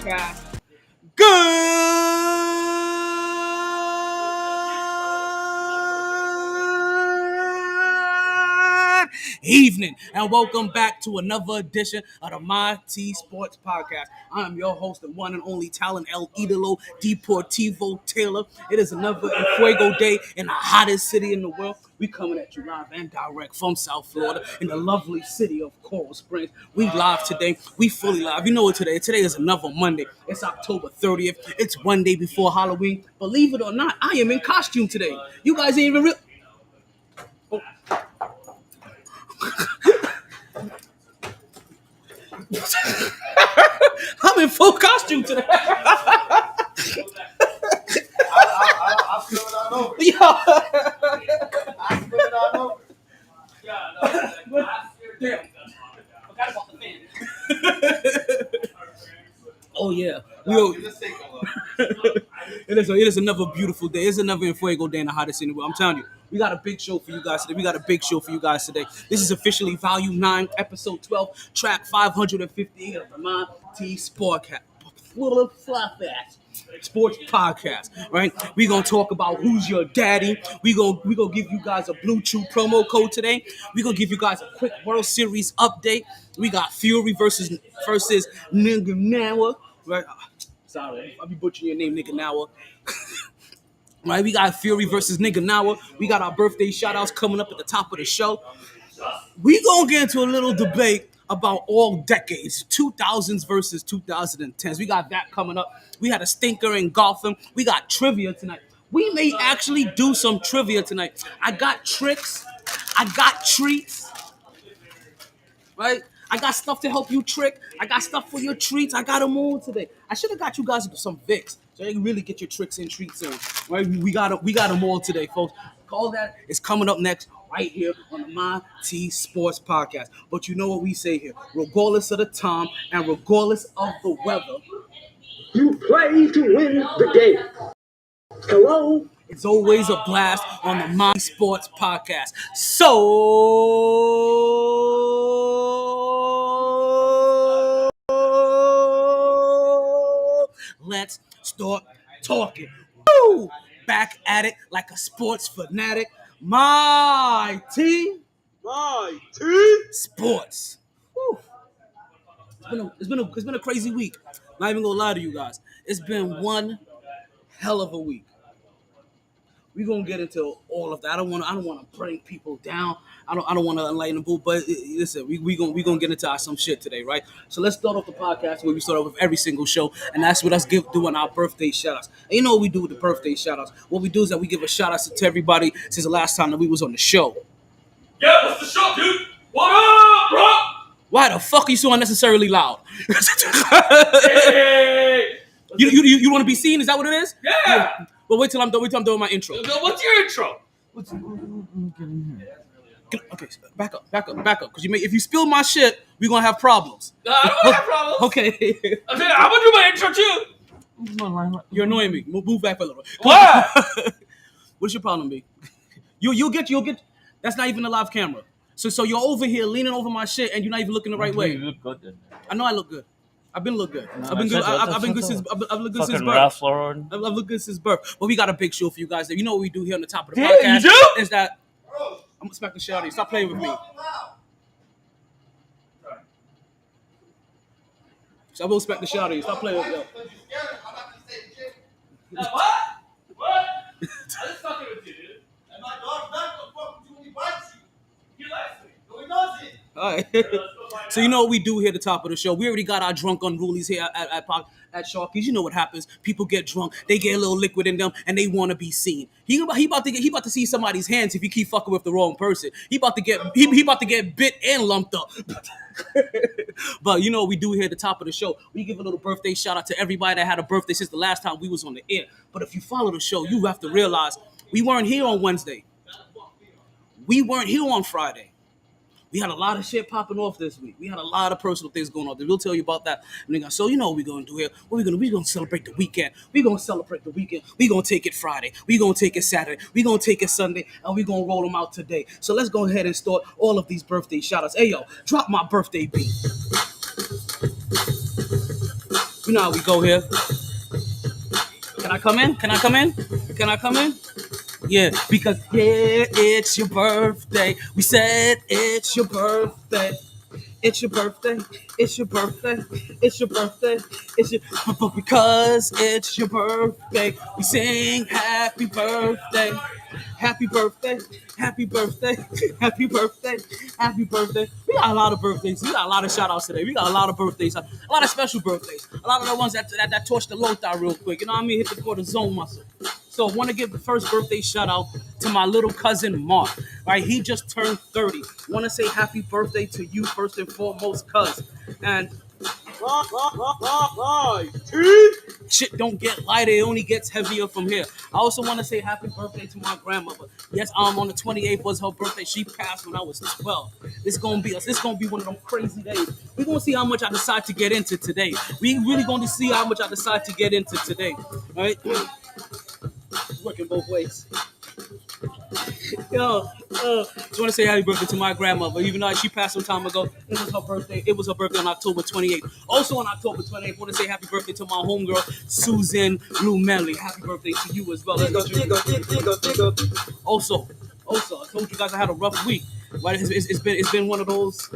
Podcast. Good evening, and welcome back to another edition of the MyT Sports Podcast. I am your host, the one and only Talent El Idolo Deportivo Taylor. It is another Fuego Day in the hottest city in the world. We coming at you live and direct from South Florida in the lovely city of Coral Springs. We live today. We fully live. You know what today? Today is another Monday. It's October 30th. It's one day before Halloween. Believe it or not, I am in costume today. You guys ain't even real. Oh. I'm in full costume today. I feel it all over. Yo. I feel it all over. Damn. Forgot about the fan. Oh yeah. It is another beautiful day. It's another Fuego Day in the hottest city. I'm telling you, we got a big show for you guys today. This is officially Volume 9, Episode 12, Track 558 of the MyT Sports Podcast. Right? We're gonna talk about who's your daddy. We gonna give you guys a Blue Chew promo code today. We're gonna give you guys a quick World Series update. We got Fury versus Nigga Nawa. Right? Sorry, I'll be butchering your name, Nigga Nawa. Right, we got Fury versus Nigga Nawa. We got our birthday shout-outs coming up at the top of the show. We gonna get into a little debate about all decades, 2000s versus 2010s. We got that coming up. We had a stinker in Gotham. We got trivia tonight. We may actually do some trivia tonight. I got tricks. I got treats. Right? I got stuff to help you trick. I got stuff for your treats. I got them all today. I should have got you guys some Vicks so you can really get your tricks and treats in. Right? We got them all today, folks. All that is coming up next right here on the MyT Sports Podcast. But you know what we say here. Regardless of the time and regardless of the weather, you play to win the game. Hello? It's always a blast on the MyT Sports Podcast. So let's start talking. Woo! Back at it like a sports fanatic. MyT Sports. Woo. It's been a crazy week. Not even gonna lie to you guys. It's been one hell of a week. We're gonna get into all of that. I don't wanna bring people down. I don't wanna enlighten them, but listen, we gonna get into some shit today, right? So let's start off the podcast where we start off with every single show, and that's what us doing our birthday shout-outs. And you know what we do with the birthday shout-outs? What we do is that we give a shout-out to everybody since the last time that we was on the show. Yeah, what's the show, dude? What up, bro? Why the fuck are you so unnecessarily loud? Hey! You want to be seen? Is that what it is? Yeah! Well, wait till I'm doing my intro. What's your intro? Okay, back up. Because if you spill my shit, we're going to have problems. I don't have problems. Okay. I'm going to do my intro, too. You're annoying me. Move back a little. What? What's your problem, B? You'll get. That's not even a live camera. So you're over here leaning over my shit and you're not even looking the right way. You look good then. I know I look good. I've been look good. No, I've been good. I've been good since birth. I've looked good since birth. But we got a big show for you guys. You know what we do here on the top of the podcast? You do? Is that I'm gonna smack the shit out of you. Stop playing with me. So I will smack the shit out of you. Stop playing with me. What? What? I'm just fucking with you, dude. And my dog back the fuck when he bites you. He likes me. No, he doesn't. All right. So you know what we do here at the top of the show. We already got our drunk unrulies here at Sharky's. You know what happens. People get drunk. They get a little liquid in them, and they want to be seen. He about to see somebody's hands if you keep fucking with the wrong person. He about to get bit and lumped up. But you know what we do here at the top of the show. We give a little birthday shout out to everybody that had a birthday since the last time we was on the air. But if you follow the show, you have to realize we weren't here on Wednesday. We weren't here on Friday. We had a lot of shit popping off this week. We had a lot of personal things going on. We'll tell you about that. So you know what we're going to do here. We're going to celebrate the weekend. We're going to celebrate the weekend. We're going to take it Friday. We're going to take it Saturday. We're going to take it Sunday. And we're going to roll them out today. So let's go ahead and start all of these birthday shout-outs. Hey, yo, drop my birthday beat. You know how we go here. Can I come in? Can I come in? Can I come in? Yeah, because yeah, it's your birthday. We said it's your birthday. It's your birthday. It's your birthday. It's your birthday. It's your but because it's your birthday. We sing happy birthday. Happy birthday. Happy birthday. Happy birthday. Happy birthday. We got a lot of birthdays. We got a lot of shout outs today. We got a lot of birthdays. A lot of special birthdays. A lot of the ones that torch the low thigh real quick. You know what I mean? Hit the cortisone muscle. So I want to give the first birthday shout out to my little cousin Mark. Right, he just turned 30. Want to say happy birthday to you first and foremost, cuz. And shit don't get lighter; it only gets heavier from here. I also want to say happy birthday to my grandmother. Yes, on the 28th was her birthday. She passed when I was 12. This gonna be us. This gonna be one of them crazy days. We're gonna see how much I decide to get into today. We really gonna see how much I decide to get into today. All right. Working both ways. Just want to say happy birthday to my grandmother. Even though she passed some time ago, it was her birthday. It was her birthday on October 28th. Also on October 28th, I want to say happy birthday to my homegirl, Susan Lumelli. Happy birthday to you as well. Also, I told you guys I had a rough week. Right? It's been one of those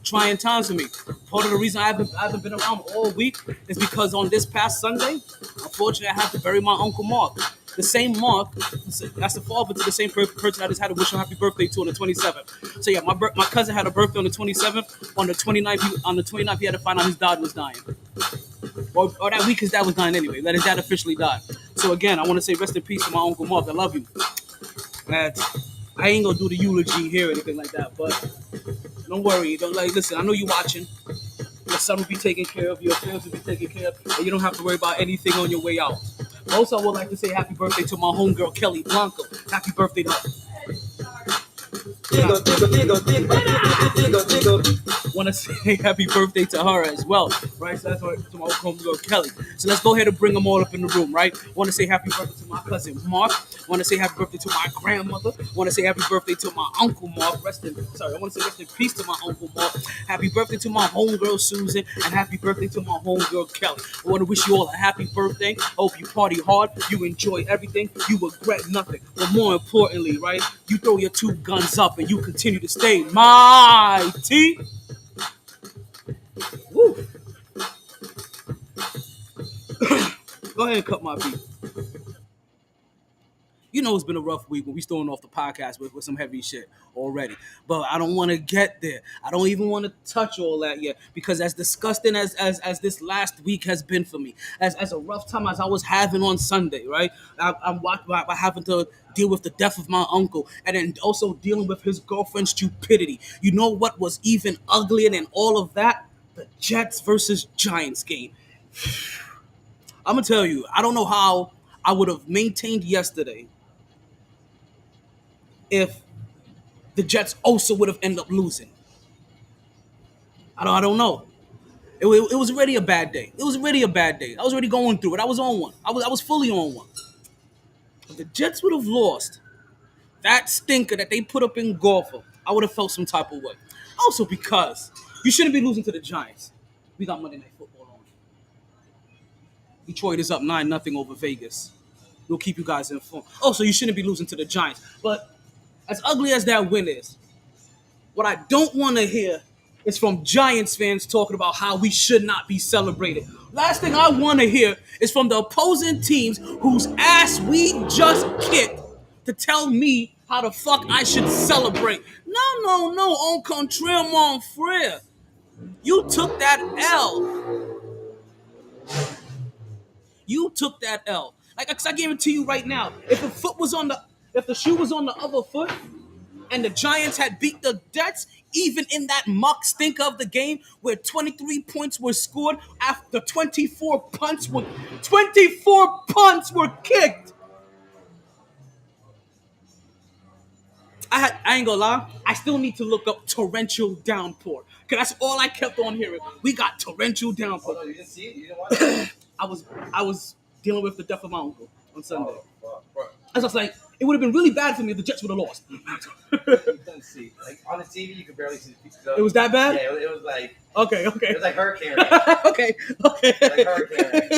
trying times for me. Part of the reason I haven't been around all week is because on this past Sunday, unfortunately, I had to bury my Uncle Mark. The same Mark, that's the father to the same person I just had to wish him happy birthday to on the 27th. So yeah, my cousin had a birthday on the 27th. On the 29th, he had to find out his dad was dying. Or that week his dad was dying anyway. That his dad officially died. So again, I want to say rest in peace to my Uncle Mark. I love you. And I ain't gonna do the eulogy here or anything like that, but don't worry. Listen, I know you watching. Your son will be taken care of. Your friends will be taken care of. And you don't have to worry about anything on your way out. Also, I would like to say happy birthday to my homegirl, Kelly Blanco. Happy birthday to her. Want to say happy birthday to her as well, right? So that's to my homegirl Kelly. So let's go ahead and bring them all up in the room, right? Want to say happy birthday to my cousin Mark. Want to say happy birthday to my grandmother. Want to say happy birthday to my Uncle Mark. I want to say rest in peace to my Uncle Mark. Happy birthday to my homegirl Susan, and happy birthday to my homegirl Kelly. I want to wish you all a happy birthday. Hope you party hard, you enjoy everything, you regret nothing. But more importantly, right, you throw your two guns up and you continue to stay MyT. Woo. Go ahead and cut my beat. You know it's been a rough week when we starting off the podcast with some heavy shit already. But I don't want to get there. I don't even want to touch all that yet because as disgusting as this last week has been for me, as a rough time as I was having on Sunday, right? I'm having to deal with the death of my uncle and then also dealing with his girlfriend's stupidity. You know what was even uglier than all of that? The Jets versus Giants game. I'm going to tell you, I don't know how I would have maintained yesterday if the Jets also would have ended up losing. I don't know. It was already a bad day. It was already a bad day. I was already going through it. I was on one. I was fully on one. If the Jets would have lost that stinker that they put up in golfer, I would have felt some type of way. Also because you shouldn't be losing to the Giants. We got Monday Night Football on. Detroit is up 9-0 over Vegas. We'll keep you guys informed. Also, you shouldn't be losing to the Giants. But as ugly as that win is, what I don't want to hear is from Giants fans talking about how we should not be celebrated. Last thing I want to hear is from the opposing teams whose ass we just kicked to tell me how the fuck I should celebrate. No, on contraire, mon frere. You took that L. You took that L. Cause I guarantee you right now, if the shoe was on the other foot, and the Giants had beat the Jets, even in that muck stink of the game where 23 points were scored after 24 punts were kicked. I ain't gonna lie, I still need to look up torrential downpour. Cause that's all I kept on hearing. We got torrential downpour. Oh, you didn't see it? You didn't watch it? I was dealing with the death of my uncle on Sunday. As I was like, it would have been really bad for me if the Jets would have lost. couldn't see. Like on the TV, you could barely see the. It was that bad? Yeah, it was like Okay. it was like hurricane rain. okay. Like hurricane rain.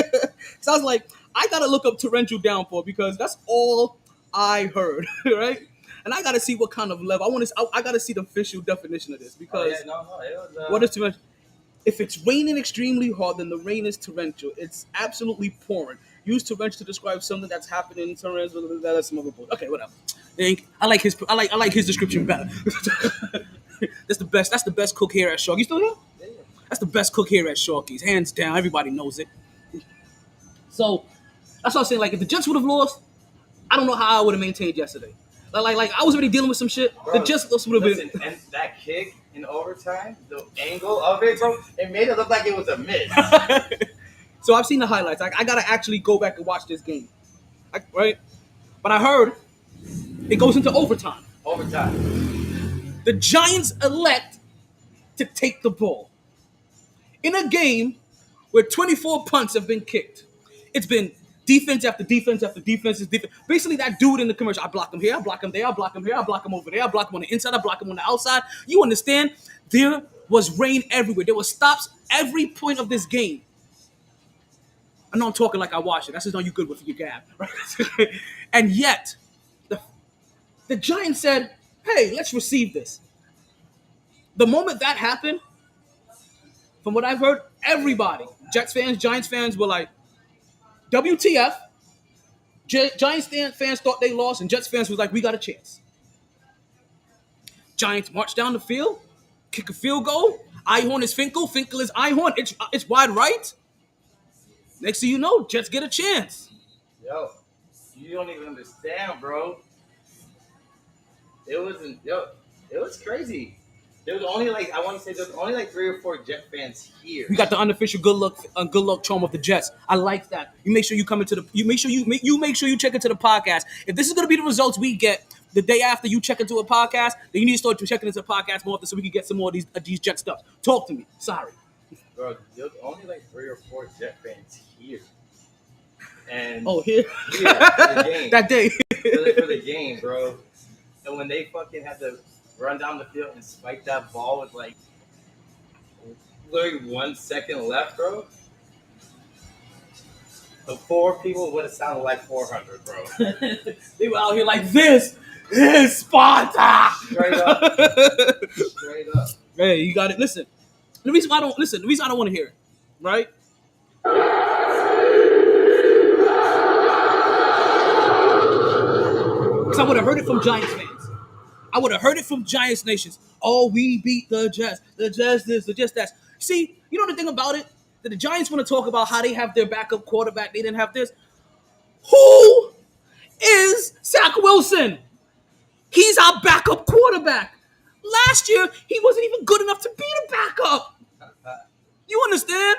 So I was like, I gotta look up torrential downpour because that's all I heard, right? And I gotta see what kind of level. I gotta see the official definition of this because It was. what is torrential? If it's raining extremely hard, then the rain is torrential. It's absolutely pouring. Use torrential to describe something that's happening in torrential. That's some other bullshit. Okay, whatever. I like his description better. That's the best. That's the best cook here at Shark. You still here? Yeah. That's the best cook here at Sharky's, hands down. Everybody knows it. So that's what I was saying. Like if the Jets would have lost, I don't know how I would have maintained yesterday. Like I was already dealing with some shit. Bro, the Jets would have been. And that kick in overtime, the angle of it, bro, it made it look like it was a miss. So I've seen the highlights. I gotta actually go back and watch this game, right? But I heard it goes into overtime. Overtime. The Giants elect to take the ball in a game where 24 punts have been kicked. It's been defense after defense after defense. Basically, that dude in the commercial, I block him here, I block him there, I block him here, I block him over there, I block him on the inside, I block him on the outside. You understand? There was rain everywhere. There were stops every point of this game. I know I'm talking like I watched it. That's just not you good with your gab. Right? And yet, the Giants said, hey, let's receive this. The moment that happened, from what I've heard, everybody, Jets fans, Giants fans were like, WTF. Giants fans thought they lost, and Jets fans was like, we got a chance. Giants march down the field, kick a field goal. Ihorn is Finkel. Finkel is Ihorn. It's wide right. Next thing you know, Jets get a chance. Yo, you don't even understand, bro. It was crazy. There was only I want to say there's only 3 or 4 Jet fans here. You got the unofficial good luck charm of the Jets. I like that. You make sure you come into the. You make sure you check into the podcast. If this is going to be the results we get the day after you check into a podcast, then you need to start checking into the podcast more often so we can get some more of these Jet stuff. Talk to me. Sorry. Bro, there's only 3 or 4 Jet fans here. And here? Yeah, for the game. That day. for the game, bro. And when they fucking had to run down the field and spike that ball with literally 1 second left, bro. The 4 people would have sounded like 400, bro. They were out here like this is Sparta. Straight up. Straight up. Hey, you got it. Listen. The reason I don't want to hear it, right? Because I would have heard it from Giants fans. I would have heard it from Giants nations. Oh, we beat the Jets. The Jets this, the Jets that. See, you know the thing about it? That the Giants want to talk about how they have their backup quarterback. They didn't have this. Who is Zach Wilson? He's our backup quarterback. Last year, he wasn't even good enough to be the backup. You understand?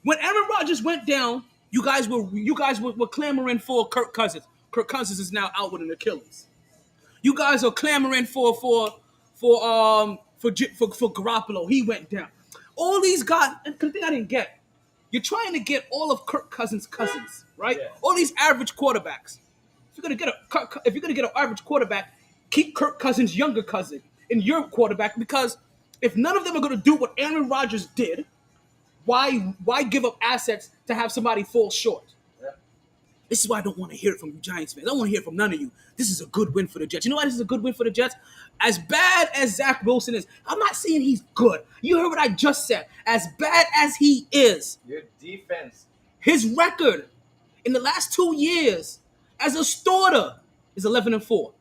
When Aaron Rodgers went down, you guys were clamoring for Kirk Cousins. Kirk Cousins is now out with an Achilles. You guys are clamoring for Garoppolo. He went down. All these guys, and the thing I didn't get, you're trying to get all of Kirk Cousins' cousins, right? Yeah. All these average quarterbacks. If you're gonna get an average quarterback, keep Kirk Cousins' younger cousin in your quarterback, because if none of them are gonna do what Aaron Rodgers did, why give up assets to have somebody fall short? This is why I don't want to hear it from you Giants fans. I don't want to hear it from none of you. This is a good win for the Jets. You know why this is a good win for the Jets? As bad as Zach Wilson is, I'm not saying he's good. You heard what I just said. As bad as he is, Your defense. his record in the last 2 years as a starter is 11-4.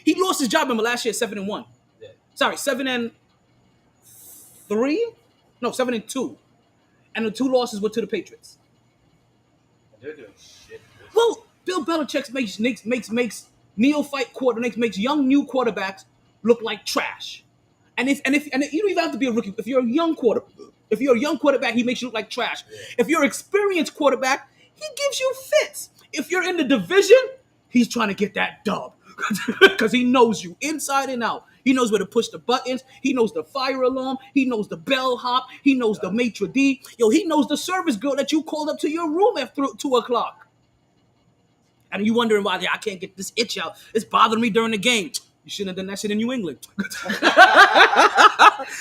He lost his job, remember, last year, 7-1. Yeah. Sorry, 7-3? No, 7-2. And the 2 losses were to the Patriots. They're doing shit. Well, Bill Belichick makes neophyte quarterbacks, makes young new quarterbacks look like trash. And if you don't even have to be a rookie. If you're a young quarterback, he makes you look like trash. Yeah. If you're an experienced quarterback, he gives you fits. If you're in the division, he's trying to get that dub because he knows you inside and out. He knows where to push the buttons. He knows the fire alarm. He knows the bellhop. He knows the maitre d'. He knows the service girl that you called up to your room at 2 o'clock. And you wondering why I can't get this itch out. It's bothering me during the game. You shouldn't have done that shit in New England.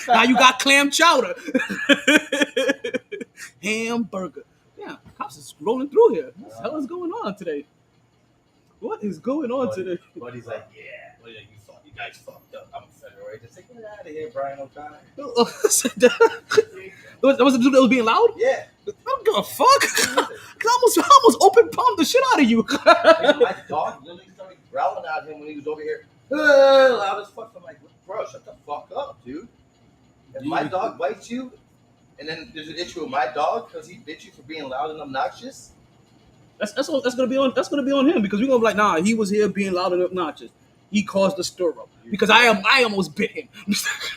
Now you got clam chowder. Hamburger. Yeah, cops is rolling through here. What the hell is going on today? What is going on today? Buddy's like, yeah, well, you guys fucked up. I'm February. Just like, get out of here, Brian O'Connor. That was the dude that was being loud? Yeah. I don't give a fuck. Cause I almost open palmed the shit out of you. Like, my dog literally started growling at him when he was over here. Loud as fuck. I'm like, bro, shut the fuck up, dude. If my dog bites you, and then there's an issue with my dog because he bit you for being loud and obnoxious. That's gonna be on him because we're gonna be like, nah, he was here being loud and obnoxious. He caused the stir up because I almost bit him,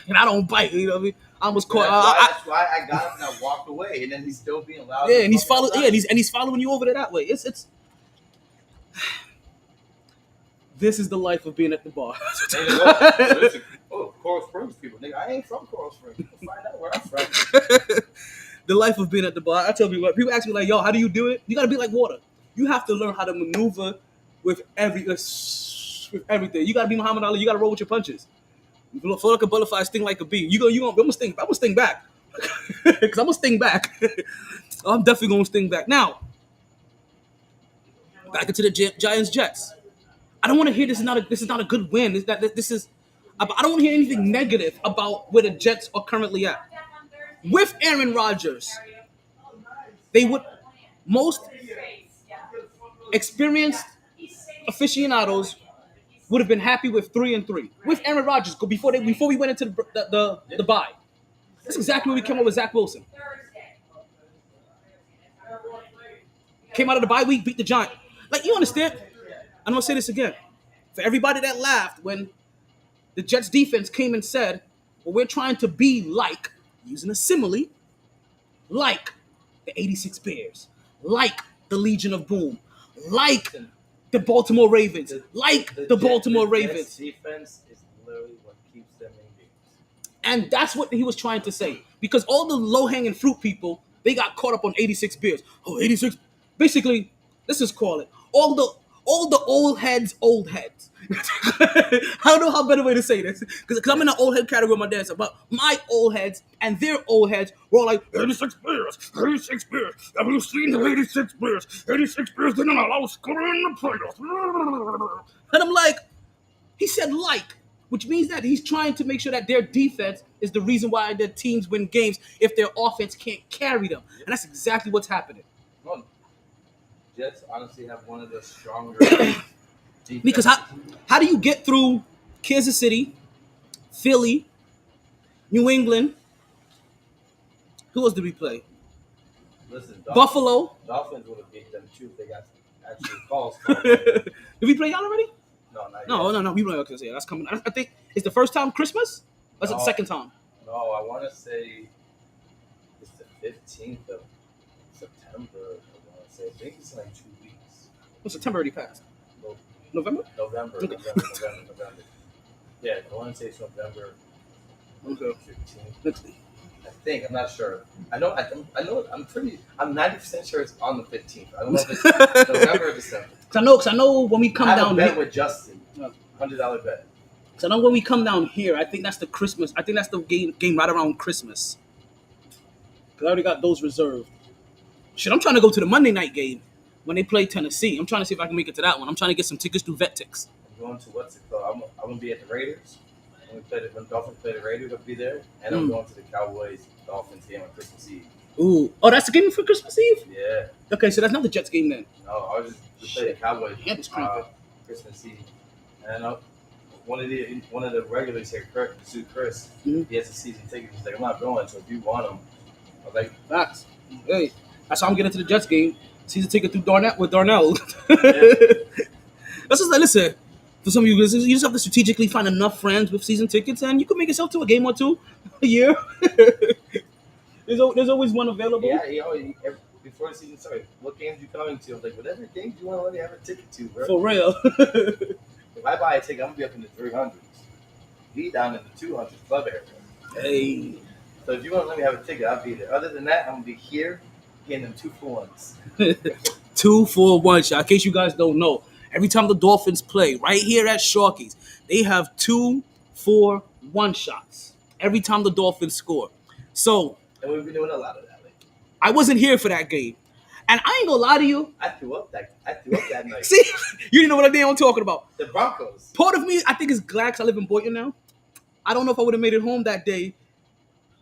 and I don't bite. You know what I mean? I almost caught. That's why I got up and I walked away, and then he's still being loud. Yeah, and he's following. Yeah, and he's following you over there that way. It's. This is the life of being at the bar. Oh, Coral Springs people, nigga. I ain't from Coral Springs. You can find out where I'm from. The life of being at the bar. I tell people ask me like, yo, how do you do it? You gotta be like water. You have to learn how to maneuver with everything. You gotta be Muhammad Ali. You gotta roll with your punches. Float like a butterfly, sting like a bee. I'm gonna sting back. Because I'm gonna sting back. I'm definitely gonna sting back. Now, back into the Giants Jets. I don't want to hear this is not a good win. I don't want to hear anything negative about where the Jets are currently at. With Aaron Rodgers, most experienced aficionados would have been happy with 3-3 with Aaron Rodgers before we went into the bye. That's exactly what we came up with Zach Wilson. Came out of the bye week, beat the Giants. Like, you understand? I'm going to say this again. For everybody that laughed when the Jets defense came and said, well, we're trying to be like, using a simile, like the 86 Bears, like the Legion of Boom, like the Baltimore Ravens, the Baltimore Ravens. Defense is literally what keeps them in games. And that's what he was trying to say. Because all the low-hanging fruit people, they got caught up on 86 Bears. Oh, 86. Basically, let's just call it. All the old heads. I don't know how better way to say this. Because I'm in the old head category with my dad said, but my old heads and their old heads were all like, 86 Bears. Have you seen the 86 Bears? 86 Bears didn't allow scoring in the playoffs. And I'm like, he said like, which means that he's trying to make sure that their defense is the reason why their teams win games if their offense can't carry them. And that's exactly what's happening. Well, Jets honestly have one of the stronger defenses. Because how do you get through Kansas City, Philly, New England? Who else did we play? Listen, Buffalo. Dolphins would have beat them too if they got actual calls. Did we play y'all already? No, not yet. No. We play. Okay, that's coming. I think it's the first time Christmas. Or is it the second time? No, I want to say it's the 15th of September. I want to say. I think it's like 2 weeks. Well, September already passed. November. Okay. November. Yeah, I want to say it's November. Okay. 15th. I think. I'm not sure. I know. I'm 90% sure it's on the 15th. I don't know if it's November or December. Cause I know when we come I have down a bet here with Justin. $100 bet. Cause I know when we come down here, I think that's the Christmas. I think that's the game right around Christmas. Cause I already got those reserved. Shit, I'm trying to go to the Monday night game when they play Tennessee. I'm trying to see if I can make it to that one. I'm trying to get some tickets through VetTix. I'm going to what's it called? I'm gonna be at the Raiders. When Dolphins play the Raiders, I'll be there. And I'm going to the Cowboys-Dolphins game on Christmas Eve. Ooh. Oh, that's the game for Christmas Eve? Yeah. Okay, so that's not the Jets game then. No, I was just play the Cowboys Christmas Eve. And one of the regulars here, Chris, he has a season ticket. He's like, I'm not going, so if you want them, I was like, facts. Hey, that's how I'm getting to the Jets game. Season ticket through Darnell. Yeah. That's just like, listen, for some of you, you just have to strategically find enough friends with season tickets, and you can make yourself to a game or two a year. There's always one available. Yeah, he always, before the season started, what games you coming to? I was like, whatever games you want to let me have a ticket to, bro. For real. If I buy a ticket, I'm going to be up in the 300s. He down in the 200s club area. Hey. So if you want to let me have a ticket, I'll be there. Other than that, I'm going to be here getting them 2-for-1s. 2-for-1 shot. In case you guys don't know, Every time the Dolphins play, right here at Sharkies, they have 2-4-1 shots. Every time the Dolphins score. So And we've been doing a lot of that lately. I wasn't here for that game. And I ain't gonna lie to you. I threw up that night. See, you didn't know what I'm talking about. The Broncos. Part of me, I think, is glad because I live in Boynton now. I don't know if I would have made it home that day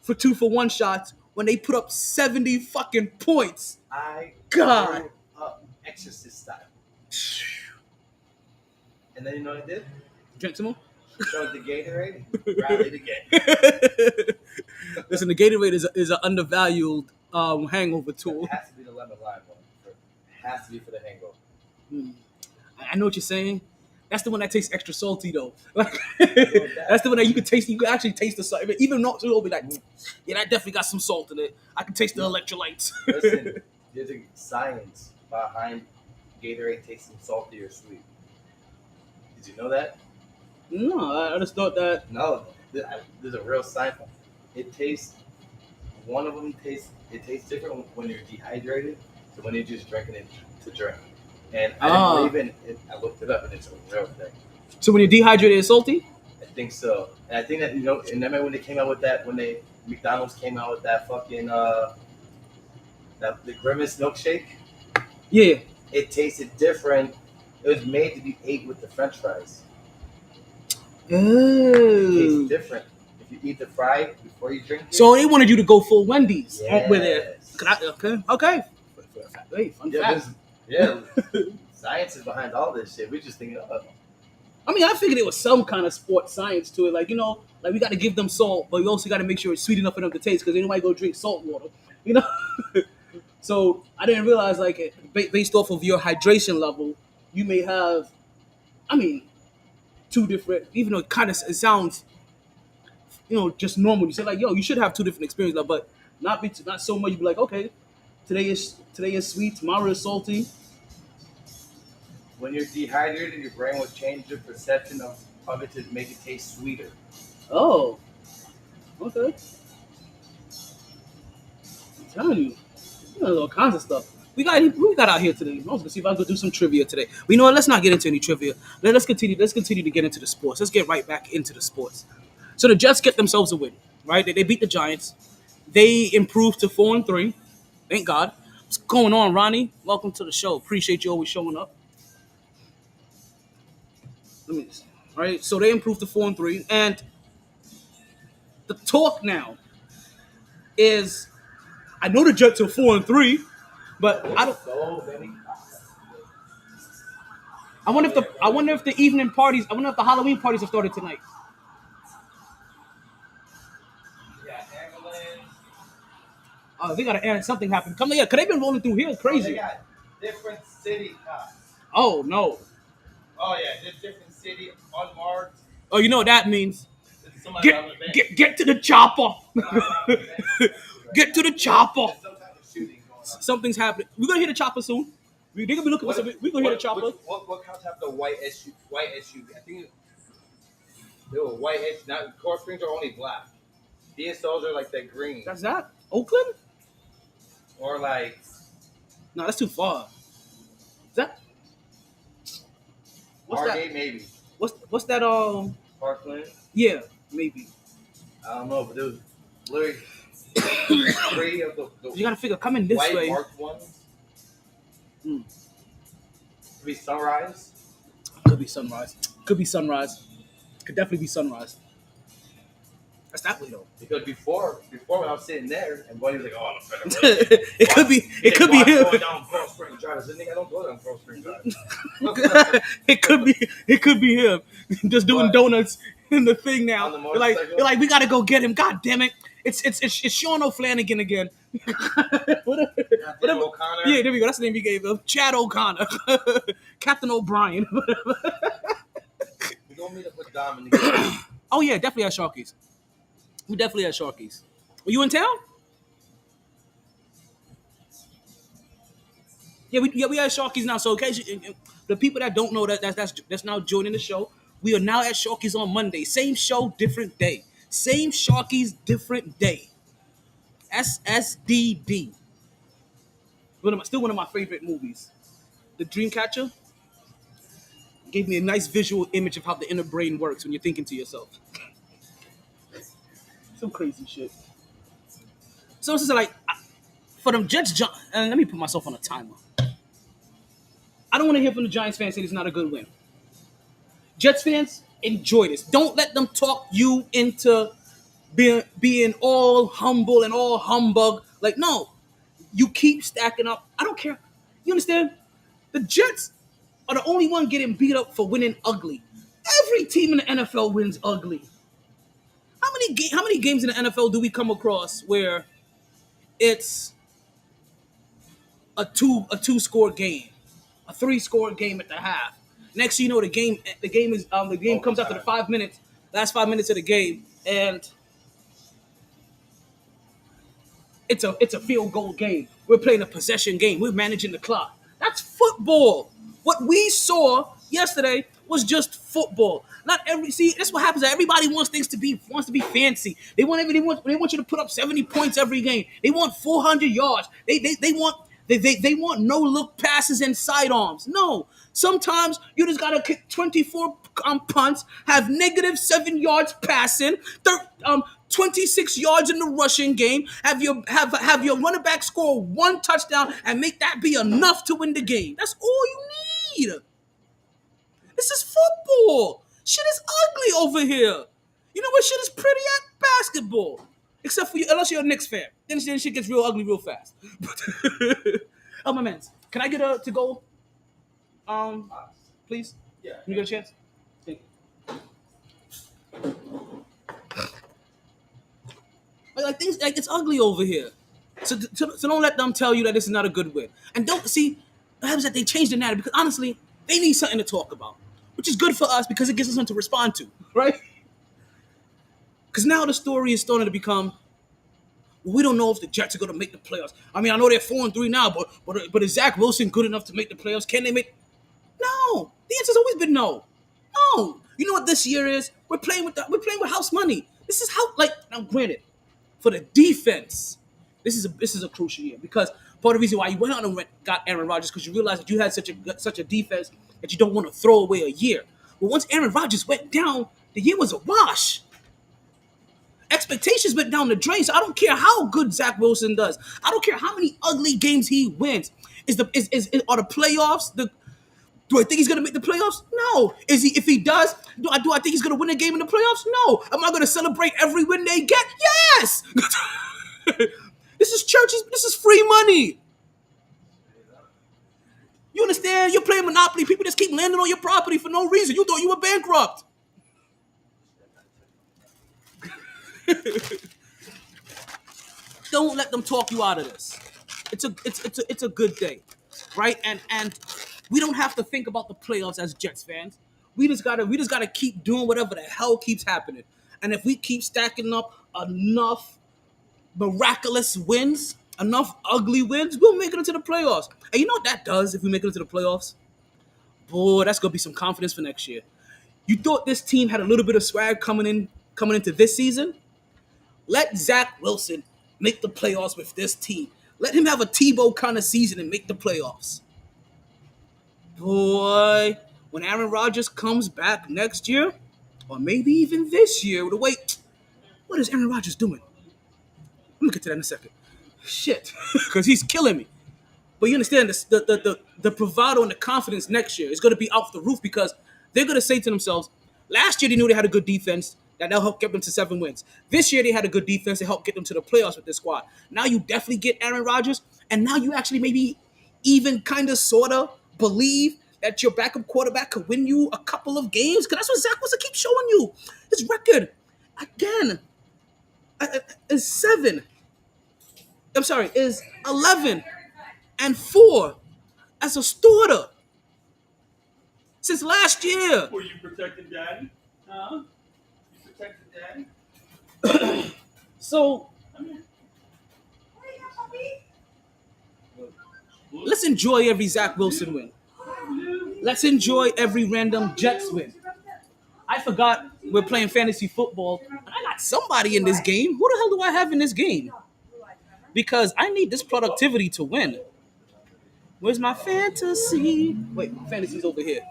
for 2-for-1 shots when they put up 70 fucking points. God. Threw up Exorcist style. And then you know what I did? Drink some more? Showed the Gatorade and rallied again. Listen, the Gatorade is an undervalued hangover tool. It has to be the lemon lime one. It has to be for the hangover. I know what you're saying. That's the one that tastes extra salty though. Like, that's the one that you can taste. You can actually taste the salt. Even not, it'll be like, yeah, that definitely got some salt in it. I can taste the electrolytes. Listen, there's a science behind Gatorade tasting salty or sweet. Did you know that? No, I just thought that. No, there's a real science. It tastes. One of them tastes. It tastes different when you're dehydrated than when you're just drinking it to drink. And I didn't believe in it. I looked it up, and it's a real thing. So when you're dehydrated, it's salty. I think so, and I think that and remember when they came out with that McDonald's came out with that fucking the Grimace milkshake. Yeah. It tasted different. It was made to be ate with the French fries. It tastes different if you eat the fry before you drink it. So they wanted you to go full Wendy's Yes. with it. Okay. Hey, fun fact. Science is behind all this shit. We just thinking, I mean, I figured there was some kind of sports science to it. Like, like we got to give them salt, but we also got to make sure it's sweet enough for them to taste because they might go drink salt water, So I didn't realize, like, based off of your hydration level, you may have, two different, even though it sounds, just normal. You say like, yo, you should have two different experiences, but not so much. You be like, okay, today is sweet, tomorrow is salty. when you're dehydrated, your brain will change your perception of it to make it taste sweeter. Oh, okay. I'm telling you, all kinds of stuff. We got out here today. I was gonna see if I could do some trivia today. But you know what? Let's not get into any trivia. Let's continue to get into the sports. Let's get right back into the sports. So the Jets get themselves a win, right? They beat the Giants. They improved to 4-3. Thank God. What's going on, Ronnie? Welcome to the show. Appreciate you always showing up. Let me see. Right. So they improved to 4-3, and the talk now is, I know the Jets are 4-3, but I don't. So many. I wonder if the evening parties. I wonder if the Halloween parties have started tonight. Yeah, ambulance. They gotta add something happened. Come here, cause they've been rolling through here They crazy. got different city cops. Oh no. Oh yeah, there's different city unmarked. Oh, you know what that means? Somebody on the bench. Get to the chopper. Get to the chopper. There's some type of shooting going on. Something's happening. We're gonna hear the chopper soon. They're gonna be looking for something. We're gonna hear the chopper. What cops have the white SUV? I think they were white SUV. Not core springs are only black. DSOs are like that green That's that? Oakland? or like No, that's too far. Is that? What's Margate that? maybe. What's that? Parkland. Yeah, maybe. I don't know, but there was literally 3 of the You gotta figure. Coming this white way. marked ones. Hmm. Could be sunrise. Could be sunrise. Could be sunrise. Could definitely be sunrise. That's that way though. Because before when I was sitting there and Buddy was like, "Oh, I'm better." It could be him. Going down Pearl Spring Drive. I said, "Nigga, I don't go down Pearl Spring Drive." It could be him. Just doing What? donuts in the thing now. On the They're like, motorcycle? we gotta go get him. God damn it! It's Sean O'Flanagan again. Whatever. O'Connor. Yeah, there we go. That's the name he gave him. Chad O'Connor. Captain O'Brien. We don't meet up with Dominic. Oh yeah, definitely at Sharkies. We definitely at Sharkies. Were you in town? Yeah, we at Sharkies now. So in case the people that don't know that's now joining the show, we are now at Sharkies on Monday. Same show, different day. Same Sharkies, different day. SSDD. Still one of my favorite movies. The Dreamcatcher. gave me a nice visual image of how the inner brain works when you're thinking to yourself. Some crazy shit. So it's just like for them Jets, and let me put myself on a timer. I don't want to hear from the Giants fans saying it's not a good win. Jets fans, enjoy this. Don't let them talk you into being all humble and all humbug. Like, no, you keep stacking up. I don't care. You understand? The Jets are the only one getting beat up for winning ugly. Every team in the NFL wins ugly. How many games in the NFL do we come across where it's a two score game, a 3-score game at the half? Next, you know, the game comes after the 5 minutes, last 5 minutes of the game, and it's a field goal game. We're playing a possession game. We're managing the clock. That's football. What we saw yesterday was just football. Not every that's what happens. Everybody wants to be fancy. They want you to put up 70 points every game. They want 400 yards. They want no look passes and sidearms. No. Sometimes you just gotta kick 24 punts, have -7 yards passing, 26 yards in the rushing game, have your running back score 1 touchdown, and make that be enough to win the game. That's all you need. This is football. Shit is ugly over here. You know what shit is pretty at? Basketball. Except for you, unless you're a Knicks fan. Then shit gets real ugly real fast. Oh, my man. Can I get a to go? Please? Yeah. Can you get a chance? Thank you. Like things like it's ugly over here. So don't let them tell you that this is not a good win. And don't see what happens that they change the narrative because honestly, they need something to talk about. Which is good for us because it gives us something to respond to, right? Because now the story is starting to become, well, we don't know if the Jets are going to make the playoffs. I mean, I know they're 4-3 now, but is Zach Wilson good enough to make the playoffs? Can they make? No. The answer's always been no. No. You know what this year is? We're playing with house money. This is how now granted, for the defense, this is a crucial year because part of the reason why you went out and got Aaron Rodgers because you realized that you had such a defense that you don't want to throw away a year. But once Aaron Rodgers went down, the year was a wash. Expectations went down the drain. So I don't care how good Zach Wilson does. I don't care how many ugly games he wins. Are the playoffs? Do I think he's gonna make the playoffs? No. If he does, do I think he's gonna win a game in the playoffs? No. Am I gonna celebrate every win they get? Yes. This is churches. This is free money. You understand? You're playing Monopoly. People just keep landing on your property for no reason. You thought you were bankrupt. Don't let them talk you out of this. It's a good day, right? And we don't have to think about the playoffs as Jets fans. We just gotta keep doing whatever the hell keeps happening. And if we keep stacking up enough miraculous wins, enough ugly wins, we'll make it into the playoffs. And you know what that does if we make it into the playoffs? Boy, that's gonna be some confidence for next year. You thought this team had a little bit of swag coming into this season? Let Zach Wilson make the playoffs with this team. Let him have a Tebow kind of season and make the playoffs. Boy, when Aaron Rodgers comes back next year, or maybe even this year, what is Aaron Rodgers doing? I'm gonna get to that in a second. Shit, because he's killing me. But you understand the bravado and the confidence next year is going to be off the roof because they're going to say to themselves, last year they knew they had a good defense that'll help get them to 7 wins. This year they had a good defense to help get them to the playoffs with this squad. Now you definitely get Aaron Rodgers, and now you actually maybe even kind of sort of believe that your backup quarterback could win you a couple of games because that's what Zach Wilson keeps showing you. His record, again, is 11-4 as a starter since last year. Were you protecting Daddy? Huh? You protecting Daddy? So let's enjoy every Zach Wilson win. Let's enjoy every random Jets win. I forgot we're playing fantasy football, and I got somebody in this game. Who the hell do I have in this game? Because I need this productivity to win. Where's my fantasy? Wait, fantasy's over here.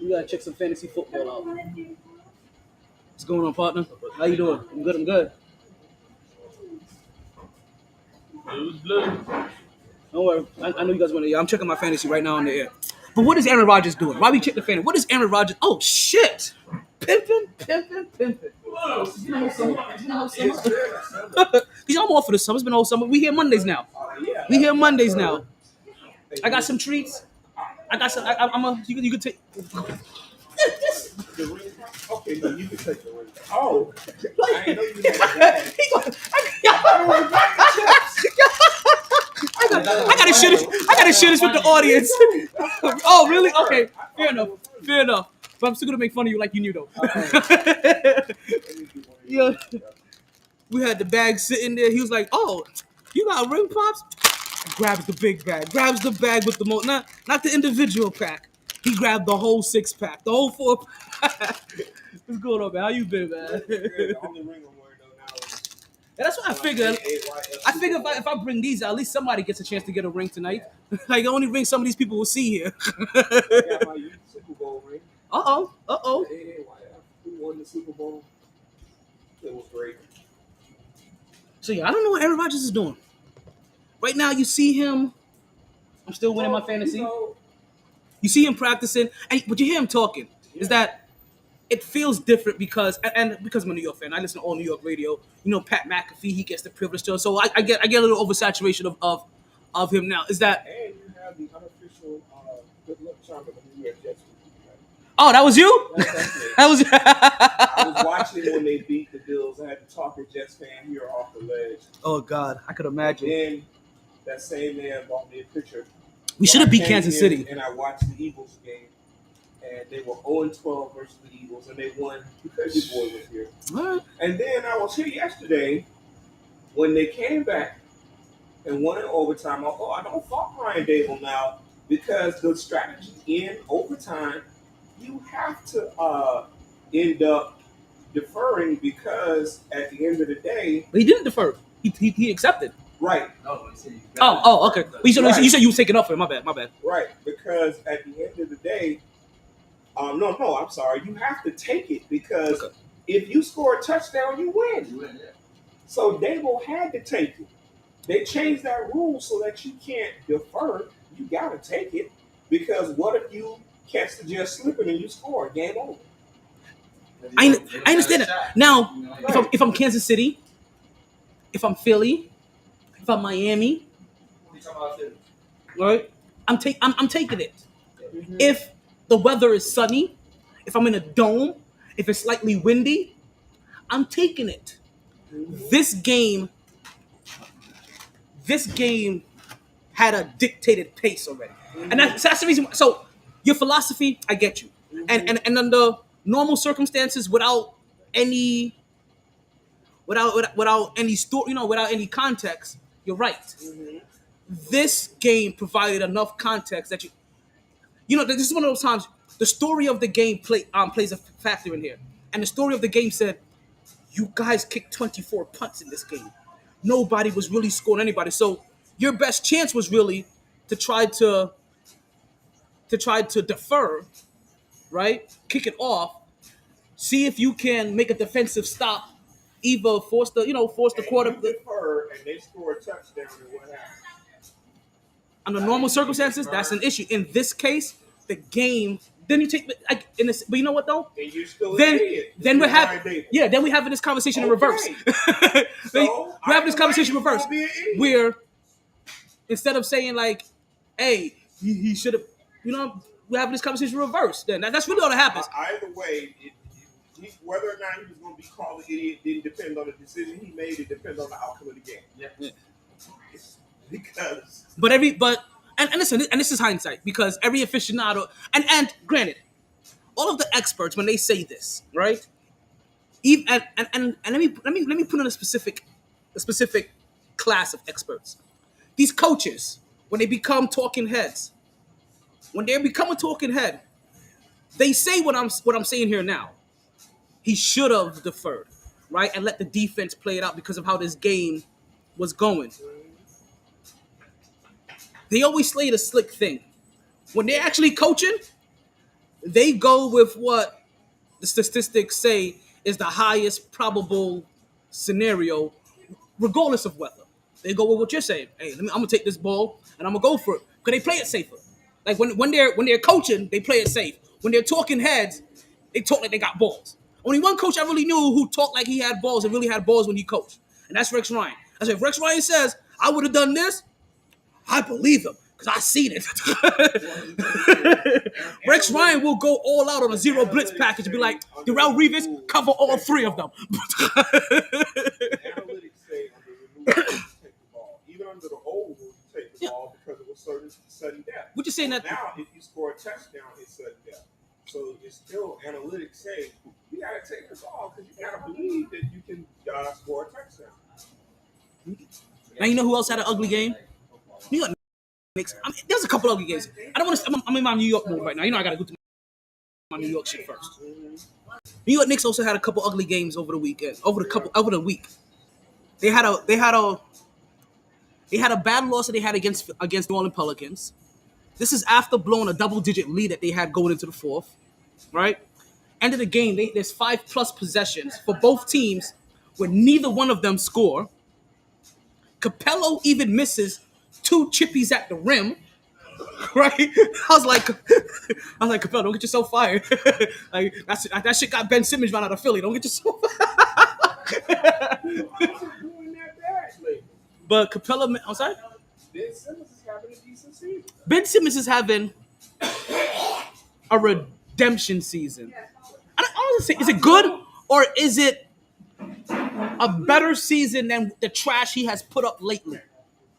We gotta check some fantasy football out. What's going on, partner? How you doing? I'm good. I'm good. It was blue. Don't worry. I know you guys want to. Yeah, I'm checking my fantasy right now on the air. But what is Aaron Rodgers doing? Why we check the fantasy? What is Aaron Rodgers? Oh shit! Pimping. You know summer. Cause y'all off for the summer. It's been all summer. We here Mondays now. I got some treats. I got some. I'm a. You can take. Okay, no, you can take the ring. Oh, I I know you had that. I gotta share this with the audience. Oh, really? Okay, fair enough. But I'm still gonna make fun of you like you knew though. Yeah, we had the bag sitting there. He was like, "Oh, you got ring pops?" Grabs the big bag. Grabs the bag with the not the individual pack. He grabbed the whole 6-pack, the whole 4-pack. What's going on, man? How you been, man? The only ring I'm wearing though now is Yeah, that's what I figured. I figure if I bring these out, at least somebody gets a chance to get a ring tonight. Like the only ring some of these people will see here. I got my youth Super Bowl ring. Uh oh. The AAYF, who won the Super Bowl? It was great. So yeah, I don't know what Aaron Rodgers is doing. Right now, you see him. I'm still winning my fantasy. You see him practicing, but you hear him talking. Is that it feels different because because I'm a New York fan, I listen to all New York radio. You know, Pat McAfee, he gets the privilege to. So I get a little oversaturation of him now. Is that? And you have the unofficial good luck charm of the New York Jets. Oh, that was you? That was. I was watching when they beat the Bills. I had to talk to Jets fan here off the ledge. Oh God, I could imagine. Then that same man bought me a picture. We should have beat Kansas City. And I watched the Eagles game, and they were 0-12 versus the Eagles, and they won because your boy was here. All right. And then I was here yesterday when they came back and won in overtime. I don't fault Brian Dable now because the strategy in overtime, you have to end up deferring because at the end of the day, But he didn't defer. He accepted. right. Oh, okay. You said you was taking up for him. My bad. Right, because at the end of the day, no, I'm sorry. You have to take it because if you score a touchdown, you win. So Dable had to take it. They changed that rule so that you can't defer. You got to take it because what if you catch the jet slipping and you score? Game over. I understand that. Now, if I'm Kansas City, if I'm Philly, if I'm Miami, right? I'm taking it. Mm-hmm. If the weather is sunny, if I'm in a dome, if it's slightly windy, I'm taking it. This game had a dictated pace already, and that's the reason. So your philosophy, I get you, and under normal circumstances, without any story, without any context, you're right. Mm-hmm. This game provided enough context that this is one of those times the story of the game plays a factor in here. And the story of the game said, you guys kicked 24 punts in this game. Nobody was really scoring anybody. So your best chance was really to try to defer, right? Kick it off, see if you can make a defensive stop, either force the quarter. Defer and they score a touchdown and what happens? Under normal circumstances, that's an issue. In this case, the game. Then you take, but you know what though? And you're still an Then idiot. then we're having then we having this conversation in reverse. So, we're having this conversation in reverse, be an idiot. where instead of saying like, "Hey, he should have," we're having this conversation in reverse. Then that's really all that happens. Either way, whether or not he was going to be called an idiot didn't depend on the decision he made. It depends on the outcome of the game. Yeah. Because And listen, and this is hindsight because every aficionado and granted, all of the experts when they say this, right? Even and let me put in a specific class of experts. These coaches, when they become talking heads, they say what I'm saying here now. He should have deferred, right, and let the defense play it out because of how this game was going. They always say the slick thing. When they're actually coaching, they go with what the statistics say is the highest probable scenario, regardless of weather. They go with what you're saying. Hey, I'm gonna take this ball and I'm gonna go for it because they play it safer. Like when they're coaching, they play it safe. When they're talking heads, they talk like they got balls. Only one coach I really knew who talked like he had balls and really had balls when he coached, and that's Rex Ryan. I said, if Rex Ryan says I would have done this, I believe him because I seen it. Rex Ryan will go all out on a zero blitz package and be like, Darrell Reeves, cover all three of them. Analytics say under the new rule, you take the ball. Even under the old rule, you take the ball because it was sudden death. We're just saying that now, if you score a touchdown, it's sudden death. So it's still analytics say you gotta take the ball because you gotta believe that you can score a touchdown. Now you know who else had an ugly game? New York Knicks. I mean, there's a couple ugly games. I don't want to. I'm in my New York mode right now. You know I gotta go to my New York shit first. New York Knicks also had a couple ugly games over the weekend. Over the week, they had a bad loss that they had against New Orleans Pelicans. This is after blowing a double-digit lead that they had going into the fourth, right? End of the game, there's 5+ possessions for both teams where neither one of them score. Capello even misses 2 chippies at the rim, right? I was like, Capello, don't get yourself fired. Like that shit got Ben Simmons run out of Philly. Don't get yourself. But Capello, I'm sorry. Ben Simmons is having a decent season. Ben Simmons is having a redemption season. I don't want to say, is it good or is it a better season than the trash he has put up lately?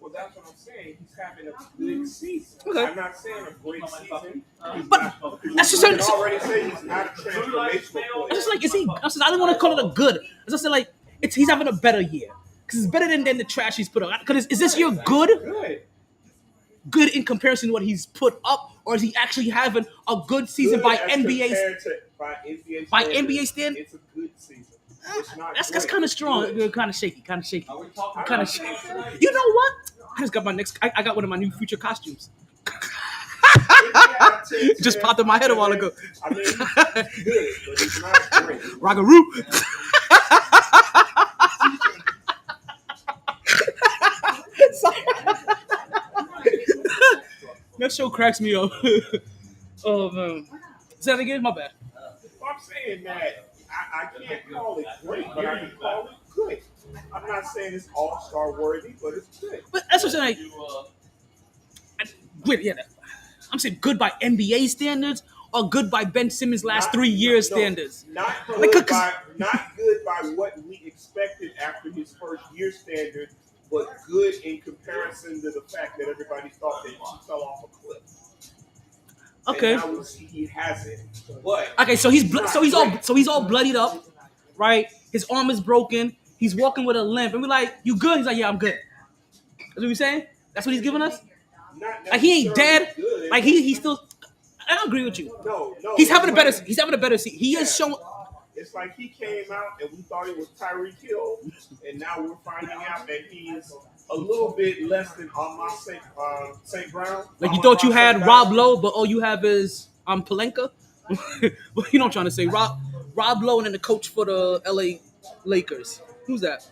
Well, that's what I'm saying. He's having a good season. Okay. I'm not saying a great season. But that's just You can already say he's not a transformational it's player. just like, is he? I didn't want to call it a good. It's just like he's having a better year because it's better than the trash he's put up. Because is this year good? Good in comparison to what he's put up, or is he actually having a good season by NBA standards? It's a good season. It's not That's kind of strong. Kind of shaky. Kind of shaky. You know what? I just got my next. I got one of my new future costumes. Just popped in my head a while ago. I mean, he's good, but he's not great. Rockaroo. That show cracks me up. Oh man. Say that again? My bad. I'm saying that I can't call it great, but I can call it good. I'm not saying it's all-star worthy, but it's good. But that's what I'm saying. Good, yeah. I'm saying good by NBA standards or good by Ben Simmons' last 3 years standards. Not good by what we expected after his first year standard, but good in comparison to the fact that everybody thought that he fell off a cliff. Okay. And now we see he hasn't. But okay, so he's all bloodied up, right? His arm is broken. He's walking with a limp, and we're like, "You good?" He's like, "Yeah, I'm good." That's what we're saying. That's what he's giving us. Like he ain't dead. good. Like he still. I don't agree with you. No. He's having a better seat. He is showing. It's like he came out and we thought it was Tyreek Hill, and now we're finding out that he's a little bit less than St. Brown. Like you thought you had Rob Lowe, but all you have is Palenka. Well, you know what I'm trying to say. Rob Lowe and then the coach for the LA Lakers. Who's that?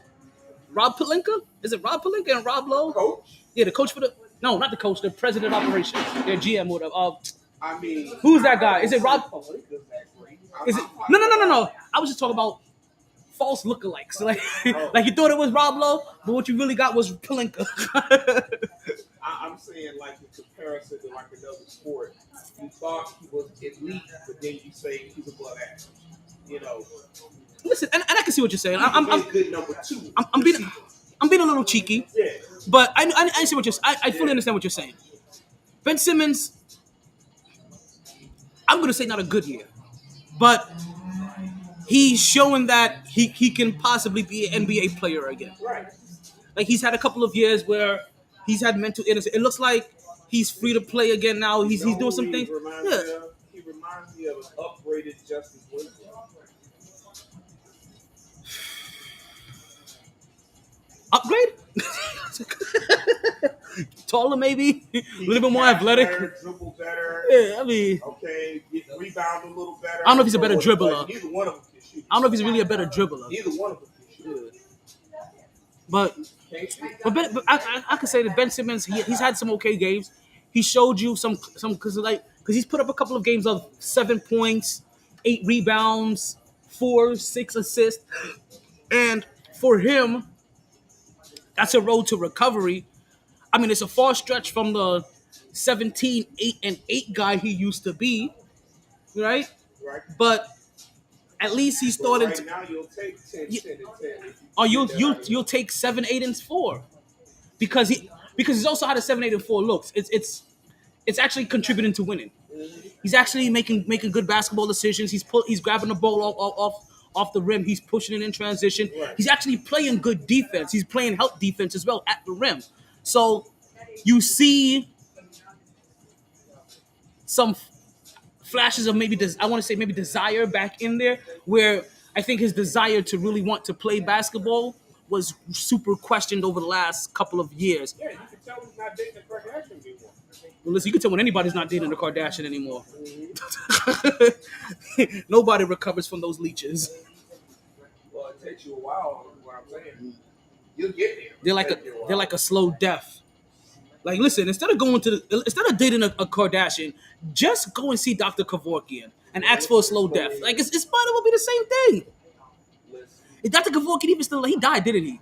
Rob Pelinka? Is it Rob Pelinka and Rob Lowe? Coach? Yeah, the coach for the no, not the coach, the president of operations, their GM or whatever. I mean, who's that guy? Is it Rob? Is it no? I was just talking about false lookalikes. Like you thought it was Rob Lowe, but what you really got was Pelinka. I'm saying like in comparison to like another sport, you thought he was elite, but then you say he's above average. You know. Listen, and I can see what you're saying. I'm good number 2. I'm being a little cheeky, yeah. But I see what I fully understand what you're saying. Ben Simmons, I'm gonna say not a good year, but he's showing that he can possibly be an NBA player again. Right. Like he's had a couple of years where he's had mental illness. It looks like he's free to play again now. He's doing some things. Yeah. He reminds me of an upgraded Justice Winslow. Upgrade? Taller, maybe. A little bit more athletic. Better, dribble better. Yeah, I mean. Okay, get rebound a little better. I don't know if he's a better dribbler. But neither one of them can shoot. I don't know if he's really a better dribbler. Neither one of them can shoot. But I could say that Ben Simmons, he's had some okay games. He showed you some because he's put up a couple of games of 7 points, 8 rebounds, 4-6 assists, and for him, that's a road to recovery. I mean, it's a far stretch from the 17, 8, and 8 guy he used to be, right? Right. But at least he's starting right now you'll take 10, 10, and 10. Or you'll take 7, 8, and 4 because he's also how the 7, 8, and 4 looks. It's actually contributing to winning. He's actually making good basketball decisions. He's grabbing the ball off the rim. He's pushing it in transition. Right. He's actually playing good defense. He's playing help defense as well at the rim. So you see some flashes of maybe desire back in there, where I think his desire to really want to play basketball was super questioned over the last couple of years. Yeah, you can tell he's not dating the Kardashians anymore. Well, listen, you can tell when anybody's not dating the Kardashian anymore. Nobody recovers from those leeches. Well, it takes you a while. Is what I'm saying. You'll get there. They're like a slow death. Like, listen, instead of dating a Kardashian, just go and see Dr. Kevorkian and ask for a slow death. Like, it's might as well be the same thing. Is Dr. Kevorkian even still? He died, didn't he?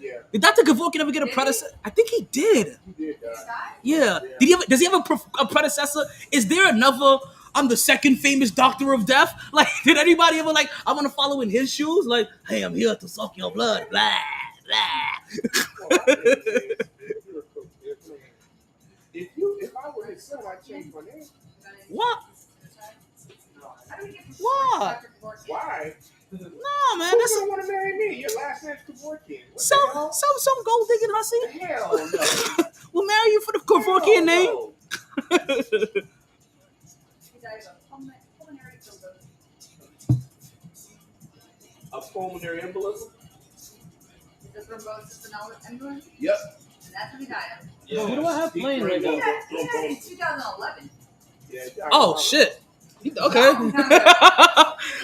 Yeah. Did Dr. Kevorkian ever get a predecessor? I think he did. He did die. Yeah. Does he have a predecessor? Is there another? I'm the second famous doctor of death. Like, did anybody ever I want to follow in his shoes? Like, hey, I'm here to suck your blood. Blah blah. If I were his son, I'd change my name. What? What? Why? No, man. Who's gonna want to marry me? Your last name's Kevorkian. Some gold digging hussy. Hell no. We'll marry you for the Kevorkian name. No. A pulmonary embolism? Yep. That's what he died of. Yeah. Who do I have playing right now? He died in 2011. Yeah, Oh shit. Okay.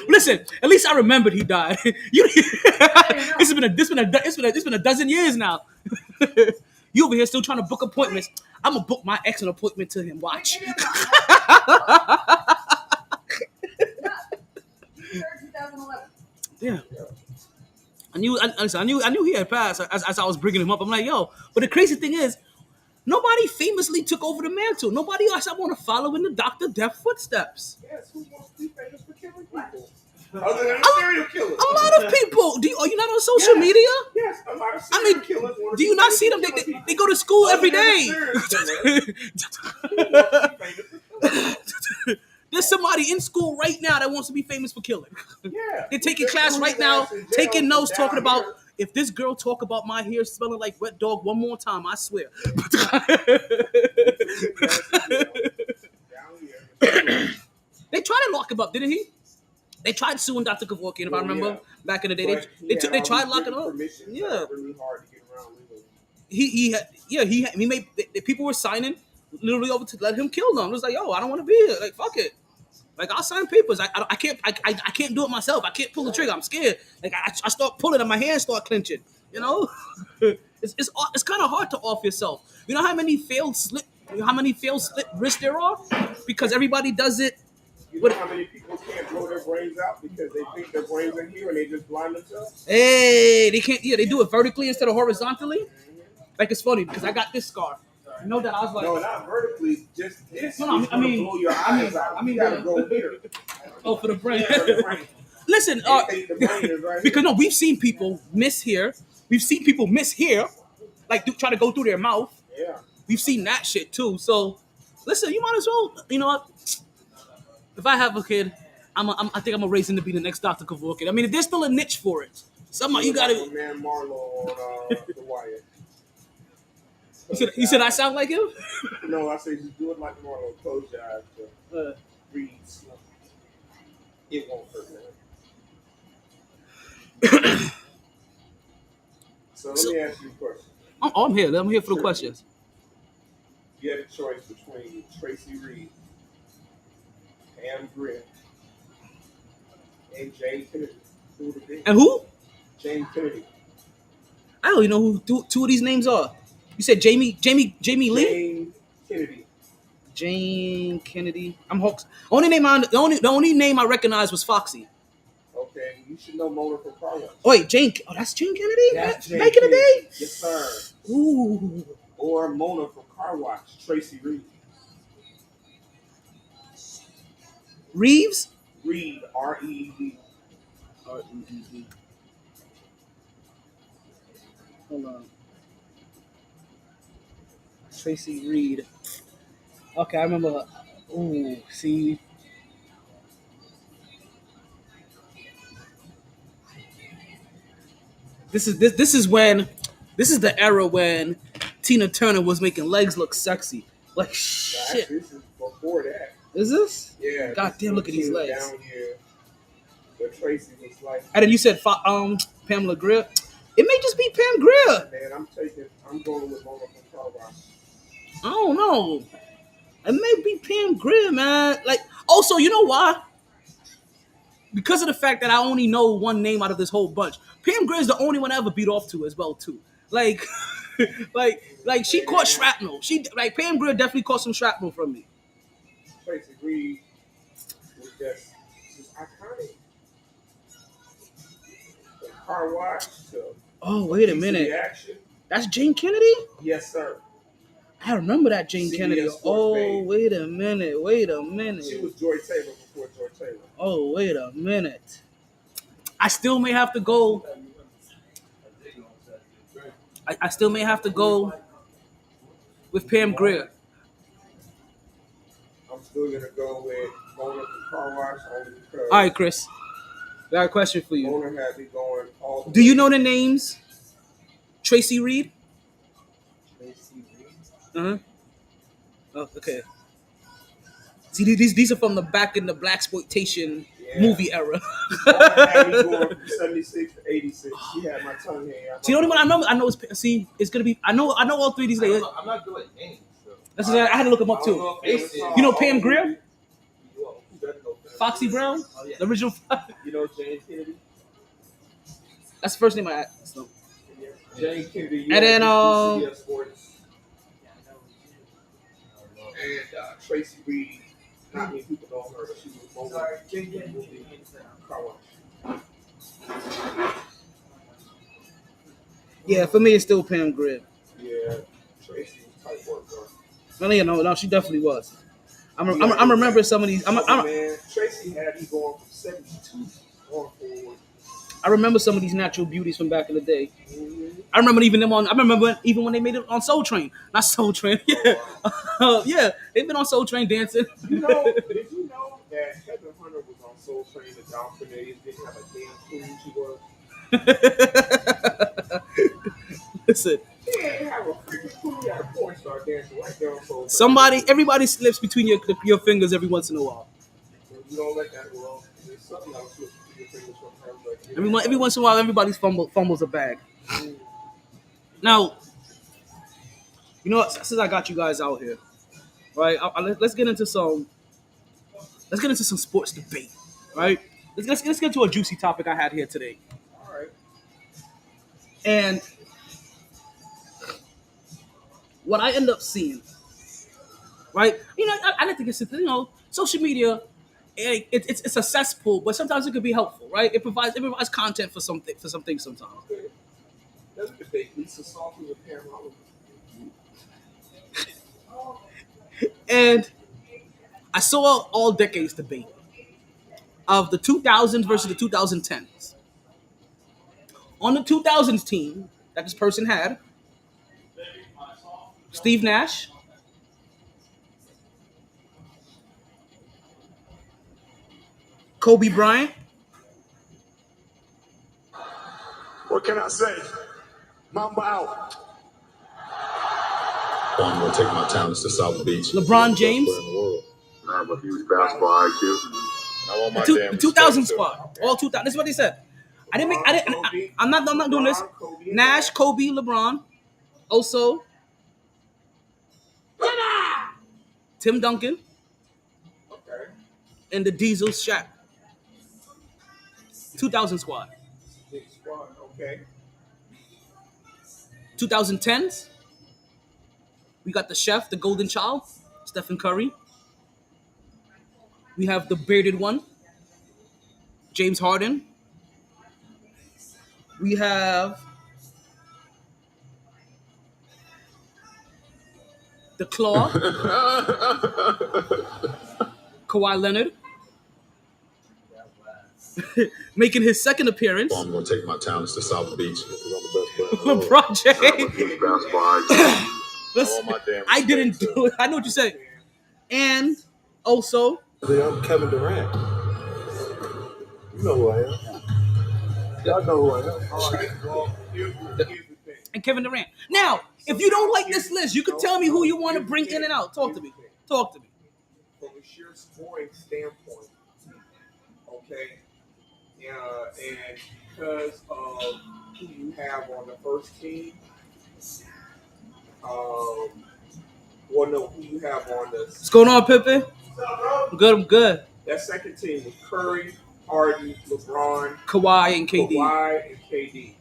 Listen, at least I remembered he died. It's been a dozen years now. You over here still trying to book appointments. I'm gonna book my ex an appointment to him. Watch. Maybe 2011. Yeah. I knew he had passed as I was bringing him up. I'm like, yo, but the crazy thing is, nobody famously took over the mantle. Nobody else I want to follow in the Dr. Death footsteps. Yes, who wants to be famous for killing people? Other than a serial killer. A lot of people. Are you not on social media? Yes, a lot of serial killers. Do you not see them? They go to school every day. There's somebody in school right now that wants to be famous for killing. Yeah. They're taking class right now, taking notes, talking about, if this girl talk about my hair smelling like wet dog one more time, I swear. They tried to lock him up, didn't he? They tried suing Dr. Kevorkian, if I remember, back in the day. They tried locking him up. Yeah. Really hard to get around He made people were signing literally over to let him kill them. It was like, yo, I don't want to be here. Like, fuck it. Like, I'll sign papers. I can't do it myself. I can't pull the trigger. I'm scared. Like, I start pulling and my hands start clenching. You know, it's kind of hard to off yourself. You know how many failed slit wrists there are because everybody does it. You know how many people can't blow their brains out because they think their brains are here and they just blind themselves? Hey, they can't. Yeah, they do it vertically instead of horizontally. Like, it's funny because I got this scar. You know that I was like, no, not vertically, just this. No, I mean, blow your eyes out. You gotta go here. Oh, for the brain. Yeah, for the brain. Listen, The brain is right because here. no, we've seen people miss here. We've seen people miss here, like try to go through their mouth. Yeah. We've seen that shit too. So, listen, you might as well. You know what? If I have a kid, I think I'm gonna raise him to be the next Dr. Kevorkian. I mean, if there's still a niche for it, somehow you gotta. Like man Marlowe on The Wire. You said I sound like him? No, I say just do it like Marlowe. Close your eyes to breathe slow. It won't hurt, man. So let me ask you a question. I'm here. I'm here for the questions. You had a choice between Tracy Reed Pam Grier, and Jane Kennedy. Who would it be? And who? Jane Kennedy. I don't even know who two of these names are. You said Jamie Lee? Jane Kennedy. Jane Kennedy. I'm Hawks. The only name I recognized was Foxy. Okay, you should know Mona from Car Wash. Oh wait, Jane. Oh, that's Jane Kennedy. That's Jane Back in the Kennedy. day. Yes, sir. Ooh. Or Mona from Car Wash. Tracy Reed. Reeves. Reed. R-E-E-D. R-E-E-D. Hold on. Tracy Reed. Okay, I remember her. Ooh, see. This is the era when Tina Turner was making legs look sexy. Like shit. This is before that. Is this? Yeah. God damn, look at these legs. Down here, where Tracy was like. And then you said Pamela Grier. It may just be Pam Grier. Man, I'm going with Mona from Car Wash. I don't know. It may be Pam Grier, man. Like, also, you know why? Because of the fact that I only know one name out of this whole bunch. Pam Grier is the only one I ever beat off to as well, too. Like, like she caught shrapnel. Pam Grier definitely caught some shrapnel from me. Tracy Reed was just iconic. From Car Wash to Oh, wait a minute. Action. That's Jane Kennedy? Yes, sir. I remember that Jane CBS Kennedy. Sports Oh, Babe. wait a minute. She was Joy Taylor before Joy Taylor. Oh, wait a minute. I still may have to go. I still may have to go with Pam Grier. I'm still gonna go with Mona from Car Wash only because. All right, Chris. I got a question for you. Mona had me going all the Do way. you know the names? Tracy Reed? Uh-huh. Oh, okay. See, these are from the back in the blaxploitation movie era. Mona had me going from 76 to 86. She had my tongue hanging. See, the only one I know is, see, it's gonna be. I know all three of these ladies. I'm not good at names. So. That's I had to look them up too. You know Pam Grier? Foxy Brown? Oh, yeah. The original. You know Jane Kennedy? That's the first name I had. So. Jane Kennedy. And then CBS Sports. And Tracy Reed. Not many people know her, but she was Mona. Sorry, Jane Kennedy. Car Wash. Yeah, for me it's still Pam Grier. Yeah, Tracy was tight work, bro. No, she definitely was. I'm remembering some of these. Man, Tracy had me going from 72 on forward. I remember some of these natural beauties from back in the day. Mm-hmm. I remember even when they made it on Soul Train. Not Soul Train. Yeah, yeah, they've been on Soul Train dancing. Did you know that Heather Hunter was on Soul Train? The Down Canadians didn't have a damn clue who she was. Listen, She didn't have a freaking clue. She had a porn star dancing right there on Soul Train. everybody slips between your fingers every once in a while. You don't let that go on. There's something else with your fingers sometimes. Every once in a while, everybody fumbles a bag. Now, you know what? Since I got you guys out here, right? Let's get into some sports debate, right? Let's get into a juicy topic I had here today. All right. And what I end up seeing, right? You know, I like to get social media. It's a cesspool, but sometimes it could be helpful, right? It provides content for something sometimes. Okay. Let's debate Lisa Salty with Pam Oliver. And I saw all decades debate of the 2000s versus the 2010s. On the 2000s team that this person had, Steve Nash, Kobe Bryant, What can I say? Mamba out. I'm gonna take my talents to South Beach. LeBron James, I'm a huge basketball IQ. I want my the damn 2000 respect, squad, all 2000. This is what they said. I'm not doing this. Nash, Kobe, LeBron, also Tim Duncan, Okay. and the Diesel Shaq. 2000 squad. Big squad. Okay. 2010s, we got the chef, the golden child, Stephen Curry. We have the bearded one, James Harden. We have the claw, Kawhi Leonard, making his second appearance. I'm gonna take my talents to South Beach. LeBron James. I Listen, want my damn I didn't respect, do it. I know what you said. And also, I'm Kevin Durant. You know who I am. Y'all know who I am. All right. Well, here's the thing. and Kevin Durant. Now, if you don't like this list, you could tell me who you want to bring in and out. Talk to me. Talk to me. From a sheer scoring standpoint, okay, and because of who you have on the first team, who you have on the What's going on, Pippen? I'm good. I'm good. that second team was Curry, Harden, LeBron, Kawhi and KD. Kawhi, and KD.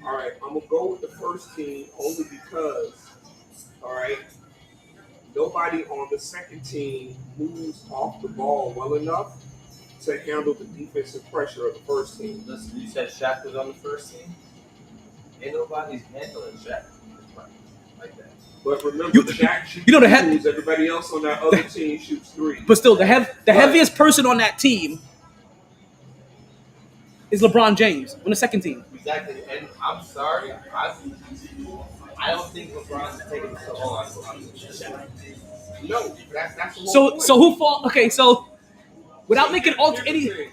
All right, I'm gonna go with the first team only because, all right, nobody on the second team moves off the ball well enough to handle the defensive pressure of the first team. Listen, you said Shaq was on the first team. Ain't nobody's handling Shaq like that. But remember, You- Shaq shoots you know the twos, everybody else on that other team shoots three. But still, the heaviest person on that team is LeBron James on the second team. Exactly, and I'm sorry, I don't think LeBron's taking so long. No, that's the whole So point. so who fall? Okay, so without making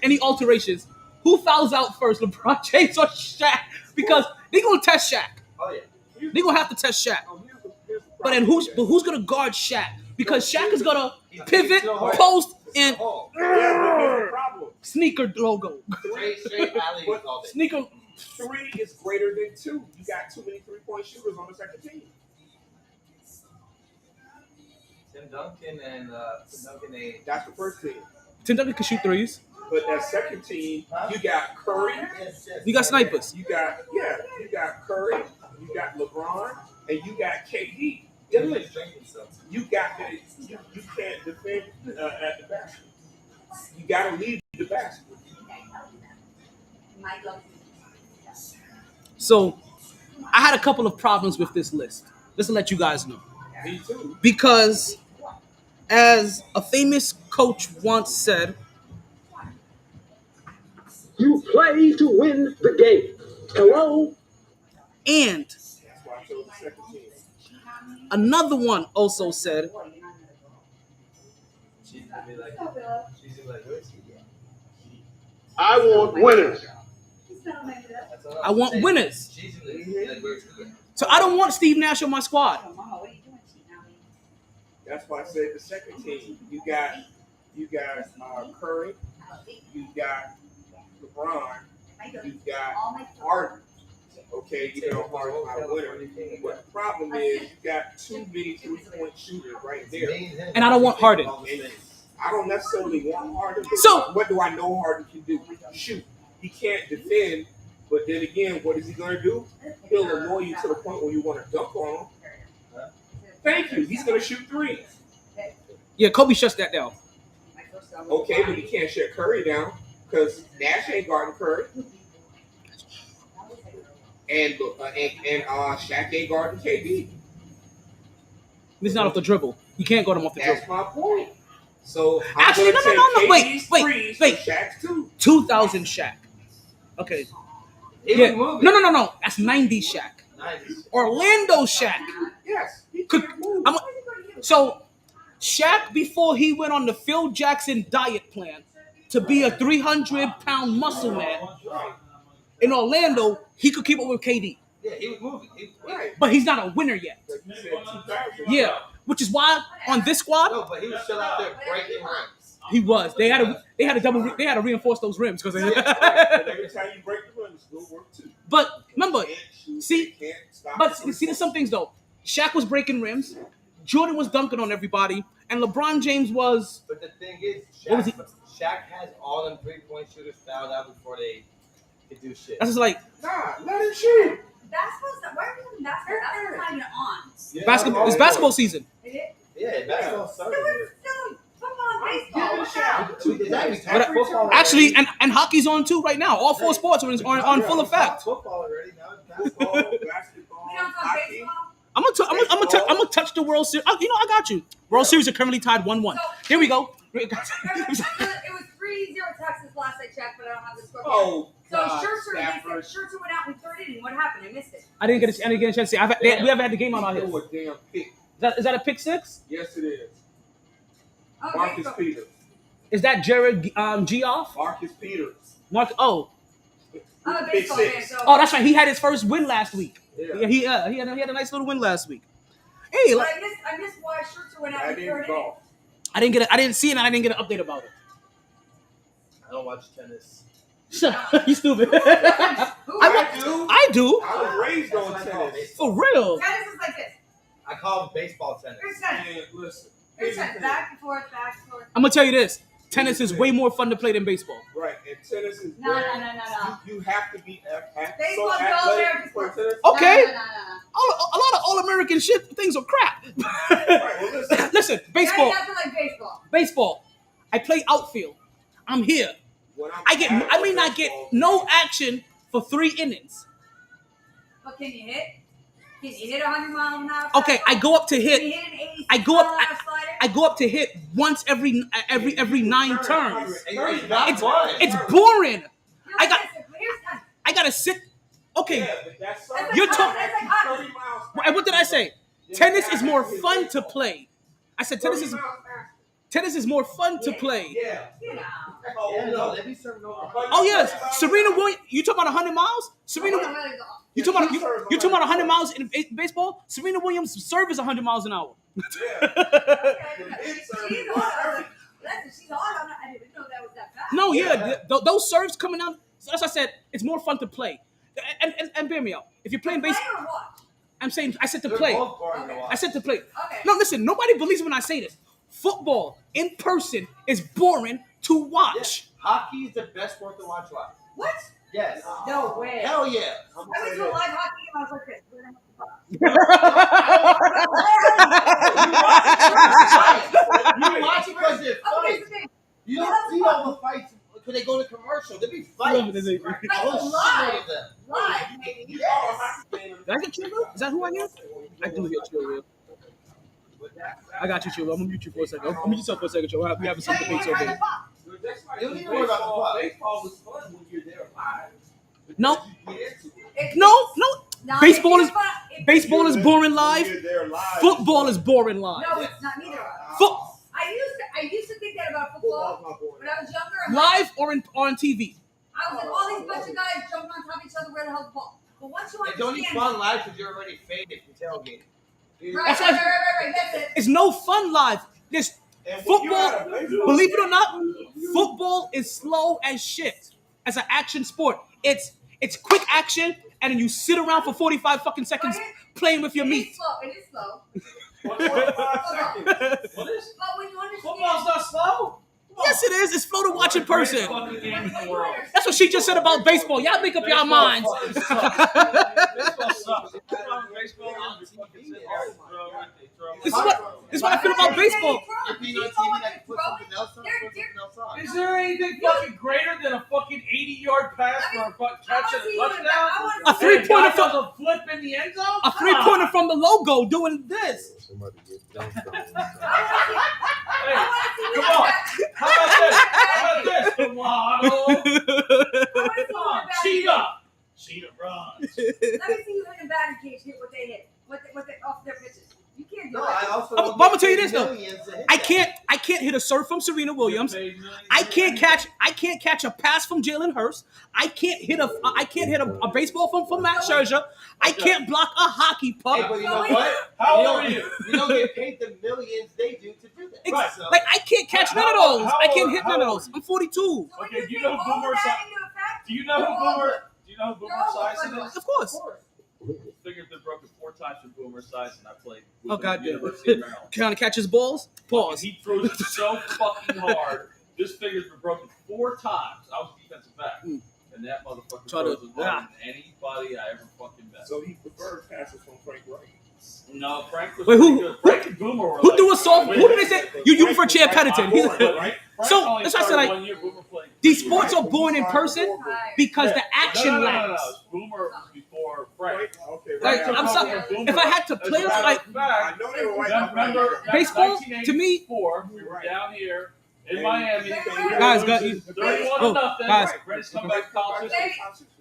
any alterations, who fouls out first, LeBron James or Shaq? Because they gonna test Shaq. Oh yeah. They gonna have to test Shaq. Here's the But then who's gonna guard Shaq? Because Shaq is gonna pivot, post, and Yeah, but here's the problem. sneaker logo. Straight alley all day. Sneaker. 3 is greater than 2. You got too many 3-point shooters on the second team. Tim Duncan and That's the first team. Tim Duncan can shoot threes. But that second team, you got Curry, You got snipers. you got Curry, you got LeBron, and you got KD. Everybody's drinking something. You can't defend at the basket. You got to lead the basket. So I had a couple of problems with this list. Just to let you guys know. Me too. Because as a famous coach once said, You play to win the game. Hello? and That's why I chose the second team. another one also said, She's gonna be like, where's he at? I want winners. That's all I I'm want saying. winners. She's gonna be like, where's he at? So I don't want Steve Nash on my squad. That's why I said the second team. You got Curry, you got LeBron, you got Harden. Okay, you know Harden's not a winner. But the problem is you got too many 3-point shooters right there. And I don't want Harden. And I don't necessarily want Harden. But So- what do I know Harden can do? Shoot. He can't defend, but then again, what is he going to do? He'll annoy you to the point where you want to dunk on him. Thank you. He's going to shoot threes. Yeah, Kobe shuts that down. Okay, but he can't shut Curry down because Nash ain't guarding Curry. And Shaq ain't guarding KD. He's not off the dribble. You can't go to him off the That's dribble. my point. So I'm Actually, going no, to no, take no, wait, KD's wait, threes wait. for Shaq's too. 2000 Shaq. Okay. He Yeah. was moving. No. That's 90 Shaq. Nice. Orlando Shaq. Yes, he Could- can't move. So Shaq, before he went on the Phil Jackson diet plan to be a 300-pound muscle man in Orlando, he could keep up with KD. Yeah, he was moving. Right. But he's not a winner yet. Like you said, 2000. Yeah. Which is why on this squad, No, but he was still out there breaking rims. he was. They had to reinforce those rims because And every time you break the rim, it's still work too. But remember, Can't shoot, see, can't stop but the see, there's some things though. Shaq was breaking rims. Jordan was dunking on everybody, and LeBron James was. But the thing is, What was he- Shaq has all them 3-point shooters fouled out before they could do shit. That's just like Nah, let him shoot. Basketball's not. Why are we doing basketball? Basketball's not even on. Yeah, basketball. It's basketball season. Is it? Yeah, basketball Still, started. still football and baseball. Give What's it a up? shot. Dude, exactly. But, Football actually, and hockey's on too right now. All four sports are on full effect. Football already now. It's Football, basketball. basketball, We don't talk hockey. baseball. I'm gonna touch the World Series. You know, I got you. World Series are currently tied 1-1. Here we go. It was 3-0 Texas last I checked, but I don't have the score. Oh, So God, Scherzer Stafford. went out in the third inning. What happened? I missed it. I didn't get a chance to see. We haven't had the game out here. Threw a damn pick. Is that a pick six? Yes, it is. Oh, Marcus baseball. Peters. Is that Jared Geoff? Marcus Peters. Mark. Oh, I'm a Pick baseball fan, six. so. oh, that's right. He had his first win last week. Yeah. He had a nice little win last week. Hey, But I missed why Scherzer went out That in the didn't third inning. go. I didn't see it, and I didn't get an update about it. I don't watch tennis. Shut up. You stupid. Who? I do. I was raised on That's what I call tennis. For real. Tennis is like this. I call it baseball tennis. Here's tennis. Man, listen. Here's Here's the tennis. thing. Back and forth, back and forth. I'm gonna tell you this. Tennis is way more fun to play than baseball. Right, and tennis is No, very- no, no, no, no. You have to be Baseball's so the athletic All-American to play sport. tennis. Okay. No. A lot of all-American shit things are crap. Right, well, listen. Listen, baseball. Yeah, that's like baseball. Baseball. I play outfield. I'm here. When I'm I may not get no action for 3 innings. But can you hit? Can you hit 100 miles an hour? Okay, I go up to Can you hit. hit an 86 I go up- mile an hour slider? I go up to hit once every 9 turns. It's not It's fun. it's boring. You're I like got- this, but here's tennis. I gotta sit. Okay, Yeah, but that's That's like You're hockey. talking- That's like hockey. 30 miles. and what did I say? Tennis is more fun to play. I said tennis is more fun to play. Yeah. You know. Yeah, no, they be serving over. Oh yes, Serena Williams. You talking about 100 miles? Serena. You talking about you talking about 100 miles in baseball? Serena Williams' serve is 100 miles an hour. Yeah. She's hard. Listen, she's hard. I didn't know that was that fast. No, yeah, those serves coming out. So as I said, it's more fun to play. And bear me out. If you're playing Play baseball, or watch? I'm saying I said to They're play. both boring to watch. I said to play. Okay. No, listen. Nobody believes when I say this. Football in person is boring to watch. Hockey is the best sport to watch live. What? Yes. No way. Hell yeah. I went to a live hockey game. I was like this. We're gonna You watch it because they're Okay, funny. so then, You don't see all the fights because they go to commercial. There be fights. Love it, isn't it? A whole shitload of them. live, maybe. Yes. Did I get Chill? Is that who I hear? I do hear Chill. Real. I got you, Chill. I'm gonna mute you for a second. I'm gonna mute yourself for a second, Chill. We having some But you debates hear over the here. pop. You don't need to worry about the plot. Baseball was fun when you're there live. No, You get into it. If- no. No, Baseball if is- you're fun- if- Baseball is boring live. You're there live. Football is boring live. No, it's not neither. Foot I used to think that about football Football's not boring. when I was younger. I'm like, live or on TV. I was like, all these bunch of guys jumping on top of each other. Where the hell's the ball? But once you It's only understand, fun live because you're already faded from tailgating. right, That's why- that's it. It's no fun live. This And when you're football, at a baseball believe it or game, not, football is slow as shit. As an action sport, it's quick action, and then you sit around for 45 fucking seconds playing with your It meat. is slow. It is slow. 45 seconds. What is? But when you understand, Football's not slow. Yes, it is. It's slow to watch in person. Fucking game in when the you world. understand- That's what she just said about baseball. Y'all make up your minds. Baseball sucks. Baseball is fucking sit there, throw it, they throw it. This is what I feel about baseball. If you know TV, I can put something else on, put something else on. Is there anything fucking greater than a fucking 80-yard pass for a fucking catch and a touchdown? A three-pointer from from a flip in the end zone? a three-pointer from the logo doing this. Somebody get dunked on. Hey, I want to see you come on. back. How about this? Come on, come on, Cheetah. Cheetah runs. Let me see you in the batting cage hit what they hit. What they off their pitches. You can't do No, that. I also But don't I'ma get tell you paid this, though. millions to hit I that. can't hit a serve from Serena Williams. I can't catch a pass from Jalen Hurst. I can't hit a baseball from Matt Scherzer. I can't block a hockey Hey, puck. but you know what? How You old don't- are you? You don't get paid the millions they do to do that. It's- So- Like I can't catch none of those. How I can't old- hit how none of old those. I'm 42. So when Okay, you you take know all Boomer of that Si- into effect, Do you know who Boomer? Do you know who Boomer Sison is? Of course. Figured they broke it 4 times for Boomer science, and I played. Oh, goddamn. University of Maryland. Trying to catch his balls? Pause. He throws it so fucking hard. This finger's been broken 4 times. I was defensive back, and that motherfucker throws it harder than anybody I ever fucking met. So he preferred passes from Frank Wright. No, Frank was Wait, pretty good. Frank and Boomer were Who like, threw a soft? Who did they say? You prefer Chad Pennington. He's right? So that's why I said like these sports are born in person because the action No. lags. Boomer was before Frank. Okay, Like, right. I'm sorry. If I had to play like I know they were right. Remember baseball, to me, 1984, we were down here in Miami. Guys, 31 nothing. guys. Greatest comeback college. Baby.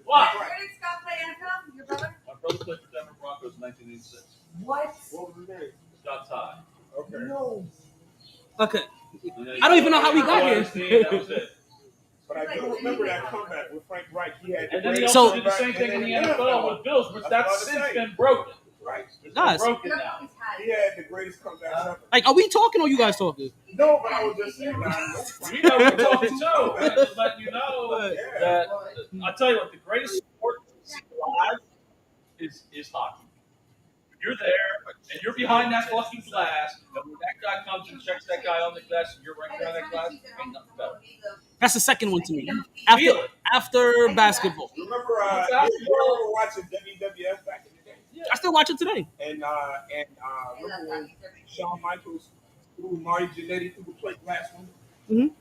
What? Where did Scott play NFL? Your brother? My brother played for Denver Broncos in 1986. What? What was his name? Scott Ty. Okay. No. Okay. I don't even know how we got here. That was it. But I do remember that comeback with Frank Wright. He had And then he So- also did the same thing in the NFL with Bills, which that's since been broken. Right. It's Guys. been broken now. He had the greatest comeback ever. Like, are we talking or you guys talking? No, but I was just saying. We know we're talking too. I'm just letting you know that I'll tell you what, the greatest sport alive is hockey. You're there and you're behind that fucking glass, and when that guy comes and checks that guy on the glass and you're right behind that glass, ain't nothing better. That's the second one to me. Feel it. After basketball, Remember, you were watching WWF back in the day, I still watch it today. and remember when Shawn Michaels threw Marty Jannetty through the plate last one? Mhm.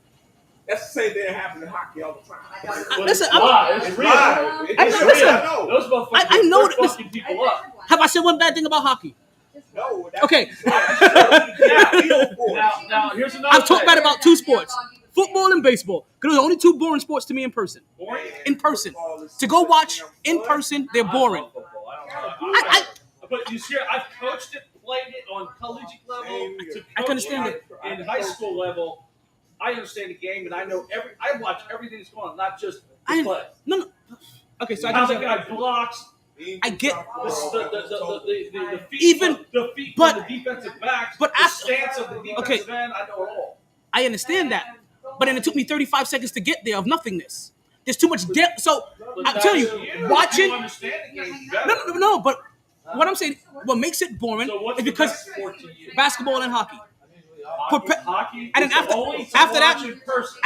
That's the same thing that happens in hockey all the time. Listen, It's live. It's It's real. live. I- It's listen, real. I know. Those motherfuckers I know are that- fucking people up. Have I said one bad thing about hockey? No, that's Okay. Now, here's another I've talked thing. bad about two sports: football and baseball. Because they're the only two boring sports to me in person. Boring? In person, to go watch in person, they're boring. I love football. I don't I- know. But you see, I've coached it, played it on collegiate level. Same To here. I can understand it in high school level. I understand the game, and I know I watch everything that's going on, not just the I- play. No. Okay, so I How can the guy blocks, I get- the feet, Even- the feet but- from the defensive backs, but the after- stance of the defensive end. I know it all. I understand that, but then it took me 35 seconds to get there of nothingness. There's too much depth. So But I'm telling that's you, watching. You understand the game better. No. But what I'm saying, what makes it boring So what's is the because best sport to you? basketball and hockey. Hockey, And then is after- only to after that- watch in person.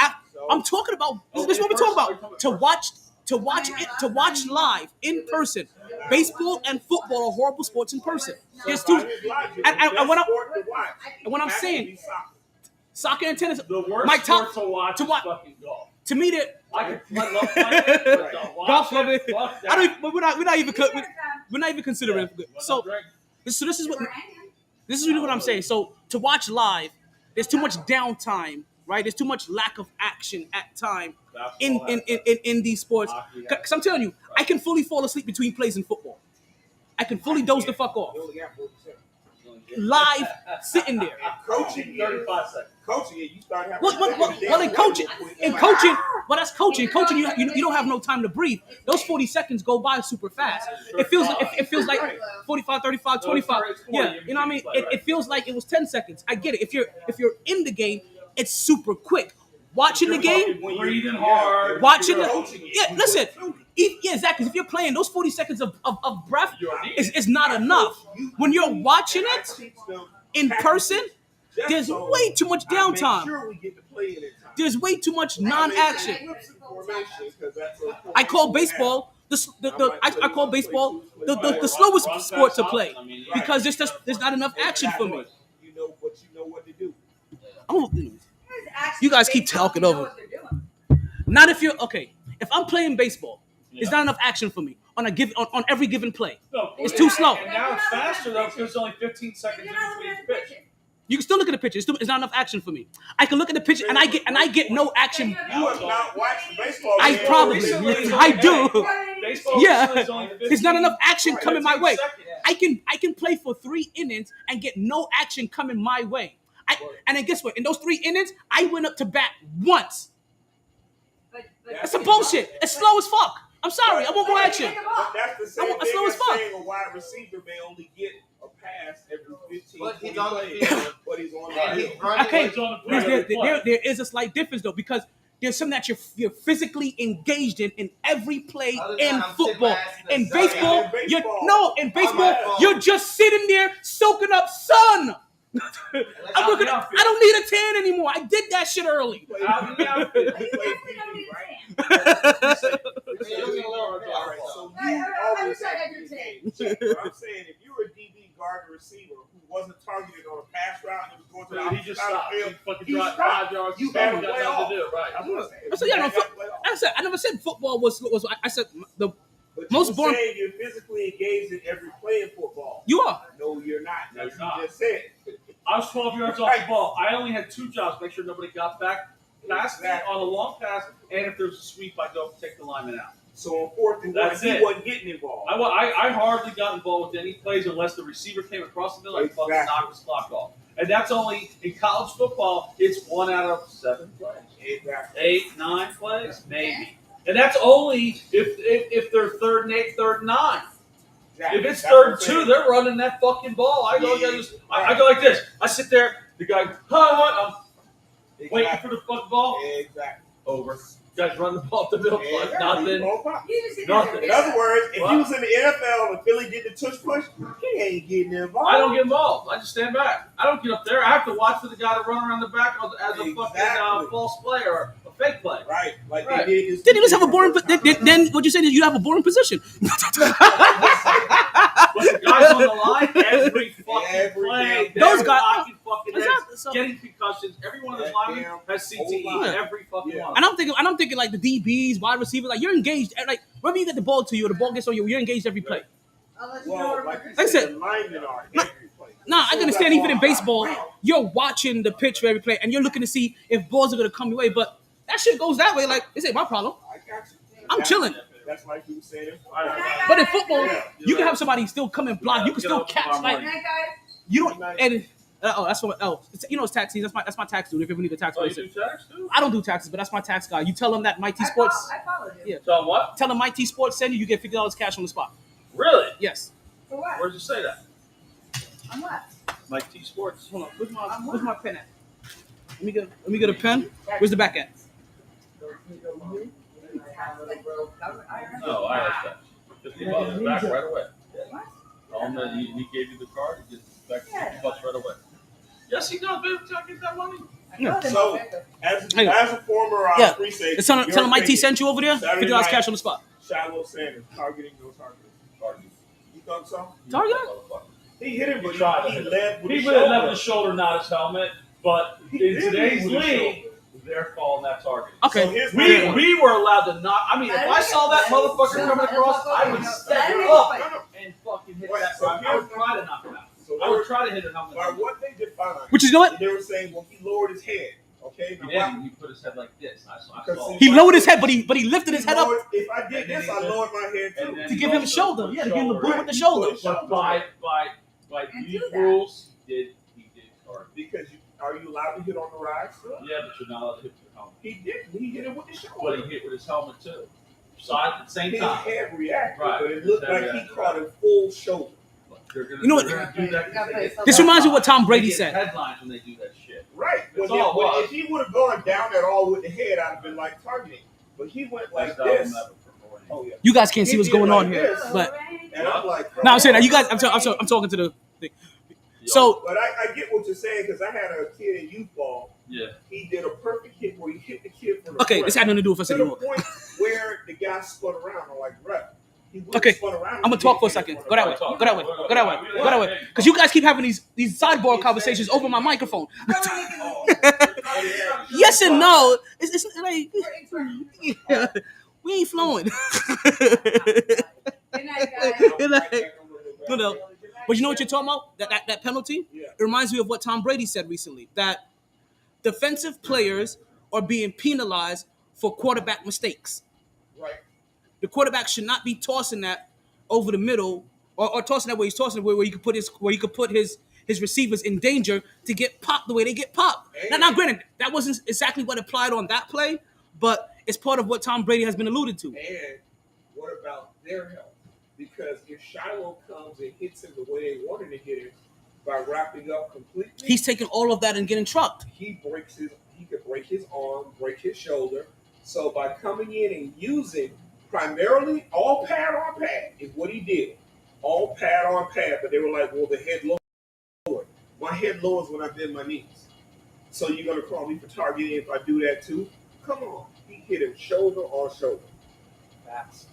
I'm talking about. This is what we're talking about. To watch live in person. Baseball and football are horrible sports in person. There's two. And what I'm saying, soccer and tennis. The worst My top sport to watch to is watch. fucking golf. To me, that I love playing it, but to watch golf love it. fuck that. I don't. We're not even. We're not even considering. Yeah. So this is what I'm saying. So to watch live, there's too much downtime, right? There's too much lack of action at time in these sports. Because I'm telling you, I can fully fall asleep between plays in football. I can fully doze the fuck off. Live, sitting there. Coaching, 35 seconds. coaching it, you start having. Well, in that's coaching. Coaching, you don't have no time to breathe. Those 40 seconds go by super fast. It feels like 45, 35, 25. Yeah, you know what I mean. It feels like it was 10 seconds. I get it. If you're in the game, it's super quick. Watching the game, breathing hard. watching listen. Yeah, exactly. If you're playing, those 40 seconds of breath is not enough. When you're watching it in person, there's way too much downtime. There's way too much non-action. I call baseball I call baseball the slowest sport to play because there's not enough action for me. You know what to do. You guys keep talking over. Not if you're okay. If I'm playing baseball, there's not enough action for me on every given play. It's too slow. And now it's faster though because there's only 15 seconds in between pitch. You can still look at the pitch. It's not enough action for me. I can look at the pitch and I get no action. You have not watched baseball. I probably do. Baseball Yeah, is only 15 there's not enough action coming my way. seconds. I can play for 3 innings and get no action coming my way. And then guess what? In those 3 innings, I went up to bat once. That's some bullshit. It's slow as fuck. I'm sorry. I want more action. But that's the same That's slow thing as as fuck. saying a wide receiver may only get a pass every 15, But he's 20 on the plays, field. but he's on And the he's field. running. Okay, He's on the field. there is a slight difference though because there's something that you're physically engaged in every play Other than in I'm sitting football. my ass in In the sun. baseball, Yeah, in baseball. in baseball, phone. you're just sitting there soaking up sun. I'm looking. I don't need a tan anymore. I did that shit early. Out in the outfield. You definitely don't need a tan. All right, so you I always wish I have had to your be tan. engaged. But I'm saying if you were a DB guard or receiver who wasn't targeted on a pass route and was going to the He opposite just side of stopped. the He field, fucking he dropped stopped. 5 yards. You Still had got to play nothing off. to do. Right. That's what I'm saying. I said, yeah, You no, had to play off. I never said football was. I said the But most you boring- saying you're physically engaged in every play in football. you are. No, you're not. No, As you're not. you just said. I was 12 yards off the ball. I only had 2 jobs: make sure nobody got back past me on a long pass, and if there's a sweep, I go take the lineman out. So on 4th and 1, That's he it. wasn't getting involved. I hardly got involved with any plays unless the receiver came across the middle and fucking Exactly. knocked his clock off. And that's only in college football. It's 1 out of 7 plays, Exactly. 8, 9 plays, maybe. And that's only if they're 3rd and 8, 3rd and 9. Exactly. If it's That's 3rd what and I'm 2, saying. they're running that fucking ball. I go, I go like this. I sit there. The guy, I'm waiting for the fucking ball. Exactly. Over. You guys run the ball to the middle. Yeah, Nothing. no problem. You just sit Nothing. there. In other words, if What? he was in the NFL and Philly did the tush push, he ain't getting involved. I don't get involved. I just stand back. I don't get up there. I have to watch for the guy to run around the back as a fucking Exactly. false play or a fake play. Right, like Right. they did. Then he must have a boring. Then what you saying is you have a boring position. But the guys on the line, every fucking Every play, damn Those they're guys- knocking fucking heads, So- getting concussions. Every one of those That linemen damn has CTE. whole line. Every fucking Yeah. one. And I'm thinking like the DBs, wide receivers, like you're engaged. Like whenever you get the ball to you or the ball gets on you, you're engaged every play. Unless you know Well, where like we're you Like I said, said- the linemen are No. every play. Nah, I So understand that even in ball- baseball, you're watching the pitch for every play and you're looking to see if balls are gonna come your way. But that shit goes that way. Like this ain't my problem. I got you. I'm chilling. That's like you said. But in football, Yeah. you can have somebody still come and block. You can still catch. Good Like night, guys. you don't. And that's what. It's tax season. That's my tax dude. If you ever need a tax Oh, you person, do tax too? I don't do taxes, but that's my tax guy. You tell him that MyT Sports. I followed you. Yeah. So what? Tell him MyT Sports send you. You get $50 cash on the spot. Really? Yes. For what? Where'd you say that? On what? Mike T Sports. Hold on. Where's my pen at? Let me get a pen. Where's the back at? No, I asked that. $50 back right away. Tell him that he gave you the card. He gets back $50 right away. Yes, he does, baby. Till I get that money. So, as Hang on. a former Yeah. free safety, Tell him your MyT opinion, sent you over there. Saturday $50 night, cash on the spot. Shiloh Sanders targeting, no targeting. You think so? Target? He hit him, but Tried he to. led with He his really left shoulder. his shoulder, not his helmet. But He in did today's lead with his league, shoulder. they're calling that target. Okay. So here's my point. We were allowed to knock. I mean, if I saw that motherfucker coming across, I would step up and fucking hit that. So I would try to knock him out. So I would try to hit him helmet. by what they defined, Which is, you know what? they were saying, well, he lowered his head. Okay, He now didn't. He put his head like this. I saw. Because He lowered his head, but he lifted his head up If I did this, I lowered my head And too. then to he give him a also shoulder. put Yeah, to give him the shoulder. boot with the shoulder. But by And league do that. rules, he did target. Because are you allowed to hit on the rise? Yeah, but you're not allowed to hit with your helmet. He didn't. He hit it with the shoulder. But he hit with his helmet too. Side at the same His time. head reacted, Right. but it looked His head like he reacted. caught a full shoulder. They're gonna, You know what? they're gonna do that 'cause they get This reminds me of what Tom Brady they get said. headlines when they do that shit. Right. That's Well, all it was. if he would have gone down at all with the head, I'd have been like targeting. But he went like That's not this. never performing. Oh yeah. You guys can't see He what's did going like on here, this. but And I'm like, no, I'm saying that you guys. I'm talking to the thing. So But I get what you're saying because I had a kid in youth ball. Yeah. He did a perfect hit where he hit the kid from the okay, front. this had nothing to do with us to the anymore. point where the guy spun around. I'm like, bruh. He would've Okay, spun around I'm gonna talk for a second. Go that way. Go that way. Go that way. Go that way. Because you guys keep having these sidebar conversations over my microphone. Yes and no. It's like yeah, we ain't flowing. Good night, guys. No. But you know what you're talking about? That penalty? Yeah. It reminds me of what Tom Brady said recently. That defensive players are being penalized for quarterback mistakes. Right. The quarterback should not be tossing that over the middle or tossing that where he's tossing it where he could put his receivers in danger to get popped the way they get popped. Now, granted, that wasn't exactly what applied on that play, but it's part of what Tom Brady has been alluded to. And what about their health? Because if Shiloh comes and hits him the way they wanted to hit him by wrapping up completely, He's taking all of that and getting trucked. he breaks his. he could break his arm, break his shoulder. So by coming in and using primarily all pad on pad is what he did. All pad on pad, but they were like, well, the head lowered. My head lowers when I bend my knees. So you're gonna call me for targeting if I do that too? Come on. He hit him shoulder on shoulder. Facts.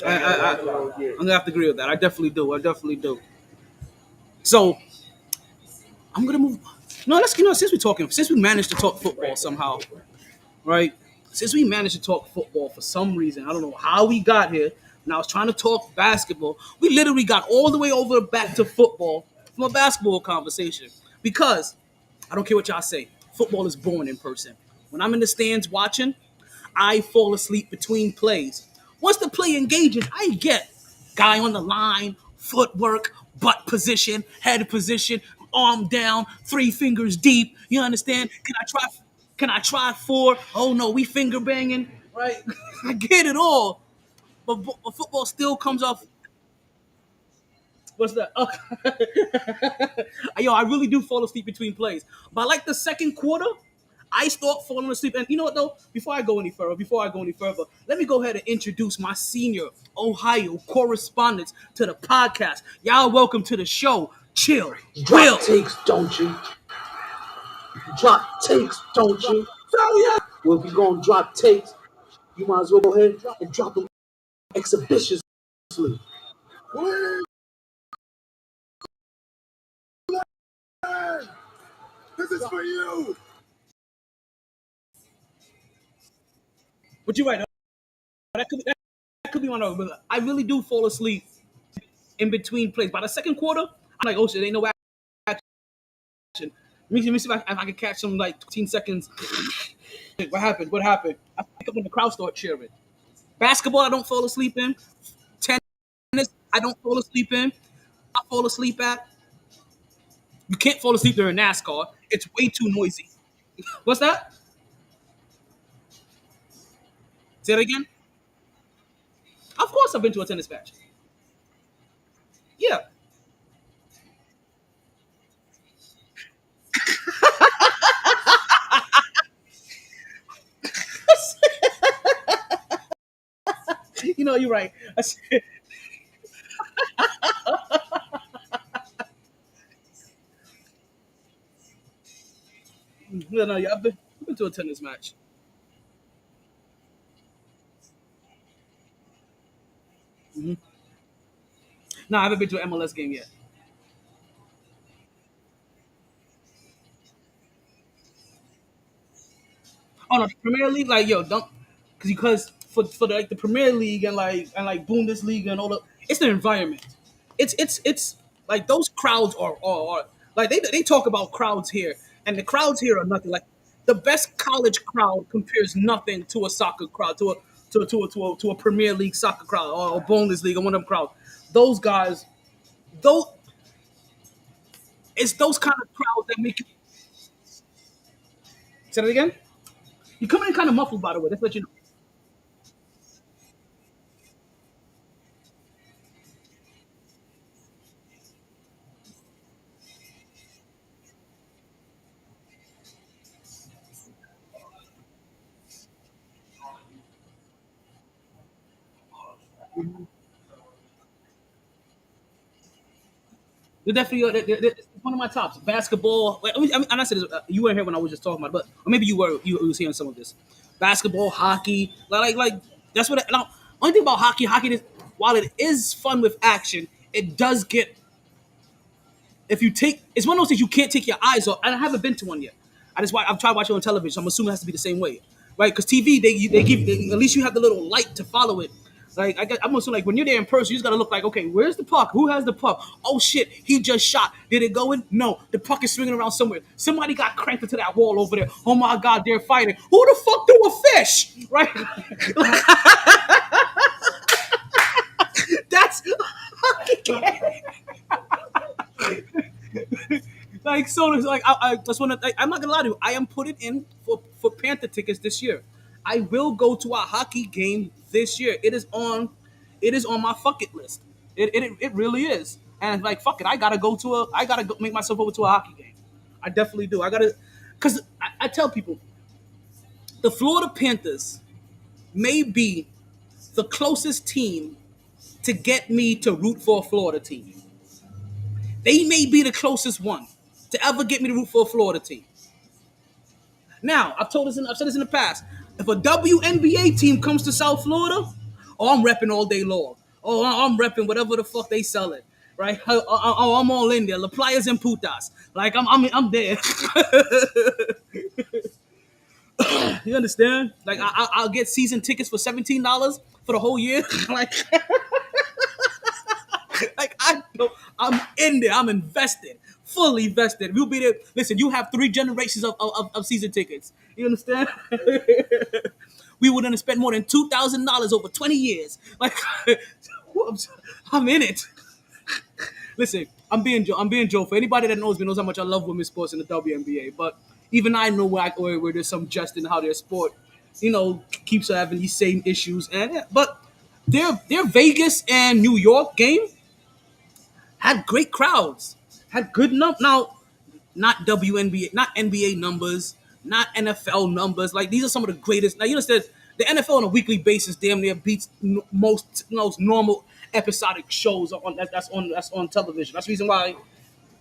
I'm gonna have to agree with that. I definitely do. I definitely do. So I'm gonna move. No, let's since we managed to talk football somehow, right? Since we managed to talk football for some reason, I don't know how we got here. And I was trying to talk basketball. We literally got all the way over back to football from a basketball conversation because I don't care what y'all say. Football is born in person. When I'm in the stands watching, I fall asleep between plays. Once the play engages, I get guy on the line, footwork, butt position, head position, arm down, three fingers deep. You understand? Can I try? Can I try four? Oh no, we finger banging, right? I get it all, but football still comes off. What's that? Oh. Yo, I really do fall asleep between plays. But like the second quarter, I start falling asleep. And you know what though? Before I go any further, let me go ahead and introduce my senior Ohio correspondent to the podcast. Y'all welcome to the show. Chill. Will. Drop takes, don't you? Drop takes, don't you? Well, if you're going to drop takes, you might as well go ahead and drop them exhibitiously. This is for you. But you're right. That could be one of them. But I really do fall asleep in between plays. By the second quarter, I'm like, oh shit, ain't no action. Let me see if I can catch some like 15 seconds. What happened? What happened? I pick up when the crowd start cheering. Basketball, I don't fall asleep in. Tennis, I don't fall asleep in. I fall asleep at. You can't fall asleep during NASCAR. It's way too noisy. What's that? Say it again. Of course, I've been to a tennis match. Yeah. You know, you're right. No, yeah, I've been to a tennis match. Hmm. No, I haven't been to an MLS game yet. Oh no, the Premier League, like yo, don't because for the, like the Premier League and like Bundesliga and all the it's the environment. It's like those crowds are like they talk about crowds here and the crowds here are nothing. Like the best college crowd compares nothing to a soccer crowd to a Premier League soccer crowd or a Bundesliga or one of them crowds. Those guys, those it's those kind of crowds that make you say that again. You come in kind of muffled by the way. That's let you know. They're definitely it's one of my tops. Basketball. And I said this, you weren't here when I was just talking about, it, but or maybe you were. You was hearing some of this. Basketball, hockey, like that's what. Now, only thing about hockey is while it is fun with action, it does get if you take it's one of those things you can't take your eyes off. And I haven't been to one yet. I've tried watching on television. So I'm assuming it has to be the same way, right? Because TV they give at least you have the little light to follow it. Like I'm assuming like when you're there in person, you just gotta look like okay, where's the puck? Who has the puck? Oh shit, he just shot. Did it go in? No, the puck is swinging around somewhere. Somebody got cranked into that wall over there. Oh my god, they're fighting. Who the fuck threw a fish? Right? That's like so. It's like I just want to. Like, I'm not gonna lie to you. I am putting in for Panther tickets this year. I will go to a hockey game this year. It is on. It is on my fuck it list. It really is. And like fuck it, I gotta go, make myself over to a hockey game. I definitely do. I gotta, cause I tell people The Florida Panthers may be the closest team to get me to root for a Florida team. They may be the closest one to ever get me to root for a Florida team. Now, I've said this in the past. If a WNBA team comes to South Florida, oh, I'm repping all day long. Oh, I'm repping whatever the fuck they sell it, right? Oh, I'm all in there. La Playas and Putas. Like I'm there. You understand? Like I'll get season tickets for $17 for the whole year. I'm in there. I'm invested, fully invested. We'll be there. Listen, you have 3 generations of season tickets. You understand? We would have spent more than $2,000 over 20 years. Like, I'm in it. Listen, I'm being Joe. For anybody that knows me knows how much I love women's sports in the WNBA. But even I know where there's some jest in how their sport, keeps having these same issues. But their Vegas and New York game had great crowds, had good now, not WNBA, not NBA numbers, not NFL numbers. Like these are some of the greatest. Now you understand the NFL on a weekly basis damn near beats most normal episodic shows that's on television. That's the reason why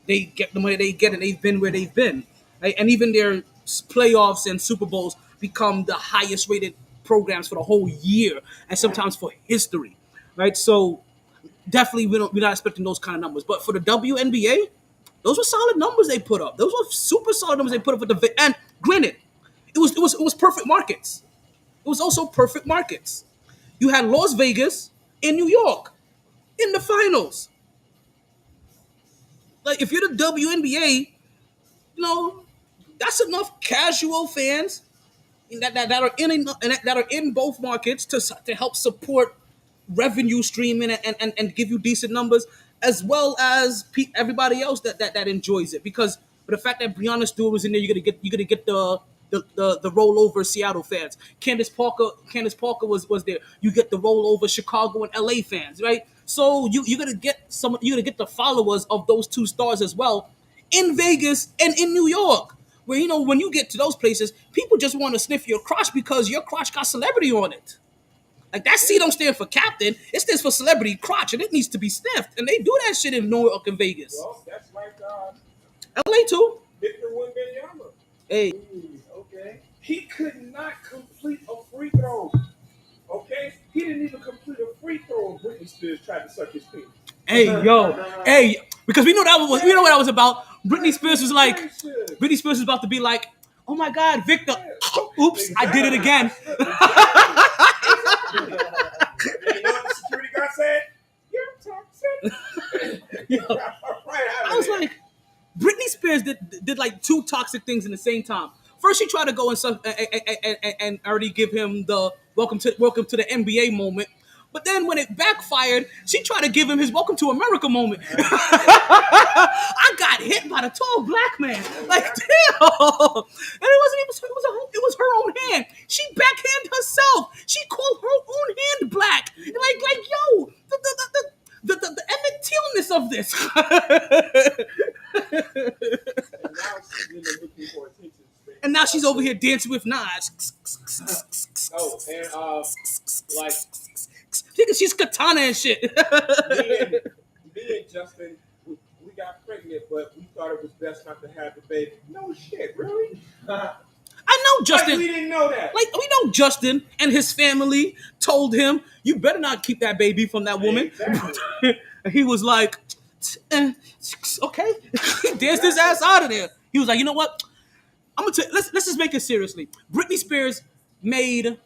they get the money they get and they've been where they've been. Right? And even their playoffs and Super Bowls become the highest rated programs for the whole year and sometimes for history. Right? So definitely we're not expecting those kind of numbers. But for the WNBA, those were solid numbers they put up. Those were super solid numbers they put up for and granted, it was perfect markets. It was also perfect markets. You had Las Vegas and New York in the finals. Like if you're the WNBA, that's enough casual fans that are in both markets to help support revenue streaming and give you decent numbers, as well as everybody else that enjoys it. Because for the fact that Breonna Stewart was in there, you're gonna get the rollover Seattle fans. Candace Parker was there. You get the rollover Chicago and LA fans, right? So you're gonna get the followers of those two stars as well in Vegas and in New York. Where when you get to those places, people just want to sniff your crotch because your crotch got celebrity on it. Like that C don't stand for captain, it stands for celebrity crotch, and it needs to be sniffed. And they do that shit in New York and Vegas. Well, that's like LA too. Victor Wembanyama. Hey. Okay. He could not complete a free throw. Okay? He didn't even complete a free throw when Britney Spears tried to suck his penis. Hey, because we know what that was about. Britney Spears was about to be like, oh my God, Victor, oops, I did it again. You know what the security guard said? You're toxic. I was like, Britney Spears did like 2 toxic things in the same time. First, she tried to go and already give him the welcome to the NBA moment. But then when it backfired, she tried to give him his welcome to America moment. I got hit by the tall black man. Like, damn. And it was her own hand. She backhanded herself. She called her own hand black. Like, yo, the Emmett Till-ness of this. And now she's over here dancing with Nas. Oh, and like she's katana and shit. me and Justin, we got pregnant, but we thought it was best not to have the baby. No shit, really? I know Justin. Like we didn't know that. Like we know Justin and his family told him, "You better not keep that baby from that woman." Exactly. And he was like, "Okay," he danced his ass out of there. He was like, "You know what? I'm gonna let's just make it seriously." Britney Spears made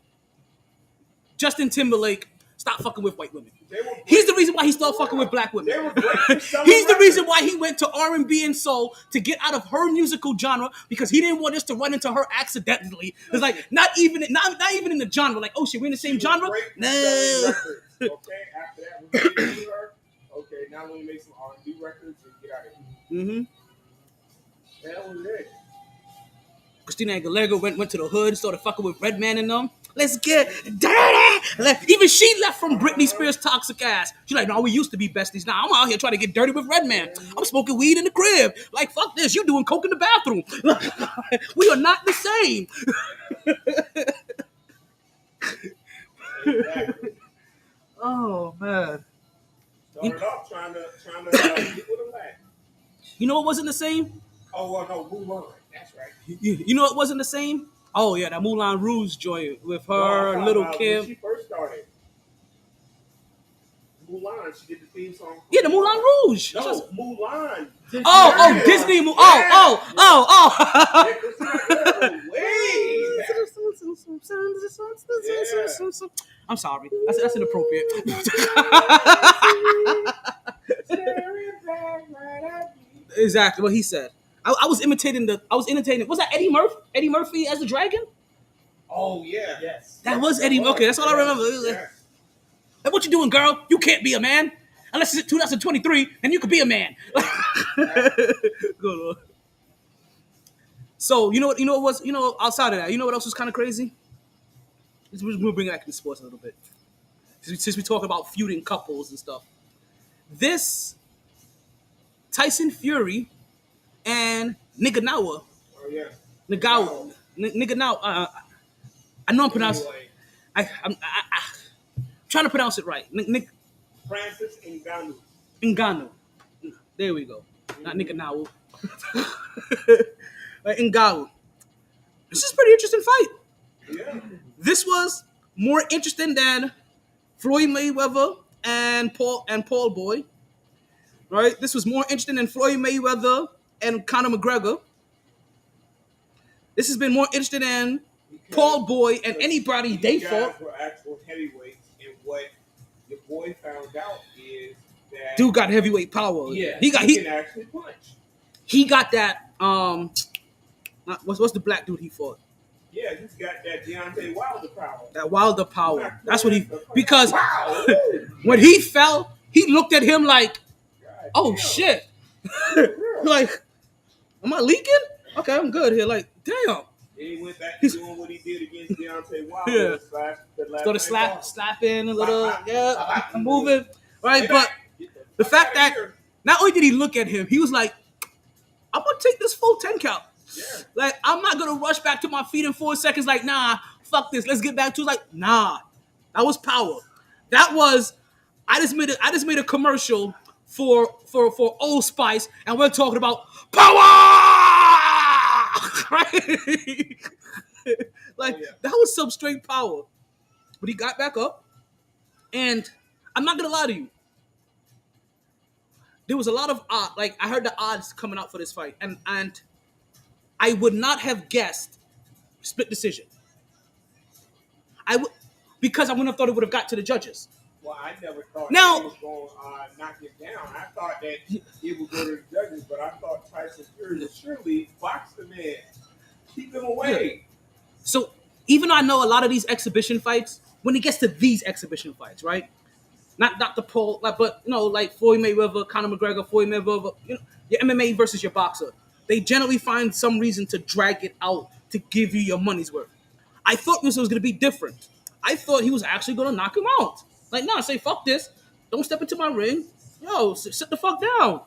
Justin Timberlake stop fucking with white women. He's the reason why he started fucking with black women. He's the reason why he went to R&B and soul to get out of her musical genre, because he didn't want us to run into her accidentally. It's like not even in the genre. Like, oh shit, we're in the same genre. No. Okay, after that, we get her. Okay, now we're gonna make some R&B records and get out of here. Mm-hmm. That was it. Christina Aguilera went to the hood and started fucking with Redman and them. Let's get dirty. Even she left from Britney Spears' toxic ass. She's like, no, we used to be besties. Now I'm out here trying to get dirty with Redman. I'm smoking weed in the crib. Like, fuck this. You doing coke in the bathroom. We are not the same. Exactly. Oh man. Started off trying to get with a laugh. You know what wasn't the same? Oh well, no, Mulan. That's right. You know what wasn't the same? Oh yeah, that Moulin Rouge joint with No, I'm her, talking Little about when Kim. she first started. Mulan, she did the theme song. Yeah, the Moulin Rouge. No, Mulan. Oh, Disney. Yeah. Oh. Yeah, 'cause see, that girl goes way back. I'm sorry. That's inappropriate. Exactly what he said. I was imitating Was that Eddie Murphy? Eddie Murphy as the dragon? Oh yeah. Yes. That was Eddie. Okay, that's all I remember. Yes. Hey, what you doing, girl? You can't be a man unless it's 2023, and you could be a man. Good Lord. So outside of that, you know what else was kind of crazy? We'll bring it back to sports a little bit. Since we talk about feuding couples and stuff. This Tyson Fury and Naganawa. Oh yeah. Naganawa. I know I'm pronouncing. I'm trying to pronounce it right. Francis Ngannou. Ngannou. There we go. Not Naganawa. Ngannou. This is a pretty interesting fight. Yeah. This was more interesting than Floyd Mayweather and Paul Boy. Right? This was more interesting than Floyd Mayweather and Conor McGregor. This has been more interesting than Paul Boy and anybody they fought. Were actual heavyweights, and what your boy found out is that Dude got heavyweight power. Yeah, he can actually punch. He got that. What's the black dude he fought? Yeah, he's got that Deontay Wilder power. That Wilder power. That's what he. Because when he fell, he looked at him like, "Oh shit!" Like, am I leaking? Okay, I'm good here. Like, damn. And he went back to doing what he did against Deontay Wilder. Yeah. Started slapping a little. Yeah, I'm moving. Right, but the fact that not only did he look at him, he was like, "I'm gonna take this full 10 count." Yeah. Like, I'm not gonna rush back to my feet in 4 seconds. Like, nah, fuck this. Let's get back to it. Like, nah, that was power. That was. I just made a commercial for Old Spice, and we're talking about power. Right? Like, that was some straight power. But he got back up, and I'm not gonna lie to you. There was a lot of odds. Like, I heard the odds coming out for this fight, and I would not have guessed split decision. Because I wouldn't have thought it would have got to the judges. Well, I never thought Now, he was going to knock him down. I thought that it would go to the judges, but I thought Tyson Fury would surely box the man, keep him away. Yeah. So even though I know a lot of these exhibition fights, when it gets to these exhibition fights, right? Not the Paul, but like Floyd Mayweather, Conor McGregor, Floyd Mayweather, your MMA versus your boxer. They generally find some reason to drag it out to give you your money's worth. I thought this was going to be different. I thought he was actually going to knock him out. Like, nah, say fuck this. Don't step into my ring. Yo, sit the fuck down.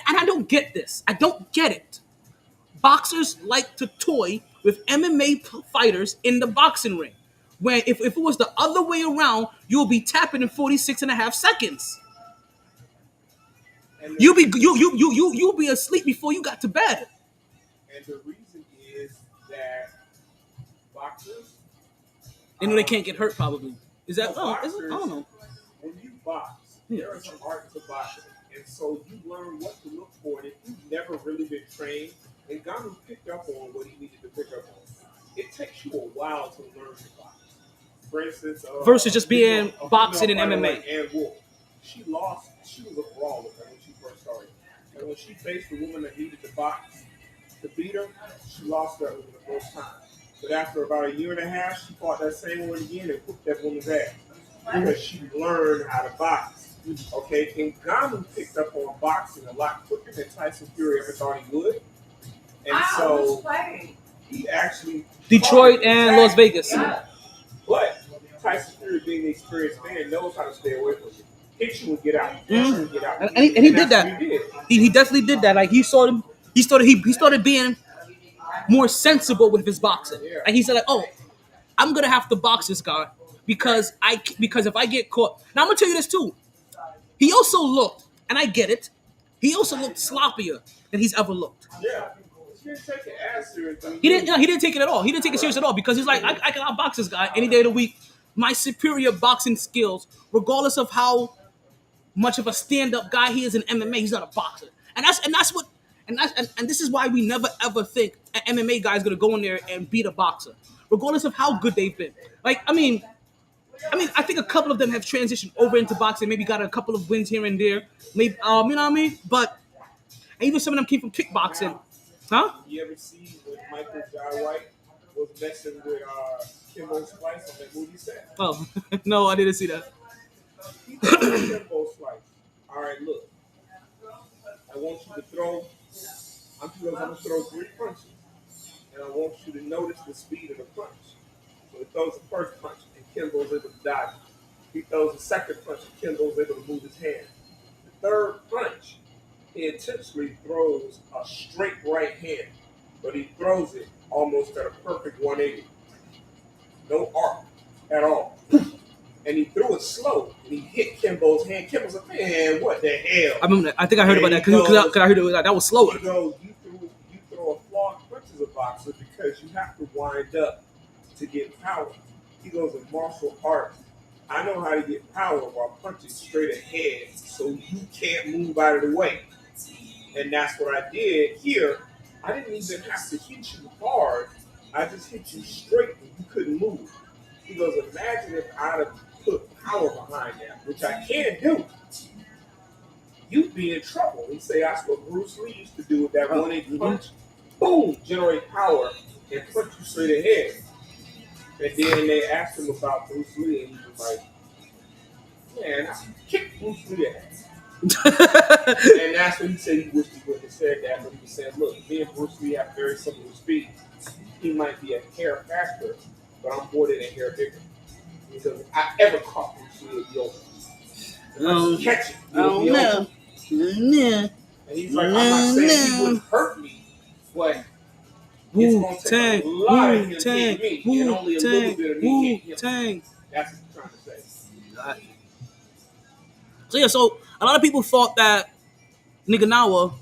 And I don't get this. I don't get it. Boxers like to toy with MMA fighters in the boxing ring. When if it was the other way around, you'll be tapping in 46 and a half seconds. You'll be asleep before you got to bed. And the reason is that boxers, They can't get hurt probably. Is that? boxers, I don't know. When you box, there is an art to boxing, and so you learn what to look for. And if you've never really been trained, and Ngannou picked up on what he needed to pick up on, it takes you a while to learn to box. For instance, versus just being boxing and MMA. Like Ann Wolf, she lost. She was a brawler when she first started, and when she faced the woman that needed to box to beat her, she lost that woman the first time. But after about a year and a half, she fought that same woman again and whooped that woman's ass because she learned how to box. Okay, and Ngannou picked up on boxing a lot quicker than Tyson Fury ever thought he would, and so he actually Detroit and Las Vegas. Yeah. But Tyson Fury, being the experienced man, knows how to stay away from you. Hit you and get out. Mm-hmm. Get out. And he did that. He definitely did that. Like, he started being more sensible with his boxing. Yeah. Like, he said, like, oh, I'm gonna have to box this guy because if I get caught, now I'm gonna tell you this too. He also looked, and I get it. He also looked sloppier than he's ever looked. Yeah. He didn't take it as serious. He didn't. No, he didn't take it at all. He didn't take it serious at all because he's like, I can outbox this guy any day of the week. My superior boxing skills, regardless of how much of a stand-up guy he is in MMA, he's not a boxer, and this is why we never ever think an MMA guy is gonna go in there and beat a boxer, regardless of how good they've been. Like, I think a couple of them have transitioned over into boxing, maybe got a couple of wins here and there, maybe, you know what I mean? But even some of them came from kickboxing, huh? You ever see when Michael Jai White was messing with Kimbo Slice on that movie set? Oh, no, I didn't see that. He told Kimbo Slice, all right, look, I want you to throw, I'm going to throw 3 punches, and I want you to notice the speed of the punch. So he throws the first punch, and Kimbo's able to dodge it. He throws the second punch, and Kimbo's able to move his hand. The third punch, he intentionally throws a straight right hand, but he throws it almost at a perfect 180. No arc at all. And he threw it slow, and he hit Kimbo's hand. Kimbo's like, man, what the hell? I remember that. I think I heard about that because I heard it, that was slower. He goes, you throw a flawed punch as a boxer because you have to wind up to get power. He goes, in martial arts, I know how to get power while punching straight ahead so you can't move out of the way. And that's what I did here. I didn't even have to hit you hard. I just hit you straight and you couldn't move. He goes, imagine if I'd have put power behind that, which I can't do. You'd be in trouble. He say that's what Bruce Lee used to do with that 180 punch. Boom, generate power and punch you straight ahead. And then they asked him about Bruce Lee, and he was like, man, I kicked Bruce Lee ass. And that's when he said he wished he wouldn't have said that, but he was saying, look, me and Bruce Lee have very similar speed. He might be a hair faster, but I'm more than a hair bigger. Because if I ever caught Bruce Lee, it'd be over. If I catch it, it'll be over. And he's like, I'm not saying he wouldn't hurt me, but it's going to take a lot of him to hit me, and only a little bit of me hit him. That's what he's trying to say. So yeah, so a lot of people thought that Niganawa.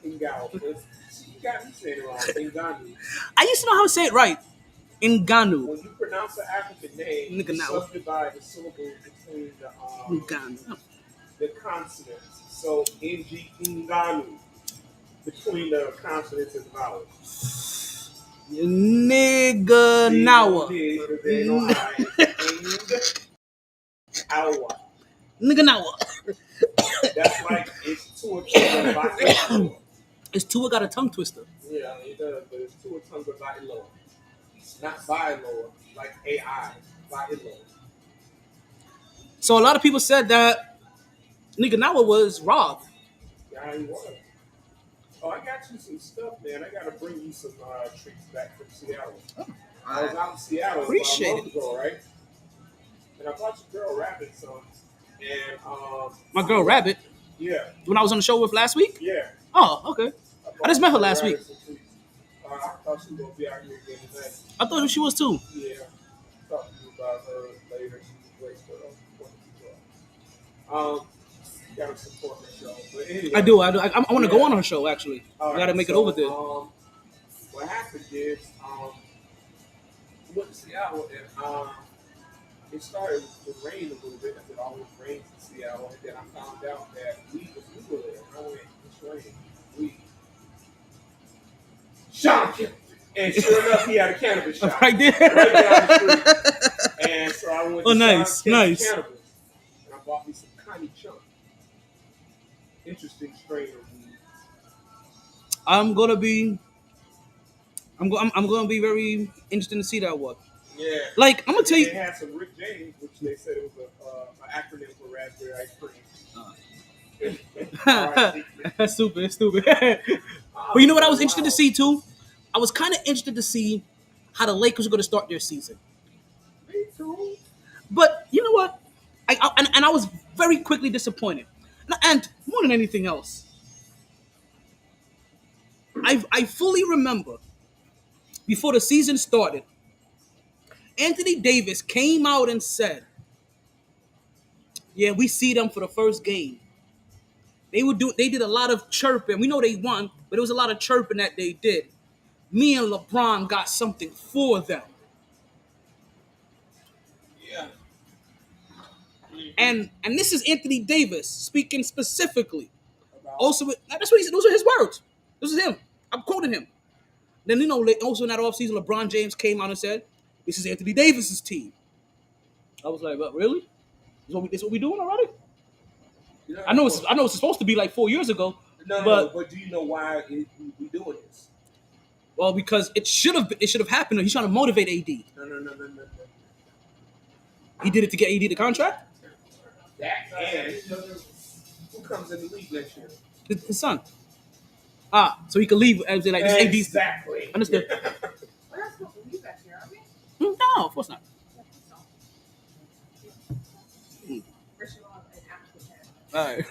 Ngannou. You got me saying it wrong. Ngannou. I used to know how to say it right. Ngannou. When you pronounce the African name, you subdivide the syllables between the consonants. So Ngannou between the consonants and vowels. Niganawa. Niganawa. That's like it's Tua Tagovailoa. It's Tua got a tongue twister. Yeah, it does, but it's Tua Tagovailoa. Not Vailoa, like AI. Vailoa. So a lot of people said that Niganawa was robbed. Yeah, he was. Oh, I got you some stuff, man. I got to bring you some treats back from Seattle. Oh, I was out in Seattle appreciate about a month ago, right? And I bought your girl Rabbit some. And my girl Rabbit? Yeah. When I was on the show with last week? Yeah. Oh, okay. I just met her last week. I thought she was going to be out here again tonight. I thought she was too. Yeah. Talk to you about her later. She's a great girl. Got to support her show. But anyway, I do. I want to go on her show, actually. I got to make it over there. What happened is, we went to Seattle and it started to rain a little bit, as it always rains in Seattle. And then I found out that weed was legal there. And I went, it's raining. Weed. Shot him. And sure enough, he had a cannabis shop. Right there. Right down the street. And so I went to nice. Cannabis. And I bought me some Connie Chunk. Interesting strain of weed. I'm gonna be very interested to see that one. Yeah. Like, I'm gonna tell you. They had some Rick James, which they said it was an acronym for raspberry ice cream. That's stupid. It's stupid. But you know what I was interested to see too? I was kind of interested to see how the Lakers are going to start their season. Me too. But you know what? I was very quickly disappointed. And more than anything else, I fully remember before the season started, Anthony Davis came out and said, "Yeah, we see them for the first game. They did a lot of chirping. We know they won, but it was a lot of chirping that they did. Me and LeBron got something for them." Yeah. And this is Anthony Davis speaking specifically. Also, that's what he said. Those are his words. This is him. I'm quoting him. Then, also in that offseason, LeBron James came out and said, "This is Anthony Davis's team." I was like, "What, really? This what we doing already?" You know, I know it's supposed to be like 4 years ago. but do you know why we doing this? Well, because it should have happened. He's trying to motivate AD. No. He did it to get AD the contract. That and who comes in the league next year? His son. So he could leave and say like this AD's. Exactly. Understood. We're not supposed to leave back here, are we? No, of course not. First of all, an applicant. All right.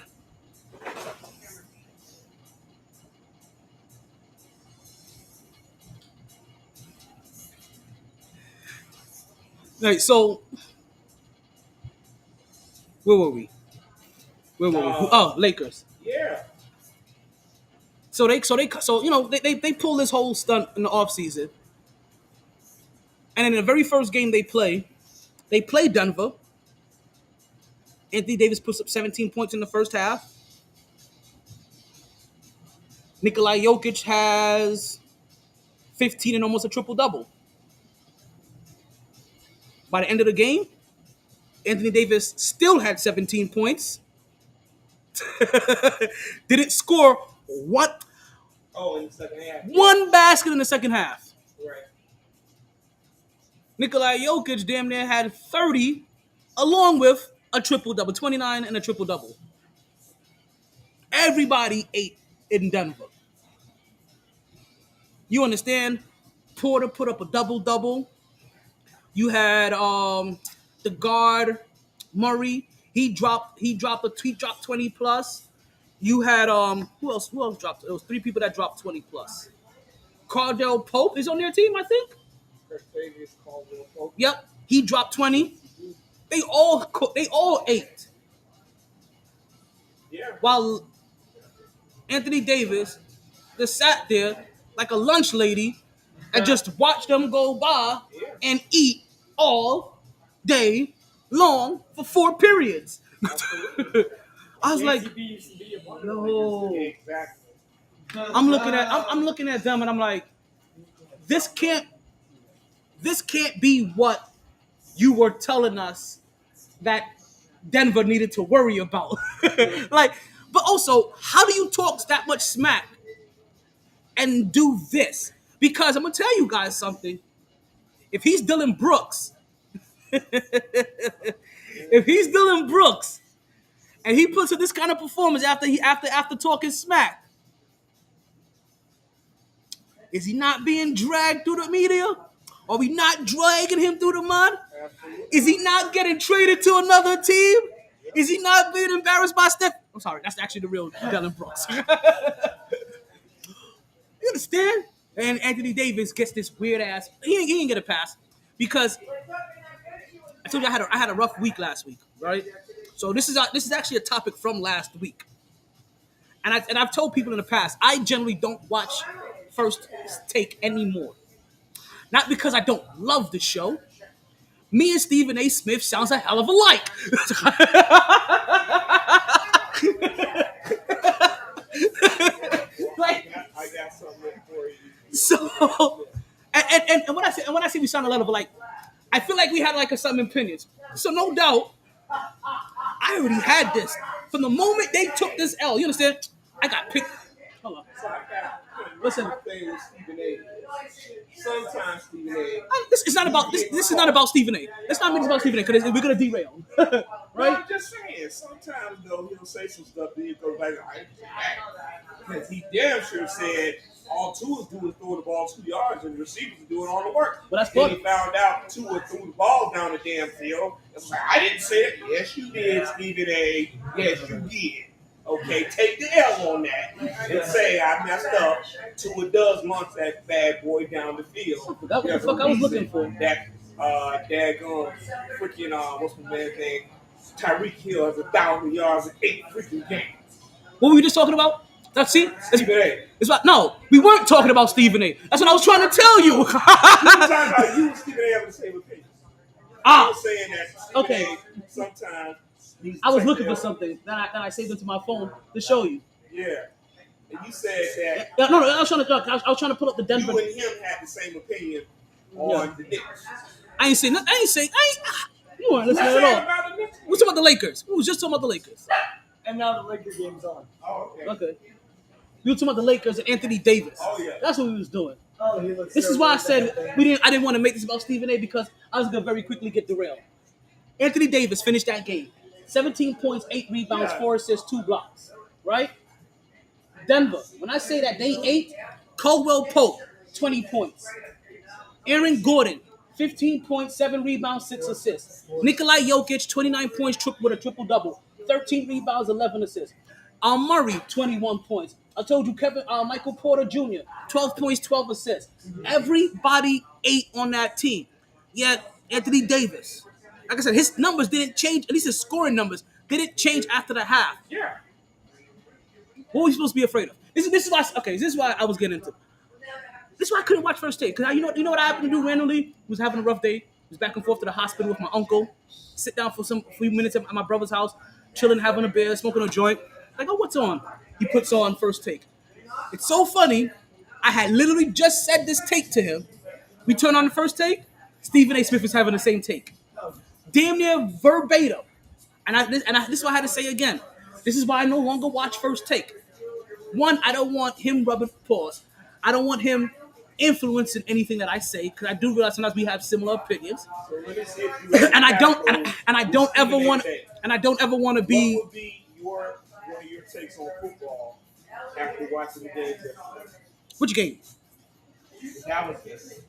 Right, so where were we? Oh, Lakers. Yeah. So they pull this whole stunt in the offseason. And in the very first game they play Denver. Anthony Davis puts up 17 points in the first half. Nikola Jokic has 15 and almost a triple-double. By the end of the game, Anthony Davis still had 17 points. Didn't score what? Oh, in the second half. One basket in the second half. Right. Nikola Jokic damn near had 30 along with a triple-double, 29 and a triple-double. Everybody ate in Denver. You understand? Porter put up a double-double. You had the guard Murray. He dropped 20 plus. You had who else dropped? It was 3 people that dropped 20 plus. Cardell Pope is on their team, I think. Caldwell Pope. Yep, he dropped 20. They all ate. Yeah. While Anthony Davis just sat there like a lunch lady and just watched them go by and eat all day long for 4 periods. I was like, yo. Exactly. I'm looking at them and I'm like, this can't be what you were telling us that Denver needed to worry about. But also, how do you talk that much smack and do this? Because I'm gonna tell you guys something. If he's Dylan Brooks, and he puts in this kind of performance after talking smack, is he not being dragged through the media? Are we not dragging him through the mud? Is he not getting traded to another team? Is he not being embarrassed by Steph? I'm sorry, that's actually the real Dylan Brooks. You understand? And Anthony Davis gets this weird ass. He didn't get a pass because I told you I had a rough week last week, right? So this is actually a topic from last week, and I've told people in the past I generally don't watch First Take anymore. Not because I don't love the show. Me and Stephen A. Smith sounds a hell of alike. I got something for you. So, and when I say we sound a lot of alike, I feel like we had like some opinions. So no doubt, I already had this from the moment they took this L. You understand? I got picked. Hold on. Listen. My thing with Stephen A. Sometimes Stephen A. This is not about this. This is not about Stephen A. Let's not make this about Stephen A. because we're gonna derail. Right? Right? I'm just saying. Sometimes though he'll say some stuff, then you go back. Because he damn sure said all Tua is doing is throwing the ball 2 yards, and the receivers are doing all the work. Well, that's then good. he found out Tua threw the ball down the damn field. It's like, I didn't say it. Yes, you did, Stephen A. Yes, you did. Okay, take the L on that and say I messed up. Tua does launch that bad boy down the field. That's what the fuck I was looking for. That Daggone freaking what's my man's name? Tyreek Hill has 1,000 yards in 8 freaking games. What were we just talking about? That's see. Stephen A. It's about no. We weren't talking about Stephen A. That's what I was trying to tell you. You were talking about you and Stephen A. having the same opinion. I was saying that Stephen Okay. A. sometimes needs to I was take looking care for of- something. Then I saved it to my phone to show you. Yeah. And you said that Yeah, no, I was trying to pull up the Denver. you and him had the same opinion on the Knicks. I ain't saying nothing. You weren't listening Let's at say all. about the Knicks. We're talking about the Lakers. We was just talking about the Lakers. And now the Lakers game's on. Oh, okay. Okay. We were talking about the Lakers and Anthony Davis. Oh, yeah. That's what we was doing. Oh, he looks This is terrible why I with said that thing. I didn't want to make this about Stephen A. because I was gonna very quickly get derailed. Anthony Davis finished that game. 17 points, 8 rebounds, 4 assists, 2 blocks. Right? Denver. When I say that they ate, Caldwell Pope, 20 points. Aaron Gordon, 15 points, 7 rebounds, 6 assists. Nikolai Jokic, 29 points with a triple-double. 13 rebounds, 11 assists. Murray, 21 points. I told you, Michael Porter Jr., 12 points, 12 assists. Everybody ate on that team. Yet, Anthony Davis, like I said, his numbers didn't change, at least his scoring numbers didn't change after the half. Yeah. What were we supposed to be afraid of? This is why I was getting into. This is why I couldn't watch First Take. Because you know what I happened to do randomly? Was having a rough day. Was back and forth to the hospital with my uncle. Sit down for some few minutes at my brother's house, chilling, having a beer, smoking a joint. Like, oh, what's on? He puts on First Take. It's so funny. I had literally just said this take to him. We turn on the First Take. Stephen A. Smith was having the same take. Damn near verbatim. This is what I had to say again. This is why I no longer watch First Take. One, I don't want him rubbing pause. I don't want him influencing anything that I say because I do realize sometimes we have similar opinions. So let me see if you and I don't ever want to be. What would be one of your takes on football after watching the game yesterday? Which game? That was it.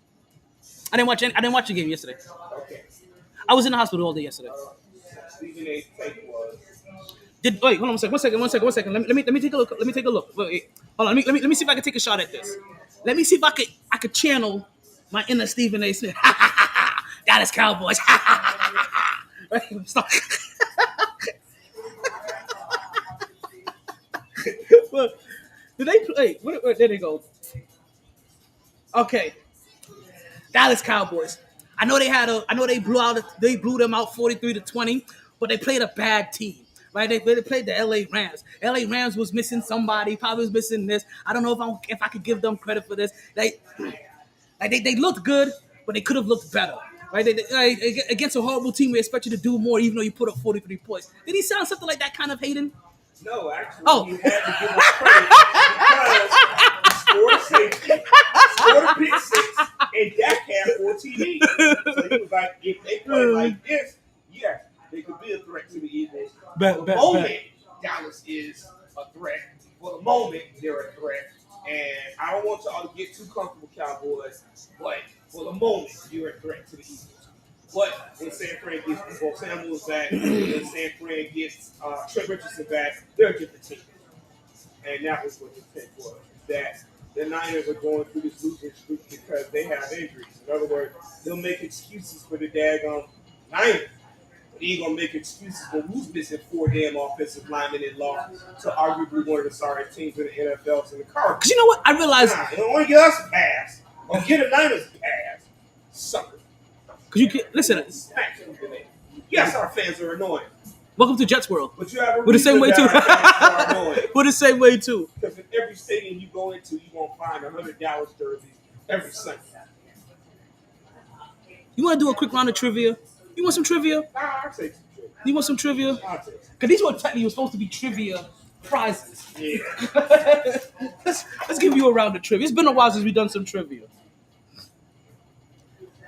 I didn't watch the game yesterday. Okay. I was in the hospital all day yesterday. Stephen A's take was. Wait, hold on one second. Let me take a look. Let me take a look. Wait. Hold on. Let me see if I can take a shot at this. Let me see if I could channel my inner Stephen A. Smith. Dallas Cowboys. Right? Stop. But did they play? Where there they go. Okay. Dallas Cowboys. I know they blew them out 43-20, but they played a bad team. Right? They played the LA Rams. LA Rams was missing somebody, probably was missing this. I don't know if I could give them credit for this. They looked good, but they could have looked better. Right? Against a horrible team, we expect you to do more, even though you put up 43 points. Did he sound something like that kind of Hayden? No, actually, Oh. you had to give us credit because he scored a safety, scored a pick six, and Dak had 4 TDs. So he was like, if they play like this, yes, they could be a threat to the Eagles. For the moment, Dallas is a threat. For the moment, they're a threat. And I don't want y'all to get too comfortable, Cowboys, but for the moment, you're a threat to the Eagles. But when San Fran gets Debo Samuels back, when San Fran gets Trent Richardson back, they're a different team. And that was what the pick was. That the Niners are going through this losing streak because they have injuries. In other words, they'll make excuses for the daggone Niners. But he ain't going to make excuses for who's missing 4 damn offensive linemen and lost to arguably one of the sorry teams in the NFL in the Cardinals. Because you know what? I realized. They don't want to get us a pass or get a Niners a pass. Sucker. Because you can listen. Yes, our fans are annoying. Welcome to Jets World. But you have a We're the same way reason too. that our fans are annoying. We're the same way too. Because in every stadium you go into, you won't find 100 Dallas jerseys every Sunday. You want to do a quick round of trivia? You want some trivia? Nah, I'll take some trivia. You want some trivia? I'll take some. Because these were technically supposed to be trivia prizes. Yeah. let's give you a round of trivia. It's been a while since we've done some trivia.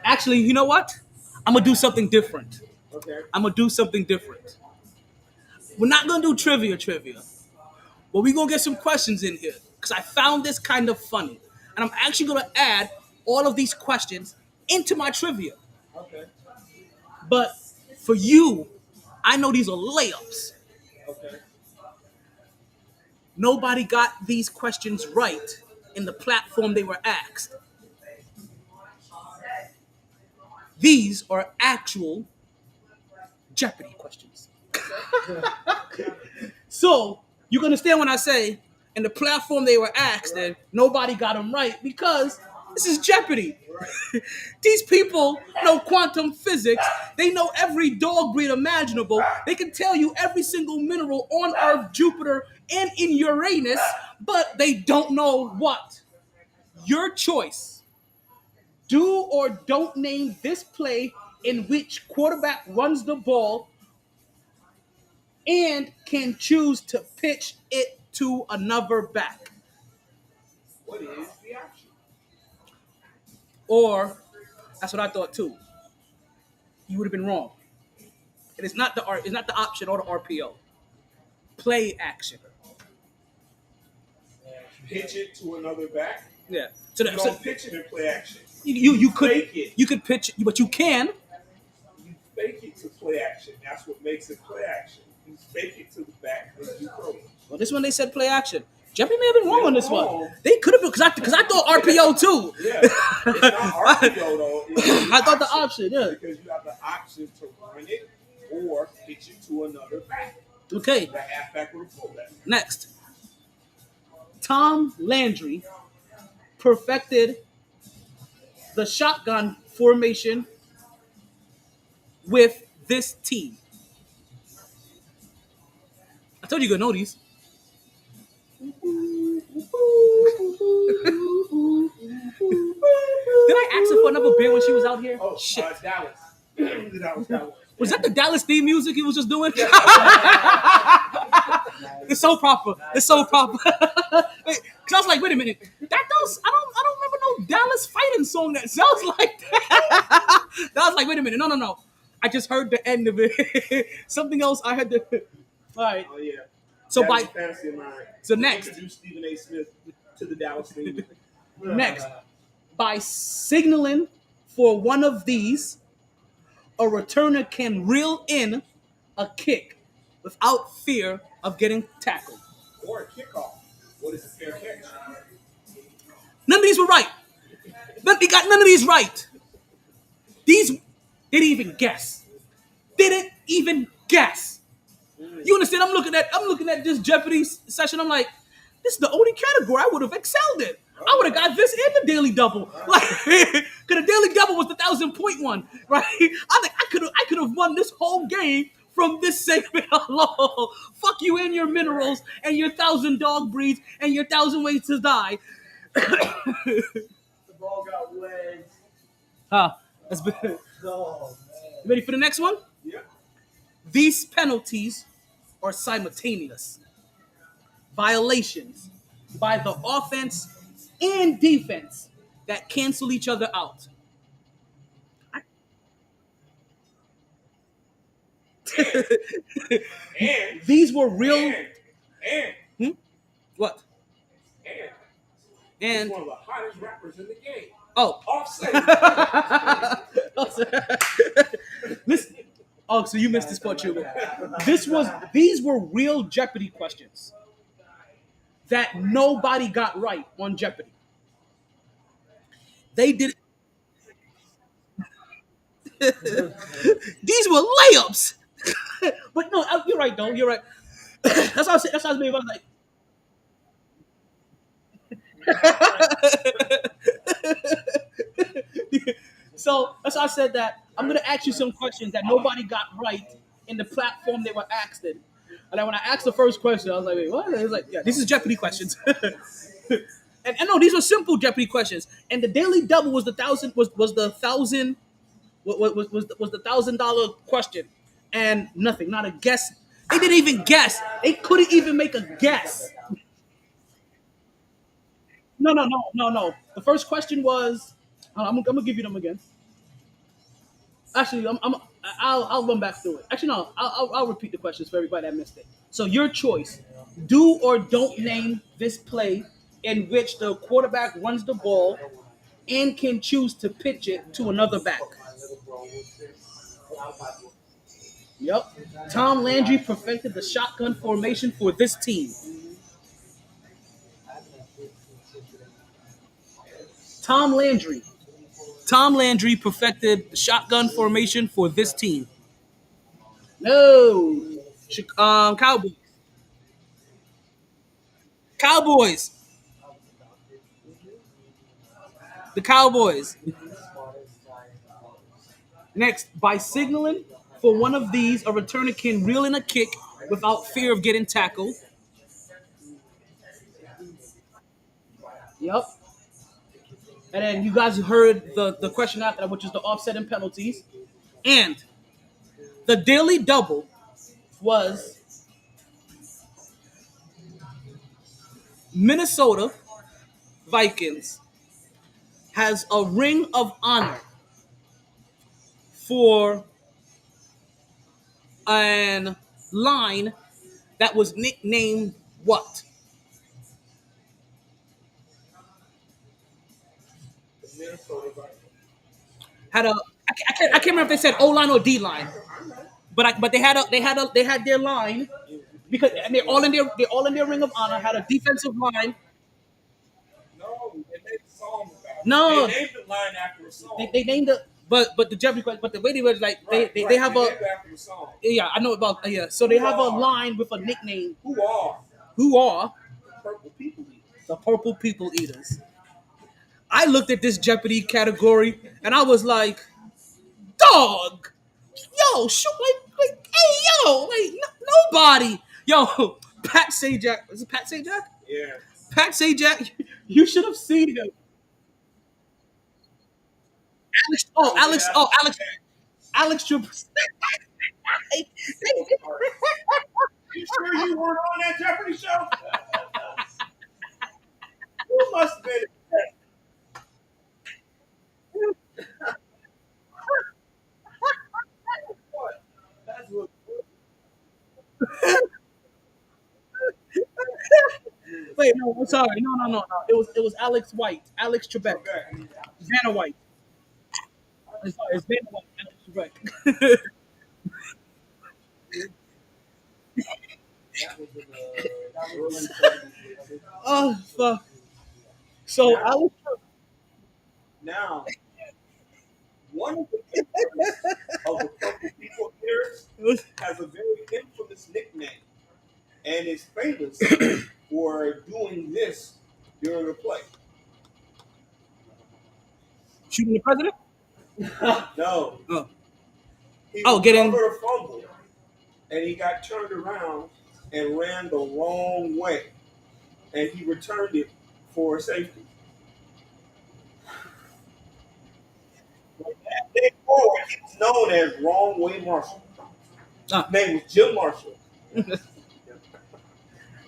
Actually, you know what? I'm going to do something different. Okay. I'm going to do something different. We're not going to do trivia, but we're going to get some questions in here because I found this kind of funny. And I'm actually going to add all of these questions into my trivia. Okay. But for you, I know these are layups. Okay. Nobody got these questions right in the platform they were asked. These are actual Jeopardy questions. So you can understand when I say, in the platform they were asked, and nobody got them right because this is Jeopardy. These people know quantum physics. They know every dog breed imaginable. They can tell you every single mineral on Earth, Jupiter, and in Uranus, but they don't know what. Your choice. Do or don't name this play in which quarterback runs the ball and can choose to pitch it to another back. What is the option? Or, that's what I thought too. You would have been wrong. It is not it's not the option or the RPO. Play action. Pitch it to another back. Yeah. You don't pitch it and play action. You could fake it. You could pitch, but you can. You fake it to play action. That's what makes it play action. You fake it to the back and you throw it. Well, this one they said play action. Jeopardy may have been wrong on this one. They could have been because I thought RPO too. Yeah, it's not RPO though. I thought the option, yeah. Because you have the option to run it or pitch it to another back. Okay. The halfback or the fullback. Next, Tom Landry perfected the shotgun formation with this team. I told you you're gonna know these. Did I ask her for another beer when she was out here? Oh, shit. Dallas. Was that the Dallas theme music he was just doing? It's so proper. It's so proper. Because I was like, wait a minute. I don't remember no Dallas fighting song that sounds like that. I was like, wait a minute. No. I just heard the end of it. Something else I had to. All right. Oh, yeah. So that by was fantasy of mine. So next, introduce Stephen A. Smith to the Dallas thing. Next, by signaling for one of these, a returner can reel in a kick without fear of getting tackled. Or a kickoff. What is a fair catch? None of these were right. They got none of these right. These they didn't even guess. Didn't even guess. You understand? I'm looking at this Jeopardy session. I'm like, this is the only category I would have excelled in. I would have got this in the Daily Double. Like, because the Daily Double was the 1,000-point one, right? I think I could have won this whole game from this segment alone. Fuck you and your minerals and your 1,000 dog breeds and your 1,000 ways to die. The ball got legs. That's been. Oh, You ready for the next one? Yeah. These penalties are simultaneous violations by the offense and defense that cancel each other out. And These were real. and What? and one of the hottest rappers in the game. Oh. Offset. Listen. Oh, so you missed this part, too. These were real Jeopardy questions that nobody got right on Jeopardy. They did. These were layups. But no, you're right though. You're right. That's how I said. That's how I was like. So that's why I said that I'm gonna ask you some questions that nobody got right in the platform they were asked in. And then when I asked the first question, I was like, wait, what? It was like, yeah, this is Jeopardy questions. and no, these were simple Jeopardy questions. And the Daily Double was the $1,000 question. And nothing, not a guess. They didn't even guess. They couldn't even make a guess. No. The first question was, I'm gonna give you them again. Actually, I'll run back through it. Actually, no, I'll repeat the questions for everybody that missed it. So your choice: do or don't name this play in which the quarterback runs the ball and can choose to pitch it to another back. Yep. Tom Landry perfected the shotgun formation for this team. Tom Landry Tom Landry perfected the shotgun formation for this team. No. Cowboys. Cowboys. The Cowboys. Next, by signaling for one of these, a returner can reel in a kick without fear of getting tackled. Yep. And then you guys heard the question after that, which is the offset and penalties. And the daily double was Minnesota Vikings has a ring of honor for an line that was nicknamed what? Had a I can't remember if they said O line or D line, but they had their line because and they're all in their ring of honor. Had a defensive line. No, they made a song about it. No, They named the line after a song. they named it, but the Jeopardy question, but the way they were like they have They a named it after the song. yeah I know about yeah so they have a line with a nickname. Who are Purple people eaters? the Purple People Eaters. I looked at this Jeopardy category and I was like, dog, yo, shoot, hey, yo, nobody, yo, Pat Sajak, is it Pat Sajak? Yeah. Pat Sajak, you should have seen him. Alex Trebek. You sure you weren't on that Jeopardy show? You must have been. That's what. Wait, no, I'm sorry, no. It was Alex Trebek, Vanna White. I'm sorry, it's Vanna White, Alex Trebek. Oh fuck. So Now- Alex. Now, one of the members of the Purple People Eaters has a very infamous nickname and is famous for doing this during a play. Shooting the president? No. Oh. He Oh, getting- recovered a fumble, and he got turned around and ran the wrong way, and he returned it for a safety. Big boy, he was known as Wrong Way Marshall. Ah. His name was Jim Marshall.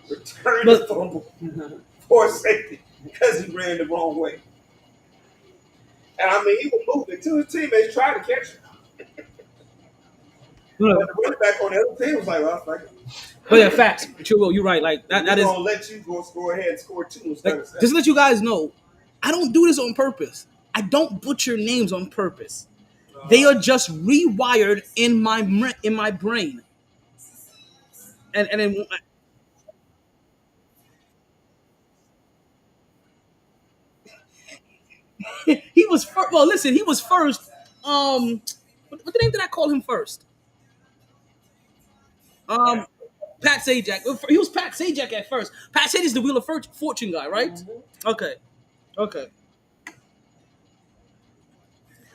Returned But- the fumble for a safety because he ran the wrong way. And I mean, he was moving to his teammates tried to catch him. But the running back on the other team was like, well, fuck it. But yeah, facts. True, you're right. Like that We're is gonna let you go ahead and score 2 instead like, of 7. just to let you guys know, I don't do this on purpose. I don't butcher names on purpose. They are just rewired in my brain. And then he was first. Well, listen, he was first. What the name did I call him first? Pat Sajak. He was Pat Sajak at first. Pat Sajak is the Wheel of Fortune guy, right? Okay.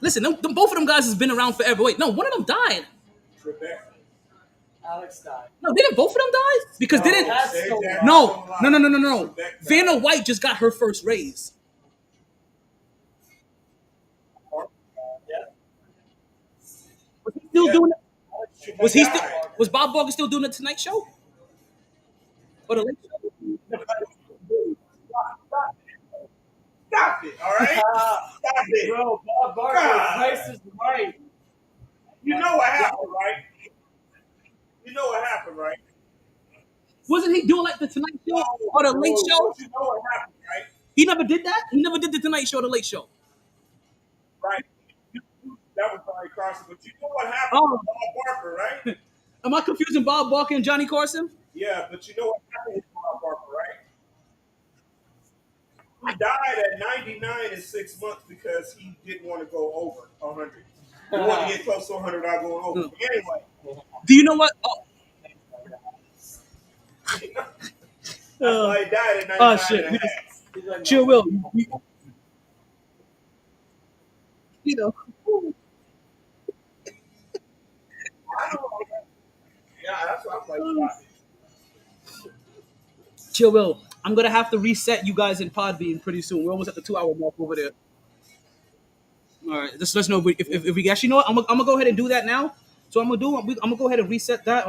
Listen, both of them guys has been around forever. Wait, no, one of them died. Trebek. Alex died. No, didn't both of them die? Because didn't That's so Sajak no, was alive. no. Trebek died. Vanna White just got her first raise. Yeah. Was he still doing it? Trebek Was he still? died. Was Bob Barker still doing the Tonight Show? Or the Late Show? Stop it, all right? Stop it. Bro, Bob Barker, God. Price is right. You know what happened, right? You know what happened, right? Wasn't he doing like the Tonight Show or the Late Show? You know what happened, right? He never did that. He never did the Tonight Show or the Late Show. Right. That was Barry Carson, but you know what happened Oh. with Bob Barker, right? Am I confusing Bob Barker and Johnny Carson? Yeah, but you know what happened with Bob Barker, right? He died at 99 in 6 months because he didn't want to go over 100. He wanted to get close to 100 without going over. But anyway. Do you know what? Oh, That's why he died at 99 oh shit. and a half. Chill, Will. You know. Yeah, that's what I'm like. Chill, Will. I'm gonna have to reset you guys in Podbean pretty soon. We're almost at the 2 hour mark over there. All right, just let us know if we actually know what. I'm gonna go ahead and do that now. So I'm gonna go ahead and reset that.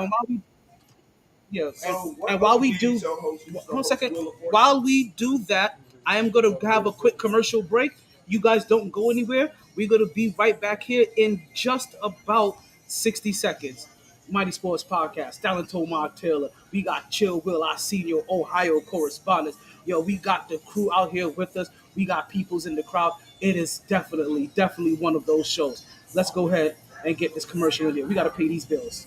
Yeah, So and while we do, hold hold on a second. While we do that, I am gonna have a quick commercial break. You guys don't go anywhere. We're gonna be right back here in just about 60 seconds. Mighty Sports Podcast, Stalin Tomar Taylor. We got Chill Will, our senior Ohio correspondent. Yo, we got the crew out here with us. We got peoples in the crowd. It is definitely one of those shows. Let's go ahead and get this commercial in there. We gotta pay these bills.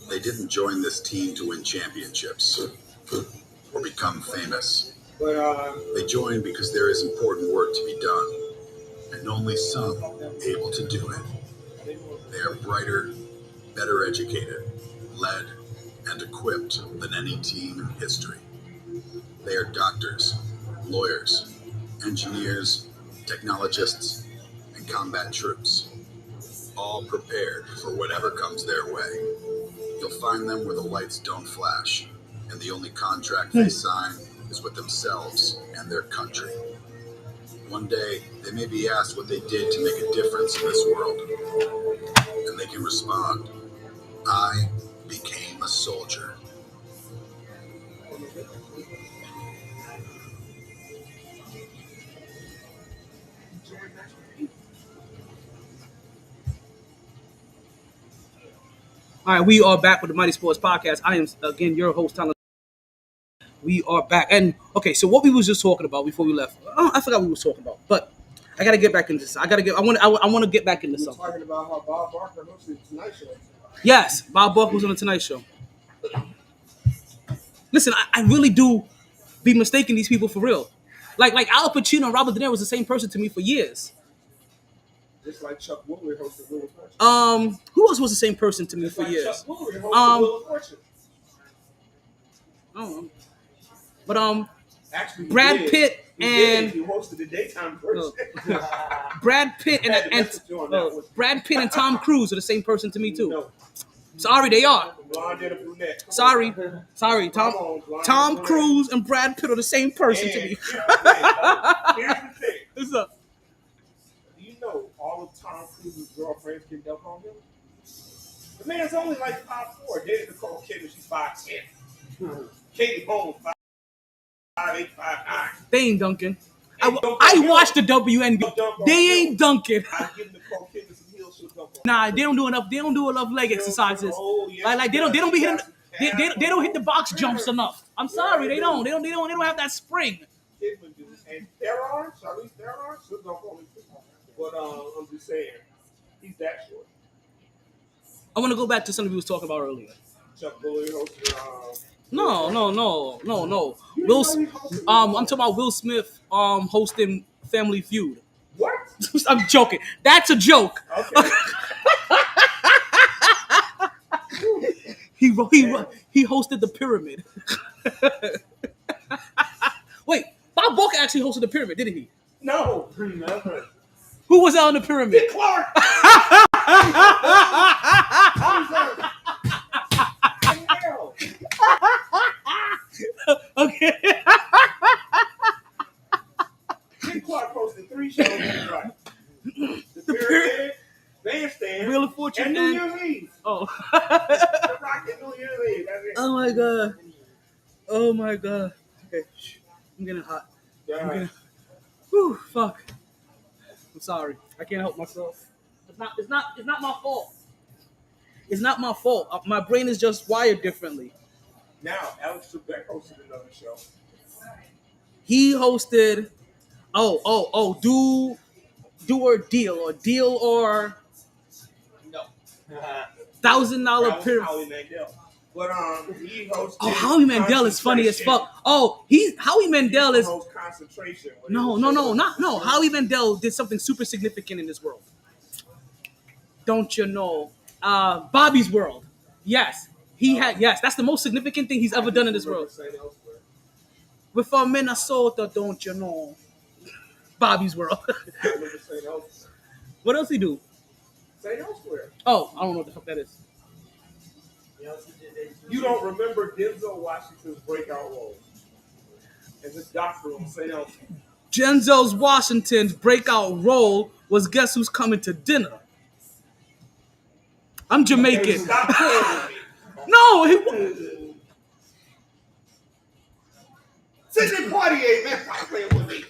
They didn't join this team to win championships or become famous. They joined because there is important work to be done, and only some able to do it. They are brighter, better educated, led, and equipped than any team in history. They are doctors, lawyers, engineers, technologists, and combat troops, all prepared for whatever comes their way. You'll find them where the lights don't flash, and the only contract they sign is with themselves and their country. One day, they may be asked what they did to make a difference in this world, and they can respond, "I became a soldier." All right, we are back with the Mighty Sports Podcast. I am again your host, Tyler. We are back, and okay. So what we was just talking about before we left, I forgot what we was talking about, but I gotta get back into this. I want to get back into something. Talking about how Bob Barker hosted the Tonight Show. Yes, Bob Barker was on the Tonight Show. Listen, I really do be mistaking these people for real. Like Al Pacino and Robert De Niro was the same person to me for years. Just like Chuck Woolery hosted Wheel of Fortune. Who else was the same person to me for like years? Chuck Woolery hosted Wheel of Fortune. I don't know. But Actually, Brad Pitt and he hosted the daytime version. Brad Pitt Brad Pitt and Tom Cruise are the same person to me too. No. Sorry, they are. Blonde and a brunette. Sorry. Blonde Tom and Cruise and Brad Pitt are the same person to me. Here's the thing. What's up? Do you know all of Tom Cruise's girlfriends can dunk on him? The man's only like 5'4". Dated Nicole Kidman, she's 5'10". Katie Holmes, 5'8", 5'9". They ain't dunking. I watched the WNBA. They ain't dunking. I give Nicole Kidman some heels, she'll dunk on. Nah, they don't do enough. They don't do enough leg exercises. Oh, yes, Like they don't be hitting. They don't hit the box jumps enough. I'm sorry, they don't. They don't have that spring. Kidman do. And Charlize Theron, she'll dunk on him too. But I'm just saying, he's that short. I want to go back to something we was talking about earlier. Chuck Woolery hosted. No. I'm talking about Will Smith hosting Family Feud. What? I'm joking. That's a joke. Okay. He hosted the Pyramid. Wait, Bob Barker actually hosted the Pyramid, didn't he? No, never. Who was out on the Pyramid? Dick Clark. Okay. Dick Clark posted 3 shows in right. The Pyramid, Bandstand, Wheel of Fortune, and New Year's Eve. Oh. The Rock and New Year's Eve. That's it. Oh my god. Okay, I'm getting hot. Yeah. Whew, fuck. I'm sorry. I can't help myself. It's not my fault. It's not my fault. My brain is just wired differently. Now, Alex Trebek hosted another show. He hosted do or deal or No. $1,000 That was pyramid. Howie Mandel. But he hosted. Oh, Howie Mandel is funny as fuck. Oh, Howie Mandel is. Concentration. No. Howie Mandel did something super significant in this world. Don't you know? Bobby's World. Yes, he had. Yes, that's the most significant thing he's ever done in this world. With Minnesota, don't you know? Bobby's World. What else he do? St. Elsewhere. Oh, I don't know what the fuck that is. You don't remember Denzel Washington's breakout role as a doctor on St. Elsewhere? Denzel Washington's breakout role was Guess Who's Coming to Dinner. I'm Jamaican. Stop playing with me. No, he. Sidney Poitier, man, stop playing with me.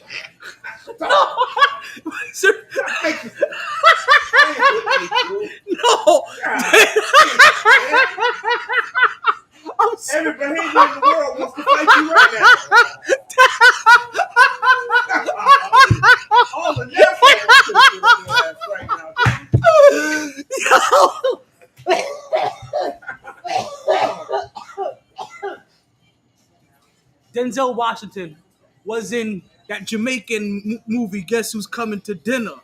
No. Sir. No. Every behavior in the world wants to fight you right now. All the Nephilim right now. Denzel Washington was in that Jamaican movie, Guess Who's Coming to Dinner?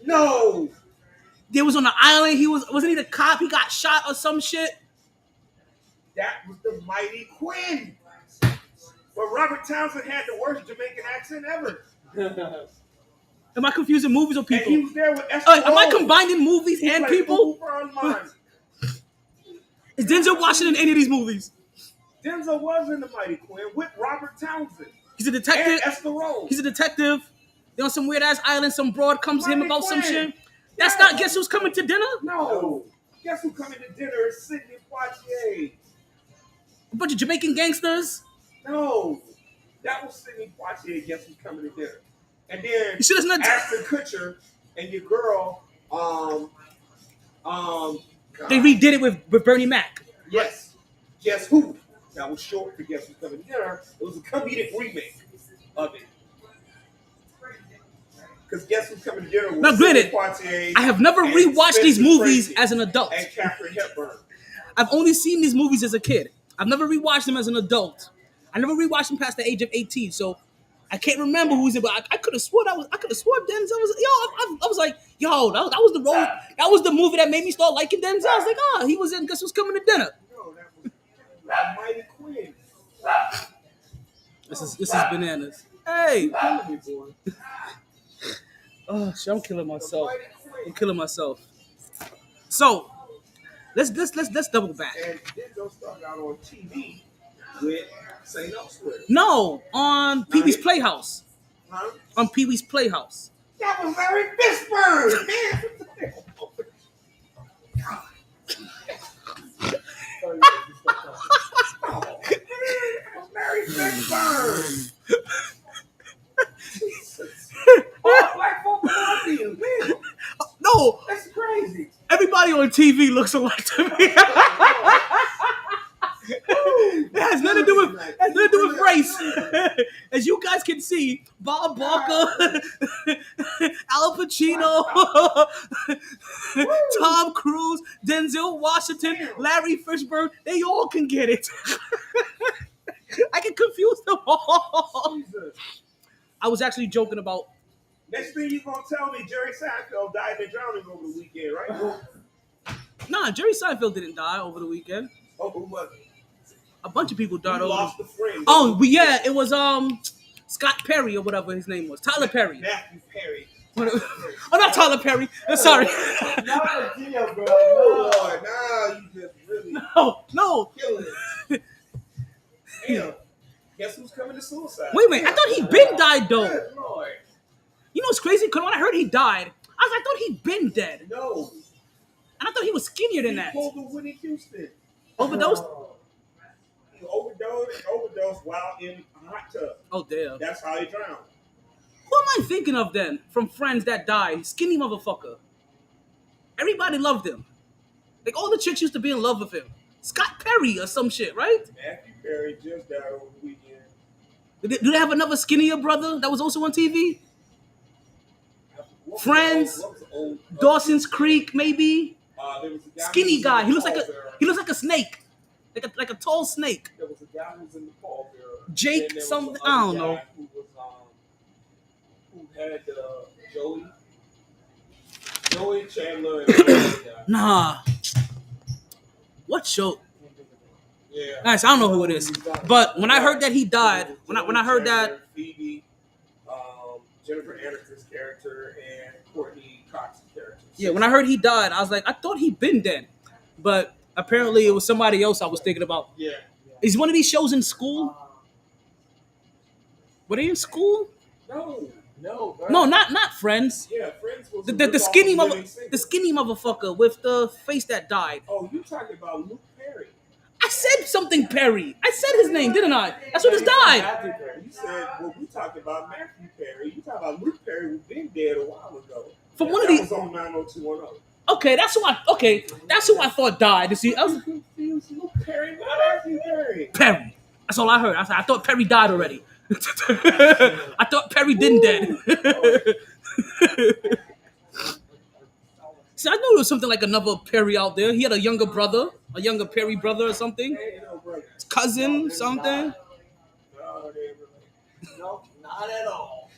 No. They was on the island. Wasn't he the cop? He got shot or some shit. That was the Mighty Quinn. But Robert Townsend had the worst Jamaican accent ever. Am I confusing movies or people? And he was there with Esther Am I combining movies and people? Is Denzel Washington in any of these movies? Denzel was in the Mighty Quinn with Robert Townsend. He's a detective. And Esther Rose. He's a detective. They're on some weird ass island. Some broad comes to him about some Quinn. shit. That's not Guess Who's Coming to Dinner? No. Guess Who's Coming to Dinner is Sidney Poitier. A bunch of Jamaican gangsters. No. That was Sidney Poitier, Guess Who's Coming to Dinner. And then You sure that's not Ashton Kutcher and your girl, They redid it with Bernie Mac. Yes. Guess Who? That was short for Guess Who's Coming to Dinner. It was a comedic remake of it. Because Guess Who's Coming to Dinner was Now, granted, Poitier. I have never rewatched these movies as an adult. And Katharine Hepburn. I've only seen these movies as a kid. I've never rewatched them as an adult. I never rewatched them past the age of 18, so I can't remember who's in. But I could have swore Denzel was. I was like, yo, that was the role. That was the movie that made me start liking Denzel. I was like, oh, he was in Guess Who's Coming to Dinner. No, that was Mighty Quinn. This is bananas. Hey. Killing me, boy. Oh shit, I'm killing myself. I'm killing myself. So let's double back. And Denzel started out on TV with St. Elsewhere. No, on Pee Wee's Playhouse. Huh? On Pee Wee's Playhouse. That was Larry Fishburne, man. Larry Fishburne. Oh, black folk love you, man. No, That's crazy. everybody on TV looks alike to me. It has nothing to do with race. As you guys can see, Bob Barker, Al Pacino, Tom Cruise, Denzel Washington, Larry Fishburne, they all can get it. I can confuse them all. I was actually joking about. Next thing you gonna tell me, Jerry Seinfeld died in drowning over the weekend, right? Nah, Jerry Seinfeld didn't die over the weekend. Oh, who was it? A bunch of people died over. Lost a friend. Oh, yeah, it was Scott Perry or whatever his name was, Tyler Perry. Matthew Perry. Oh, not Tyler Perry. Sorry. Not Gio, bro. Oh, Lord, now you just really No. killing it. Damn. Guess who's coming to suicide? Wait a minute. I thought he been died though. Good Lord. You know what's crazy? Because when I heard he died, I thought he'd been dead. No. And I thought he was skinnier than that. He pulled the Whitney Houston. Overdosed? He overdosed while in a hot tub. Oh, damn. That's how he drowned. Who am I thinking of then from Friends that died? Skinny motherfucker. Everybody loved him. Like all the chicks used to be in love with him. Scott Perry or some shit, right? Matthew Perry just died over the weekend. Do they have another skinnier brother that was also on TV? Friends, Dawson's Creek, maybe. There was a guy Skinny guy. He looks like a snake, like a tall snake. There was a guy who was in the pallbearer. Jake something. I don't know. Who was who had Joey Chandler and Nah. What show? Yeah. Nice. I don't know who it is. But when I heard that he died, when I heard that Phoebe, Jennifer Aniston's character and Courtney Cox's character. Yeah, when I heard he died, I was like, I thought he'd been dead. But apparently it was somebody else I was thinking about. Yeah. Is one of these shows in school? Were they in school? No, bro. No, not Friends. Yeah, Friends was The skinny motherfucker with the face that died. Oh, you talking about Luke Perry? I said something Perry. I said his name, didn't I? That's what just died. You said, well, we talked about Matthew Perry. You talking about Luke Perry, who's been dead a while ago. From one of these. Was on 90210. Okay, that's who I thought died. See, I was confused. Luke Perry, not Matthew Perry. Perry. That's all I heard. I thought Perry died already. I thought Perry didn't dead. See, I knew there was something like another Perry out there. He had a younger Perry brother or something. Cousin, something. No, not at all.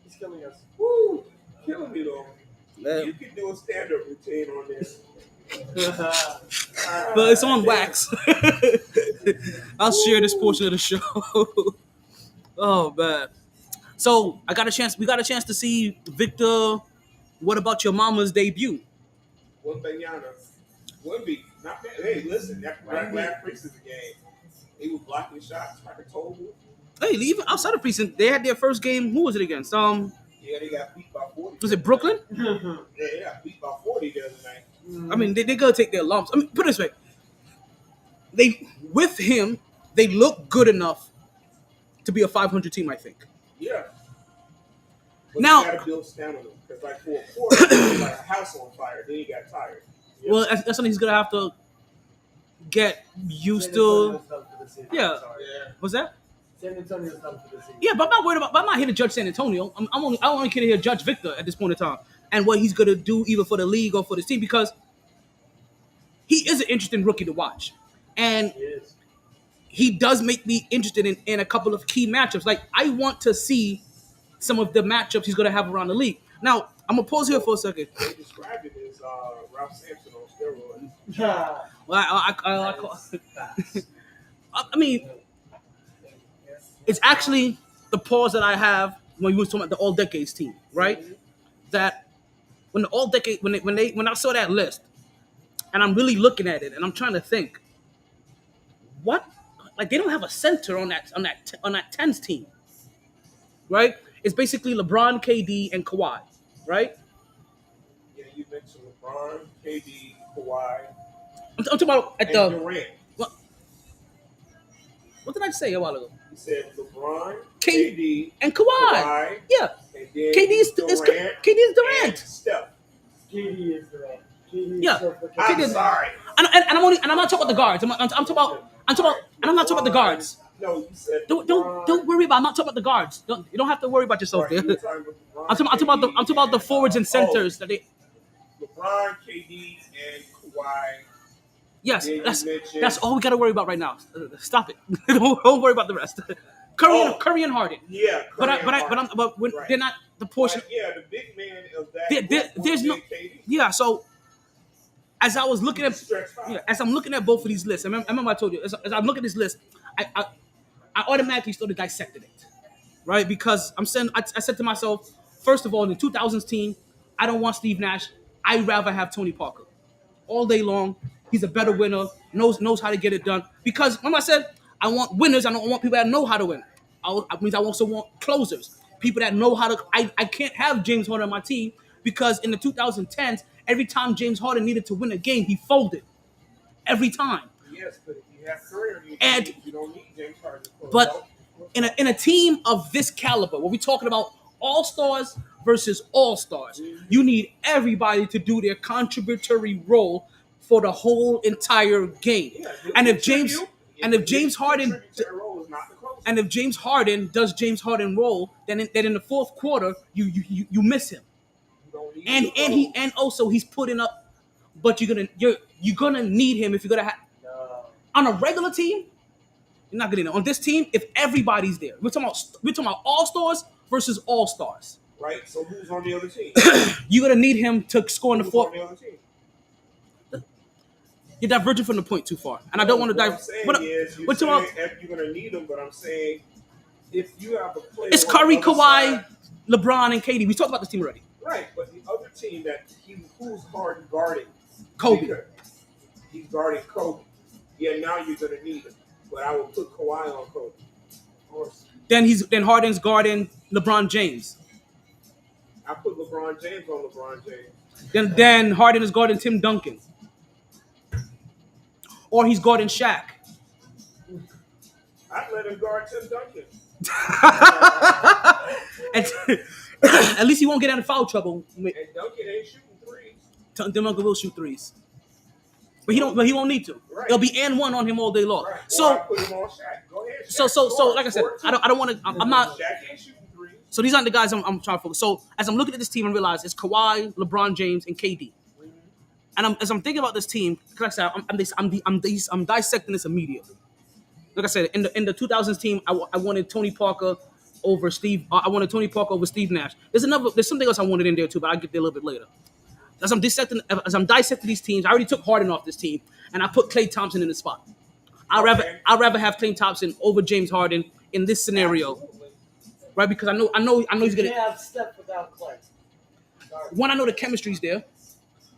He's killing us. Woo! Killing me though. Man. You can do a stand-up routine on this. But it's on wax. I'll share this portion of the show. Oh man. So we got a chance to see Victor What About Your Mama's debut. Wembanyama. Wemby. Not bad. Hey, listen, that last preseason game, he was blocking shots like a total. Hey, even outside of preseason, they had their first game. Who was it against? Yeah, they got beat by 40. Was it Brooklyn? Yeah, they got beat by 40 the other night. I mean, they gotta take their lumps. I mean, put it this way. With him, they look good enough to be a 500 team, I think. Yeah. But Now, you gotta build stamina because like for a quarter, it was like a house on fire. Then he got tired. Yeah. Well, that's something he's gonna have to get used to. Yeah. What's that? San Antonio's done for the season. Yeah, but I'm not worried about. But I'm not here to judge San Antonio. I only here to judge Victor at this point in time and what he's gonna do either for the league or for the team because he is an interesting rookie to watch, and he does make me interested in a couple of key matchups. Like I want to see some of the matchups he's gonna have around the league. Now I'm gonna pause here for a second. They described it as Ralph Sampson on steroids. Well, I mean, it's actually the pause that I have when we was talking about the All Decades team, right? That when the All Decade when I saw that list, and I'm really looking at it, and I'm trying to think, what? Like they don't have a center on that 10s team, right? It's basically LeBron, KD, and Kawhi, right? Yeah, you mentioned LeBron, KD, Kawhi. I'm talking about at the Durant. What did I say a while ago? You said LeBron, KD, and Kawhi. Yeah. And then KD's Durant. And Steph. KD is Durant. Yeah. I'm sorry. And I'm not talking about the guards. I'm talking about and I'm not talking about the guards. No, you said don't worry about. I'm not talking about the guards. You don't have to worry about yourself there. I'm talking about the forwards and centers that they. LeBron, KD, and Kawhi. Yes, that's all we got to worry about right now. Stop it. Don't worry about the rest. Curry and Harden. Yeah, but they're not the portion. Yeah, the big man of that. There's no. KD. Yeah, so as I was looking at, as I'm looking at both of these lists, I remember I told you as I'm looking at this list, I automatically started dissecting it, right? Because I said to myself, first of all, in the 2000s team, I don't want Steve Nash. I'd rather have Tony Parker all day long. He's a better winner, knows how to get it done. Because remember I said, I want winners. I don't want people that know how to win. I also want closers, people that know how to. I can't have James Harden on my team because in the 2010s, every time James Harden needed to win a game, he folded. Every time. Yes, but if you have Curry, you don't need James Harden. But in a team of this caliber, where we're talking about all-stars versus all-stars, you need everybody to do their contributory role for the whole entire game. Yeah, and if James Harden does James Harden role, then in the fourth quarter you miss him. And also he's putting up but you're gonna need him if you're gonna have on a regular team. You're not gonna need him. On this team. If everybody's there, we're talking about all stars versus all stars. Right. So who's on the other team? You're gonna need him to score in the Who's fourth. on the other team? You're diverging from the point too far, and I don't want to dive. What I'm saying But is, you're going to need them, but I'm saying if you have a player, it's Curry, Kawhi, LeBron, and KD. We talked about this team already. Right, but the other team that who's Harden guarding? Kobe. He's guarding Kobe. Yeah, now you're going to need him, but I will put Kawhi on Kobe. Of course. Then Harden's guarding LeBron James. I put LeBron James on LeBron James. Then Harden is guarding Tim Duncan. Or he's guarding Shaq. I'd let him guard Tim Duncan. At least he won't get out of foul trouble. And Duncan ain't shooting threes. Tim Duncan will shoot threes. But he won't need to. Right. There'll be and one on him all day long. Right. So I put him on Shaq. Go ahead, Shaq. So like I said, I don't want to. I'm not. Shaq ain't shooting threes. So these aren't the guys I'm trying to focus. So as I'm looking at this team, I realize it's Kawhi, LeBron James, and KD. And as I'm thinking about this team, because I said I'm dissecting this immediately. Like I said, in the 2000s team, I wanted Tony Parker over Steve. I wanted Tony Parker over Steve Nash. There's something else I wanted in there too, but I'll get there a little bit later. As I'm dissecting these teams, I already took Harden off this team, and I put Klay Thompson in the spot. I'd rather have Klay Thompson over James Harden in this scenario, right? Because I know he's gonna. You can't have Steph without Klay. One, I know the chemistry's there.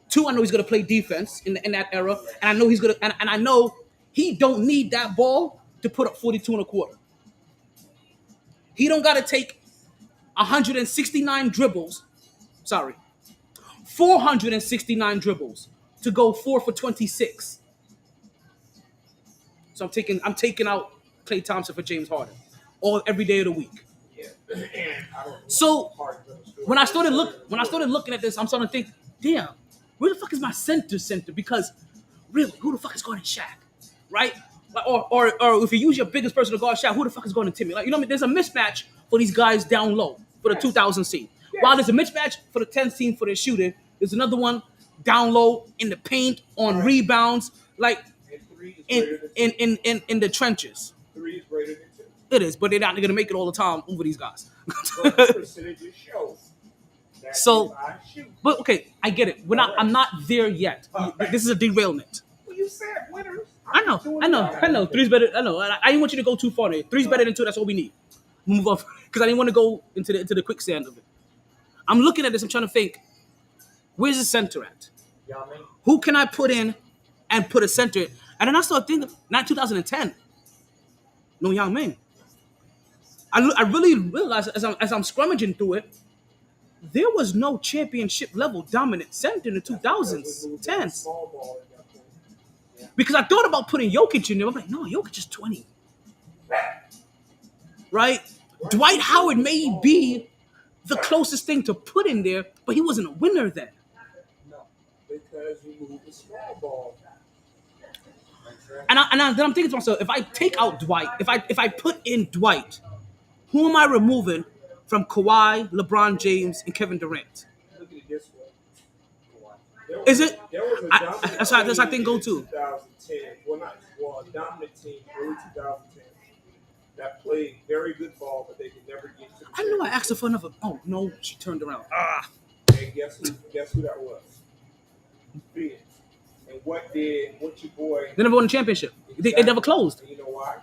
Two, I know he's gonna play defense in that era, and I know he's gonna and I know he don't need that ball to put up 42 and a quarter. He don't gotta take 169 dribbles. 469 dribbles to go 4 for 26. So I'm taking out Klay Thompson for James Harden, every day of the week. Yeah. So when I started looking at this, I'm starting to think, damn, where the fuck is my center? Because really, who the fuck is guarding Shaq, right? Or if you use your biggest person to guard Shaq, who the fuck is guarding Timmy? Like, you know what I mean? There's a mismatch for these guys down low for the 2000 team. Yes. While there's a mismatch for the 10th team for their shooting, there's another one down low in the paint on rebounds, like in the trenches. 3 is greater than 2. It is, but they're not going to make it all the time over these guys. Percentages show. So, but okay, I get it. I'm not there yet. This is a derailment. Well, you said winners. I know. 3's better. I know. I didn't want you to go too far there. 3's better than 2. That's all we need. Move on, because I didn't want to go into the quicksand of it. I'm looking at this. I'm trying to think. Where's the center at? Who can I put in and put a center in? And then I started thinking, not 2010. No Yao Ming. I really realized as I'm scrummaging through it, there was no championship level dominant center in the 2010s. Because I thought about putting Jokic in there. I'm like, no, Jokic is 20. Right? Dwight Howard may be the closest thing to put in there, but he wasn't a winner then. No, because he moved the small ball. And then I'm thinking to myself, if I take out Dwight, if I put in Dwight, who am I removing from Kawhi, LeBron James, and Kevin Durant? Look at it this way. Is it? There was a That's how I think go too. 2010. A dominant team early 2010 that played very good ball, but they could never get to the I know I asked her for another. Oh no, she turned around. And guess who that was? Phoenix. And what your boy? They never won a championship. They never closed. And you know why?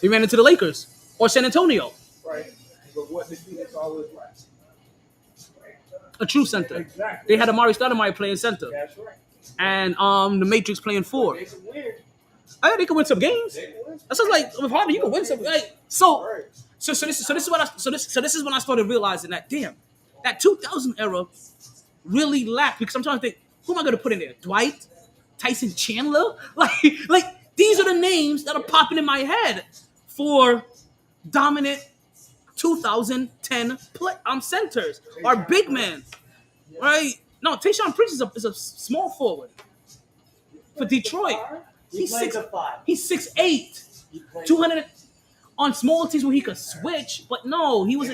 They ran into the Lakers or San Antonio. Right. But what did Phoenix always like? A true center. Exactly. They had Amari Stoudemire playing center. That's right. And the Matrix playing 4. They can win. They can win some games. That sounds like with Harden, you can win some. Like, so this is when I started realizing that damn, that 2000 era really lacked, because I'm trying to think, who am I going to put in there? Dwight, Tyson Chandler, like these are the names that are popping in my head for dominant 2010 centers. Our big man, right? No, Tayshaun Prince is a small forward for Detroit. He's 6'8", 200 on small teams where he could switch, but no, he was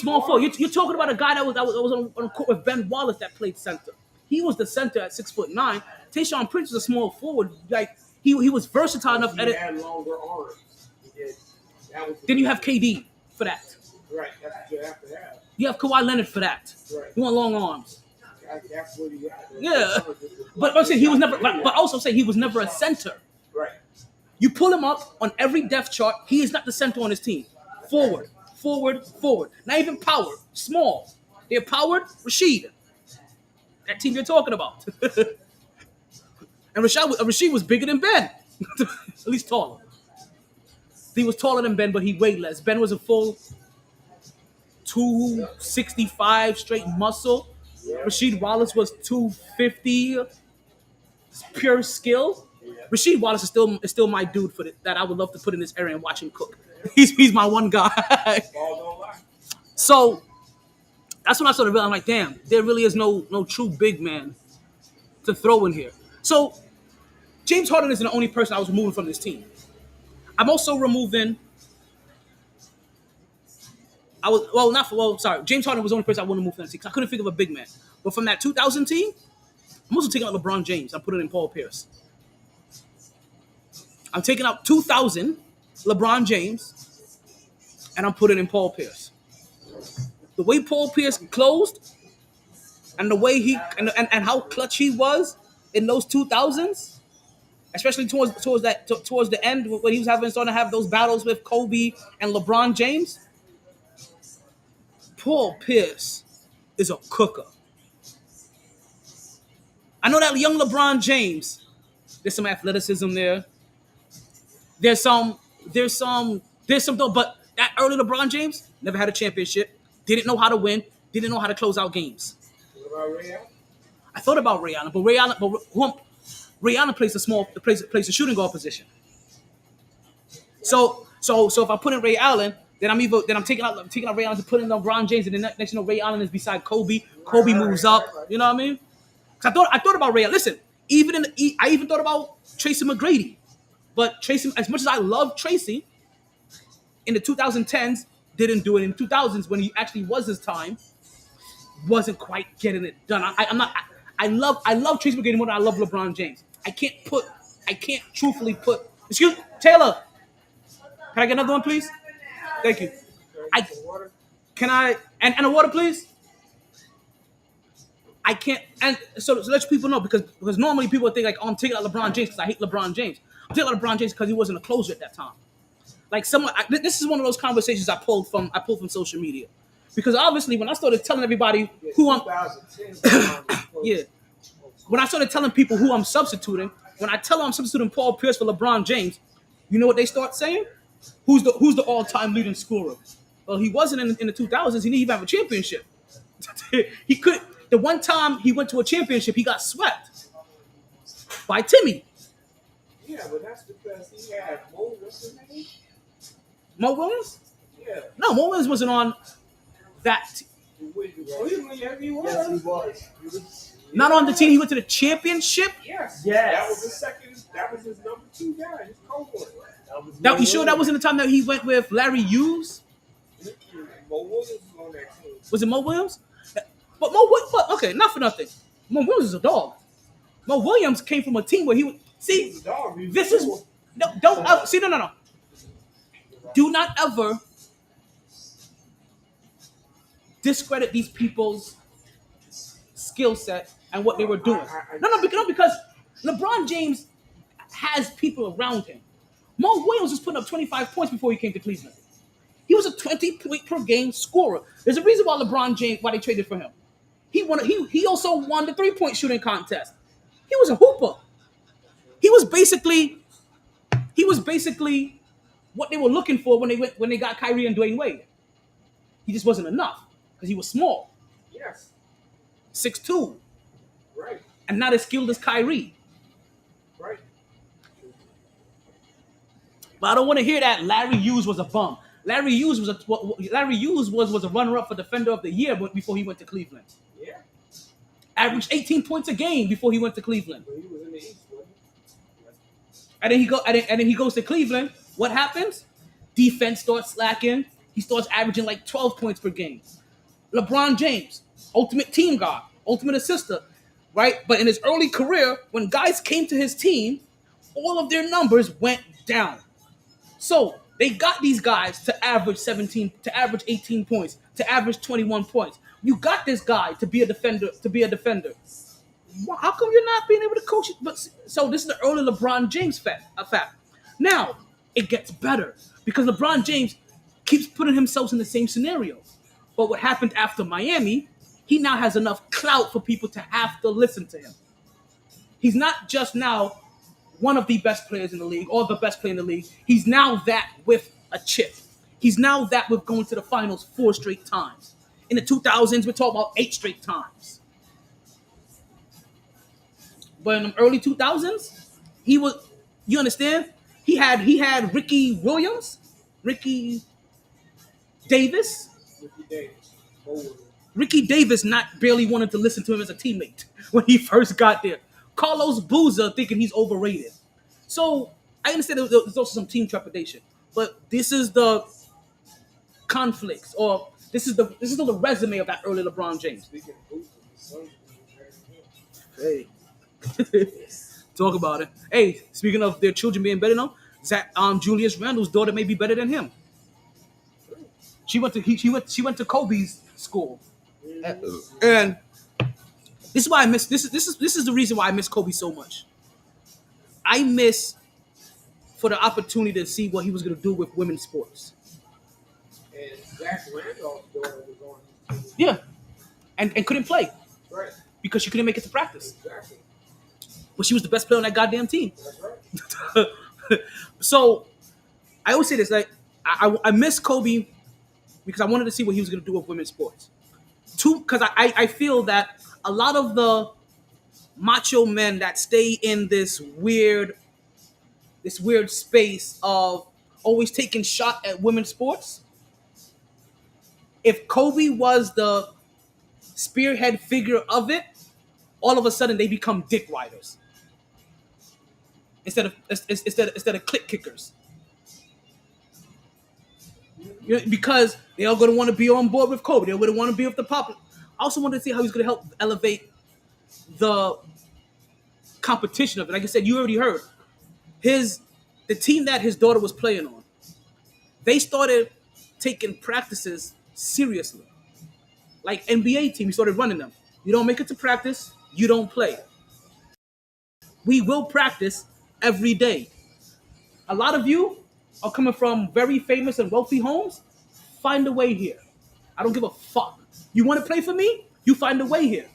small forward. You're talking about a guy that was on the court with Ben Wallace that played center. He was the center at 6'9". Tayshaun Prince was a small forward. Like he was versatile enough. He had longer arms. Then you have KD for that. Right, that's what you have to have. You have Kawhi Leonard for that. Right. You want long arms. That's what he had. Yeah, but I'm saying he was never. But also say he was never a center. Right. You pull him up on every depth chart. He is not the center on his team. Forward. Not even power. Small. They're powered. Rashid. That team you're talking about. And Rashid was bigger than Ben. At least taller. He was taller than Ben, but he weighed less. Ben was a full 265 straight muscle. Rasheed Wallace was 250 pure skill. Rasheed Wallace is still my dude for that I would love to put in this area and watch him cook. He's my one guy. So that's when I started realizing, I'm like, damn, there really is no true big man to throw in here. So James Harden isn't the only person I was removing from this team. I'm also removing. James Harden was the only person I wanted to move from that team because I couldn't think of a big man. But from that 2000 team, I'm also taking out LeBron James. I'm putting in Paul Pierce. I'm taking out 2000 LeBron James, and I'm putting in Paul Pierce. The way Paul Pierce closed, and the way he and how clutch he was in those 2000s, especially towards the end when he was starting to have those battles with Kobe and LeBron James. Paul Pierce is a cooker. I know that young LeBron James, there's some athleticism there. There's some, but that early LeBron James never had a championship, didn't know how to win, didn't know how to close out games. What about Ray Allen? I thought about Ray Allen, but Ray Allen plays a shooting guard position. So if I put in Ray Allen, then I'm taking out Ray Allen to put in LeBron James, and then next Ray Allen is beside Kobe. Kobe moves up. You know what I mean? I thought about Ray Allen. Listen, I even thought about Tracy McGrady, but Tracy, as much as I love Tracy, in the 2010s didn't do it. In the 2000s when he actually was his time, wasn't quite getting it done. I love Tracy McGrady more than I love LeBron James. I can't truthfully put. Excuse me, Taylor. Can I get another one, please? Thank you. And a water, please? I can't, and so let people know because normally people think like, oh, I'm taking out LeBron James because I hate LeBron James. I'm taking out LeBron James because he wasn't a closer at that time. Like this is one of those conversations I pulled from social media, because obviously when I started telling everybody who I'm, yeah, when I started telling people who I'm substituting, when I tell them I'm substituting Paul Pierce for LeBron James, you know what they start saying? Who's the all-time leading scorer? Well, he wasn't in the 2000s. He didn't even have a championship. He could. The one time he went to a championship, he got swept by Timmy. Yeah, but that's because he had what's his name? Mo Williams? Yeah. No, Mo Williams wasn't on that. Yes, he was. Not on the team. He went to the championship. Yes. Yes. That was his second. That was his number 2 guy. His co-boy. You sure that wasn't the time that he went with Larry Hughes? Mo Williams was on that team. Was it Mo Williams? But okay, not for nothing. Mo Williams is a dog. Mo Williams came from a team where he was. See, He was a dog. this is no. Do not ever discredit these people's skill set and what they were doing. Because LeBron James has people around him. Mo Williams was putting up 25 points before he came to Cleveland. He was a 20-point per game scorer. There's a reason why LeBron James, why they traded for him. He also won the 3-point shooting contest. He was a hooper. He was basically what they were looking for when they got Kyrie and Dwayne Wade. He just wasn't enough because he was small. Yes. 6'2". Right. And not as skilled as Kyrie. Right. But I don't want to hear that Larry Hughes was a bum. Larry Hughes was a runner-up for Defender of the Year before he went to Cleveland. Yeah. Averaged 18 points a game before he went to Cleveland. But he was in the East, wasn't he? And then he goes to Cleveland. What happens? Defense starts slacking. He starts averaging like 12 points per game. LeBron James, ultimate team guy, ultimate assister. right? But in his early career, when guys came to his team, all of their numbers went down. So they got these guys to average 17, to average 18 points, to average 21 points. You got this guy to be a defender, How come you're not being able to coach it? But so this is the early LeBron James fact. Now it gets better because LeBron James keeps putting himself in the same scenario. But what happened after Miami, he now has enough clout for people to have to listen to him. He's not just now one of the best players in the league or the best player in the league. He's now that with a chip. He's now that with going to the finals 4 straight times. In the 2000s, we're talking about 8 straight times. But in the early 2000s, he was, you understand? He had Ricky Williams, Ricky Davis. Ricky Davis not barely wanted to listen to him as a teammate when he first got there. Carlos Boozer thinking he's overrated. So I understand there's also some team trepidation, but this is the conflicts, or this is the resume of that early LeBron James. Hey, talk about it. Hey, speaking of their children being better now, Julius Randle's daughter may be better than him. She went to Kobe's school, and this is why I miss this is the reason why I miss Kobe so much. I miss for the opportunity to see what he was going to do with women's sports. And Zach Randolph's daughter was on his team. Yeah, and couldn't play. Right. Because she couldn't make it to practice. Exactly. But she was the best player on that goddamn team. That's right. So I always say this, like I miss Kobe because I wanted to see what he was going to do with women's sports. Because I feel that a lot of the macho men that stay in this weird space of always taking shot at women's sports, if Kobe was the spearhead figure of it, all of a sudden they become dick riders instead of click kickers. Because they are going to want to be on board with Kobe. They're going to want to be with the pop. I also wanted to see how he's going to help elevate the competition of it. Like I said, you already heard the team that his daughter was playing on. They started taking practices seriously, like NBA team. He started running them. You don't make it to practice, you don't play. We will practice every day. A lot of you are coming from very famous and wealthy homes. Find a way here. I don't give a fuck. You want to play for me? You find a way here.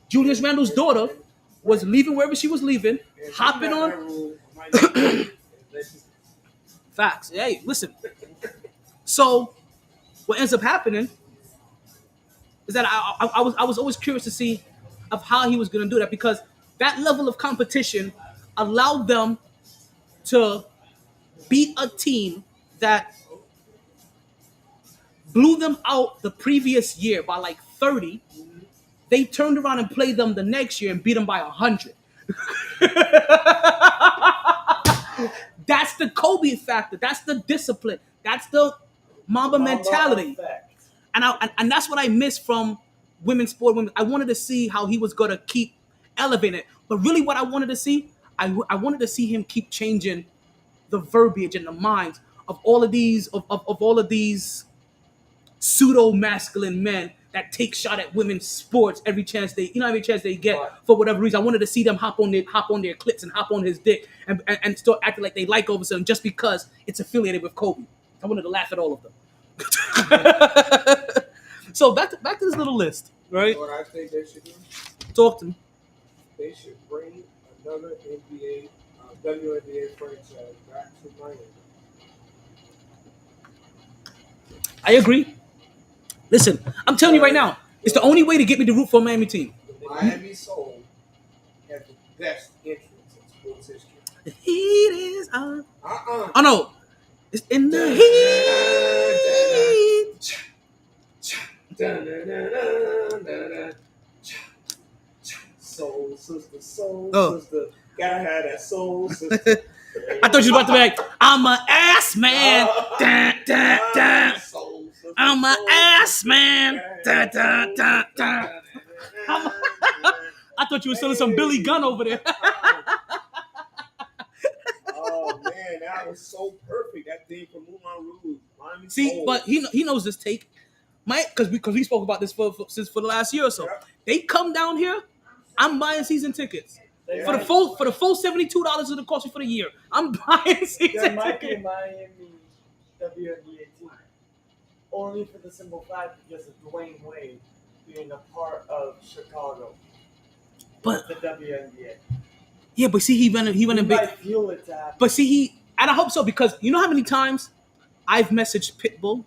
Julius Randle's daughter was leaving wherever she was leaving, hopping on. Facts. Hey, listen. So, what ends up happening is that I was always curious to see of how he was going to do that, because that level of competition allowed them to beat a team that blew them out the previous year by like 30. They turned around and played them the next year and beat them by 100. That's the Kobe factor. That's the discipline. That's the Mamba mentality. And that's what I miss from women's sport. I wanted to see how he was going to keep elevating it. But really what I wanted to see, I wanted to see him keep changing the verbiage and the minds of all of these of all of these pseudo masculine men that take shot at women's sports every chance they get for whatever reason. I wanted to see them hop on their clips and hop on his dick and start acting like they like all of a sudden just because it's affiliated with Kobe. I wanted to laugh at all of them. So back to this little list, right? You know what I think they should do? Talk to me. They should bring another NBA, WNBA franchise back to Miami. I agree. Listen, I'm telling you right now, it's the only way to get me to root for a Miami team. The Miami Soul has the best entrance in sports history. The heat is on. Oh no, it's in the heat. Soul sister, Oh. sister. Gotta have that soul sister. I thought you was about to be like, I'm an ass man. Dun, dun, dun. Soul sister, I'm an soul ass sister. man. Dun, dun, dun, dun. I I thought you were selling some Billy Gunn over there. Oh man, that was so perfect. That thing from Moulin Rouge. Miami See, Soul. but he knows this take. Because we spoke about this for the last year or so. Yep. They come down here, I'm buying season tickets. They For the might- full $72 of the cost for the year. I'm buying season There might be a tickets. Miami WNBA team. Only for the simple fact because of Dwayne Wade being a part of Chicago. But The WNBA. yeah, but see, he went He in big. might fuel it to happen. But see, and I hope so, because you know how many times I've messaged Pitbull,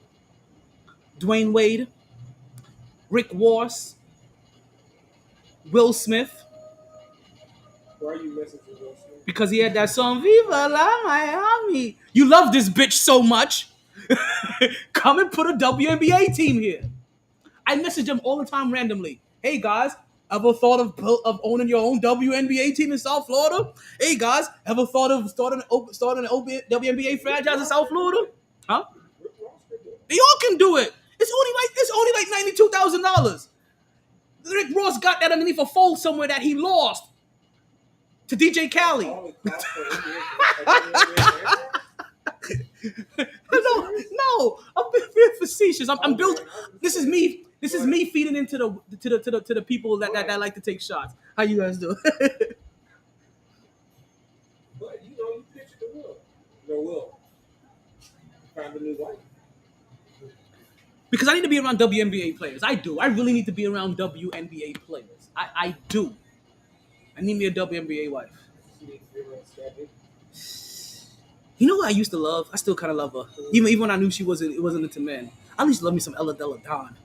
Dwayne Wade, Rick Ross, Will Smith, Why are you messaging Will Smith? because he had that song Viva la Miami. You love this bitch so much. Come and put a WNBA team here. I message them all the time randomly. Hey guys, ever thought of owning your own WNBA team in South Florida? Hey guys, ever thought of starting an WNBA franchise in South Florida? Huh? Rick Ross could do it. They all can do it. It's only like $92,000. Rick Ross got that underneath a fold somewhere that he lost to DJ Khaled. All it costs for NBA. No, I'm being facetious. I'm building. This is me. This is me feeding into the people that like to take shots. How you guys do? But you pictured the Will. No Will. Found a new wife. Because I need to be around WNBA players. I do. I really need to be around WNBA players. I do. I need me a WNBA wife. She needs to be around Scotty. You know what I used to love? I still kind of love her. Even when I knew it wasn't into men. I used to love me some Ella Della Don.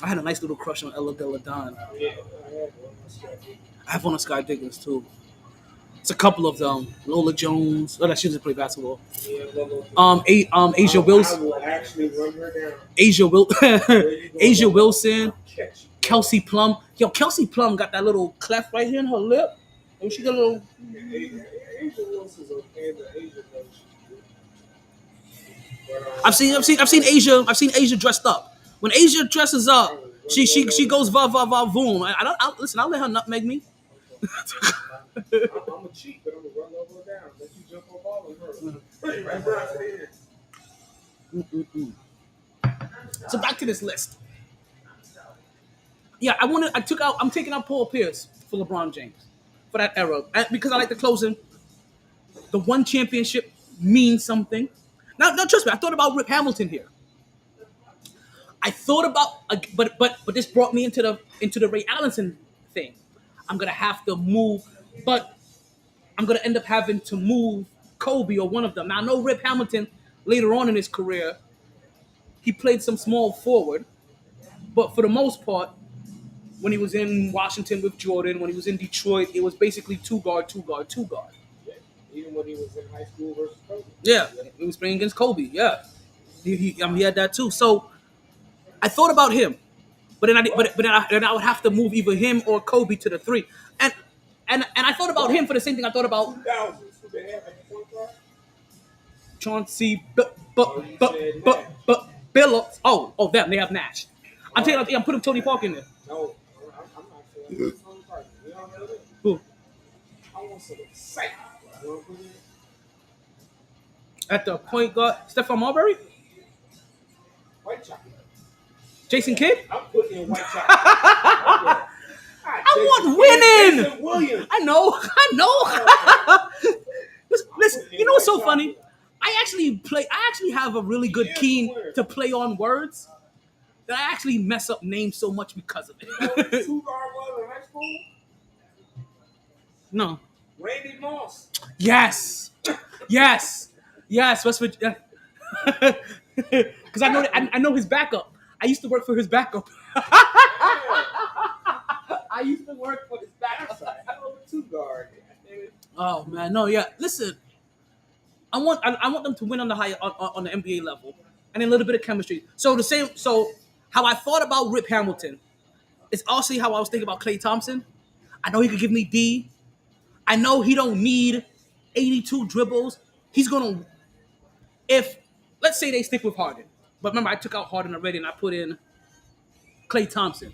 I had a nice little crush on Ella Della Don. Yeah, I had one on Scotty. I have one on Sky Diggers too. It's a couple of them. Lola Jones. Oh, that she doesn't play basketball. Yeah, Lola. Asia I Wilson. will actually run her down. Asia Wilson. Catch you. Kelsey Plum. Yo, Kelsey Plum got that little cleft right here in her lip. And she got a little. Asia Wilson's okay, but Asia knows she's good. I've seen Asia dressed up. When Asia dresses up, she goes va va va boom. Listen. I'll let her nutmeg me. I'm a cheat, but I'm gonna run over her down. Let you jump on ball with her. Right down to the end. So back to this list. Yeah, I'm taking out Paul Pierce for LeBron James for that era because I like the closing. The one championship means something. Now, trust me, I thought about Rip Hamilton here. I thought about, but this brought me into the Ray Allenson thing. I'm gonna have to move, but I'm gonna end up having to move Kobe or one of them. Now I know Rip Hamilton later on in his career, he played some small forward, but for the most part, when he was in Washington with Jordan, when he was in Detroit, it was basically two guard. Yeah. Even when he was in high school versus Kobe. Yeah, he was playing against Kobe. Yeah, he had that too. So I thought about him, but then I would have to move either him or Kobe to the 3. And I thought about him for the same thing I thought about 2000s. Who they have at the point guard? Chauncey, Billups. Oh, them. They have Nash. I'm putting Tony Parker in there. No, I'm not saying Tony Parker. You don't know that? Who? I want some excitement. You know what I'm saying? At the point guard, Stephon Marbury, White chocolate. Jason Kidd. I'm putting in white chocolate. I want winning. Jason Williams. I know. Listen, you know what's so funny? I actually have a really good keen to play on words that I actually mess up names so much because of You know what the it. 2 guard was in high school? No. Randy Moss. Yes. West Virginia. Because I know his backup. I used to work for his backup. I used to work for his backup. I know the 2 guard. Oh man, no, yeah. Listen, I want them to win on the on the NBA level, and a little bit of chemistry. So how I thought about Rip Hamilton is also how I was thinking about Klay Thompson. I know he could give me D. I know he don't need 82 dribbles. He's gonna, if let's say they stick with Harden, but remember I took out Harden already and I put in Klay Thompson.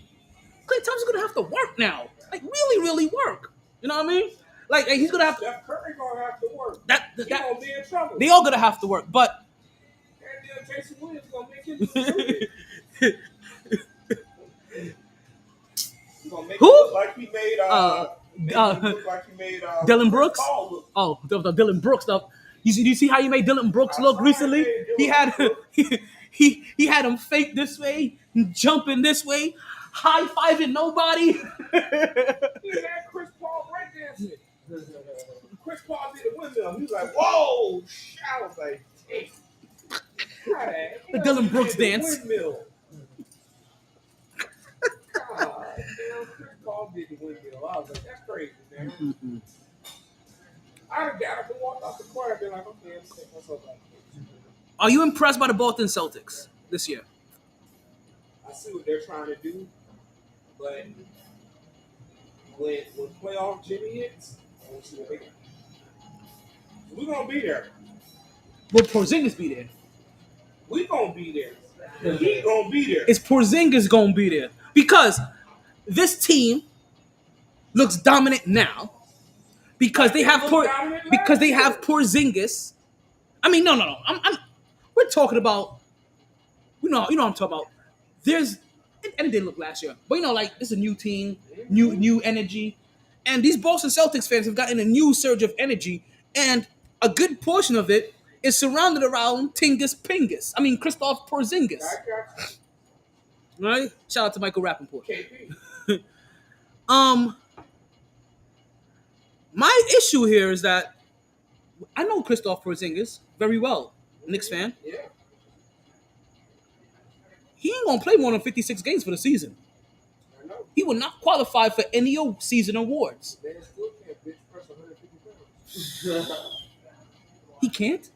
Klay Thompson's gonna have to work now, like really, really work. You know what I mean? Like he's gonna have to. Steph Curry gonna have to work. That He gonna be in trouble. they all gonna have to work, but. And Jason Williams gonna make him stupid. He's gonna make Who? him look like he made look like he made Dylan Brooks. Paul look. Oh, the Dylan Brooks stuff. You see how you made Dylan Brooks look recently? He had he had him fake this way, jumping this way, high fiving nobody. He had Chris Paul breakdancing. Chris Paul did a windmill. He was like, "Whoa!" I was like, "Hey." The Dylan Brooks dance. Windmill. God, damn, Chris Paul did the windmill. I was like, "That's crazy, man." Mm-mm. I'd have got up and walked off the court and been like, "Okay, I'm sick." That's all right. Are you impressed by the Boston Celtics this year? I see what they're trying to do, but when playoff Jimmy hits, I want to see what they got. We're gonna be there. Will Porzingis be there? We gonna be there. He gonna be there. Is Porzingis gonna be there? Because this team looks dominant now. Because they have Porzingis. I mean, no. We're talking about. You know what I'm talking about. And it didn't look last year, but like it's a new team, new energy, and these Boston Celtics fans have gotten a new surge of energy, and a good portion of it is surrounded around Kristaps Porzingis. Right? Shout out to Michael Rappaport. KP. My issue here is that I know Kristaps Porzingis very well, Knicks fan. Yeah. He ain't gonna play more than 56 games for the season. I know. He will not qualify for any season awards. Man still can't bench press 150 pounds. He can't?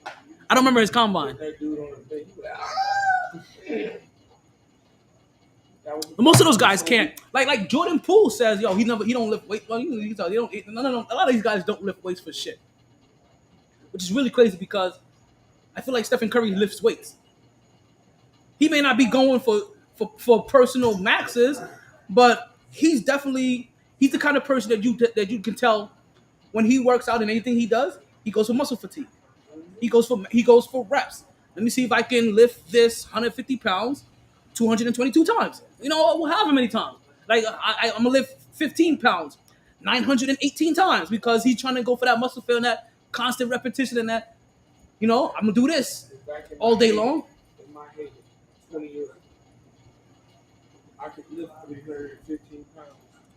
I don't remember his combine. That dude on the bench, he was like, Most of those guys can't. Like Jordan Poole says, yo, he don't lift weights. Well, you can tell they don't. No. A lot of these guys don't lift weights for shit, which is really crazy because I feel like Stephen Curry lifts weights. He may not be going for personal maxes, but he's the kind of person that you can tell when he works out in anything he does, he goes for muscle fatigue. He goes for reps. Let me see if I can lift this 150 pounds 222 times. However many times. Like I'm gonna lift 15 pounds 918 times because he's trying to go for that muscle fill and that constant repetition and that. I'm gonna do this all day long. In my head, 20 years ago, I could lift 315 pounds.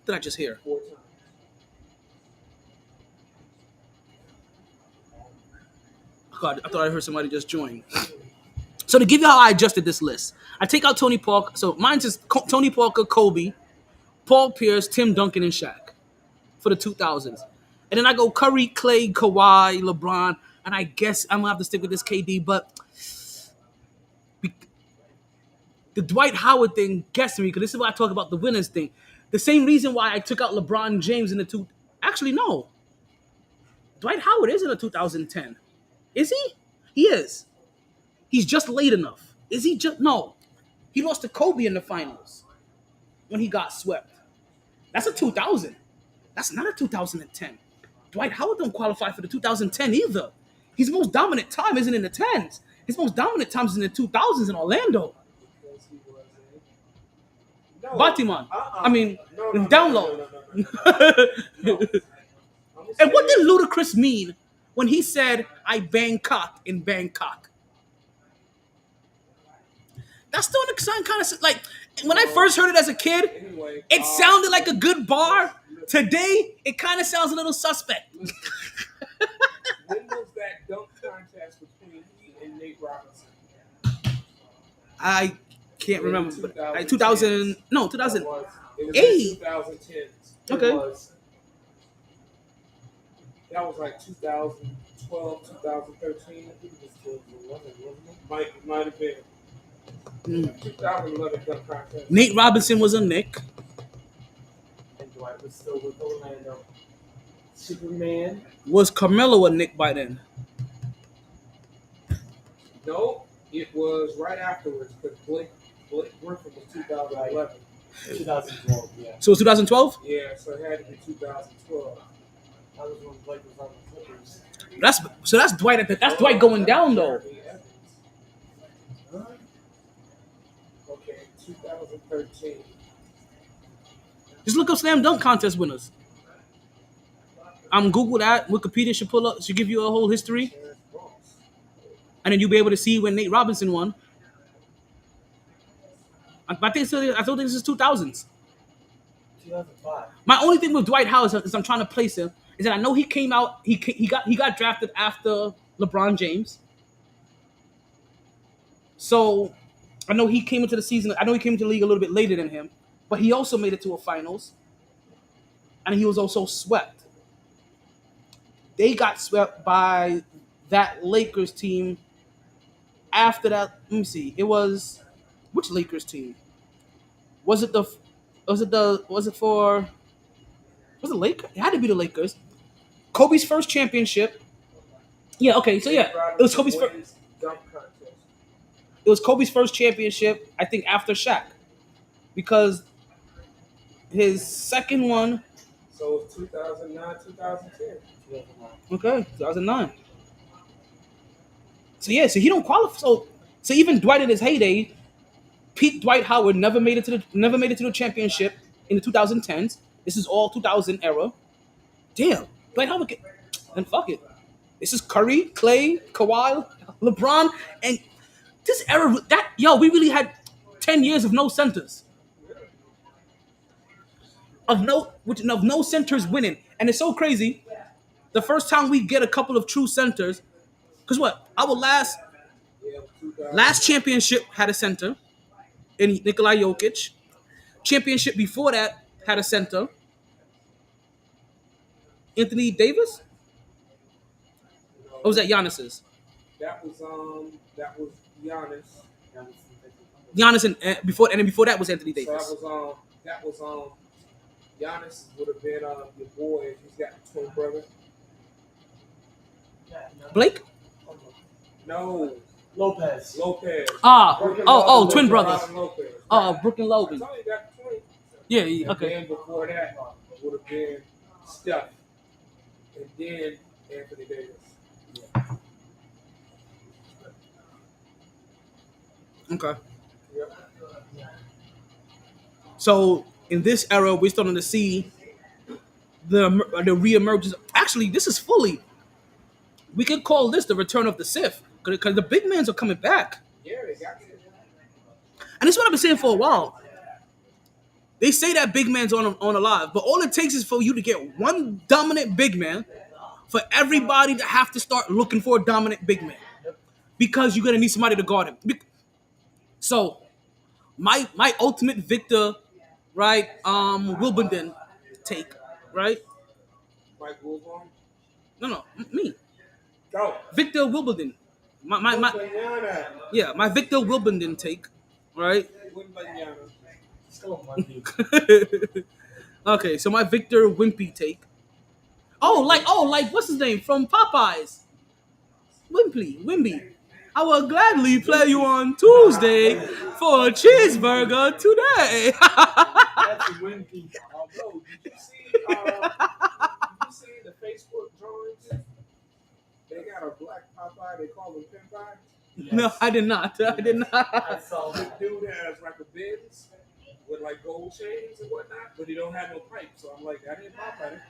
Did I just hear? 4 times. God, I thought I heard somebody just join. So to give you how I adjusted this list, I take out Tony Parker. So mine's just Tony Parker, Kobe, Paul Pierce, Tim Duncan, and Shaq for the 2000s. And then I go Curry, Clay, Kawhi, LeBron, and I guess I'm going to have to stick with this KD. But the Dwight Howard thing gets me because this is why I talk about the winners thing. The same reason why I took out LeBron James in the two. Actually, no. Dwight Howard is in the 2010. Is he? He is. He's just late enough. Is he just? No. He lost to Kobe in the finals when he got swept. That's a 2000. That's not a 2010. Dwight Howard don't qualify for the 2010 either. His most dominant time isn't in the 10s. His most dominant time is in the 2000s in Orlando. No, Batiman. I mean, no, down low. No. And what did Ludacris mean when he said, I Bangkok in Bangkok? That's still kind of like, when I first heard it as a kid, it sounded like a good bar. Today, it kind of sounds a little suspect. When was that dunk contest between he and Nate Robinson? I can't remember. 2010. 2000, no, 2008. It was 2010. Okay. That was like 2012, 2013. I think it was 2011, wasn't it? Might have been. 2011 dunk contest. Nate Robinson was a Knick. And Dwight was still with Orlando. Superman. Was Carmelo a Knick by then? No, it was right afterwards because Blake Griffin was 2011. 2012, yeah. So it's 2012. Yeah, so it had to be 2012. That was when Blake was on the Clippers. That's Dwight. That's Dwight going down though. Jeremy Evans. Okay, 2013. Just look up slam dunk contest winners. Google that. Wikipedia should give you a whole history, Terrence Ross. and then you'll be able to see when Nate Robinson won. I think this is 2000s. 2005. My only thing with Dwight Howard is I'm trying to place him is that I know he came out. He got drafted after LeBron James. So I know he came into the season. I know he came into the league a little bit later than him, but he also made it to a finals, and he was also swept. They got swept by that Lakers team. After that, let me see. It was which Lakers team? Was it Lakers? It had to be the Lakers. Kobe's first championship. Yeah. Okay. So yeah, it was Kobe's first. Dunk contest. It was Kobe's first championship, I think, after Shaq, because his second one. So it's 2009, 2010. 2009. Okay, 2009. So yeah, so he don't qualify. So even Dwight in his heyday, peak Dwight Howard never made it to the championship in the 2010s. This is all 2000 era. Damn, Dwight Howard. And fuck it. This is Curry, Clay, Kawhi, LeBron, and this era. We really had 10 years of no centers. Of no centers winning, and it's so crazy. The first time we get a couple of true centers, because what our last championship had a center in Nikola Jokic. Championship before that had a center, Anthony Davis. Or was that Giannis's? That was Giannis. Giannis and before that was Anthony Davis. So that was Giannis would have been your boy if he's got a twin brother. Blake? No. Lopez. Twin brothers. Brooklyn Logan. I told you got twins. Yeah, okay. And then before that would have been Steph. And then Anthony Davis. Okay. Yep. So in this era, we're starting to see the reemergence. Actually, this is fully. We could call this the return of the Sith because the big mans are coming back. Yeah, they got it. And this is what I've been saying for a while. They say that big man's on alive, but all it takes is for you to get one dominant big man for everybody to have to start looking for a dominant big man because you're gonna need somebody to guard him. So, my ultimate Victor, right? Wilbenden take, right? Mike Wilbon. No, me. Go. Victor Wilbenden. My Victor Wilbenden take, right? Still Monday. Okay, so my Victor Wimpy take. Like what's his name from Popeyes? Wimby. I will gladly play you on Tuesday for a cheeseburger today. That's Wimpy. Bro, did you see the Facebook drawings? They got a black Popeye. They call him Pimp Pie. Yes. No, I did not. I saw This that. dude has like a Benz with like gold chains and whatnot, but he don't have no pipe. So I'm like, that ain't Popeye. That's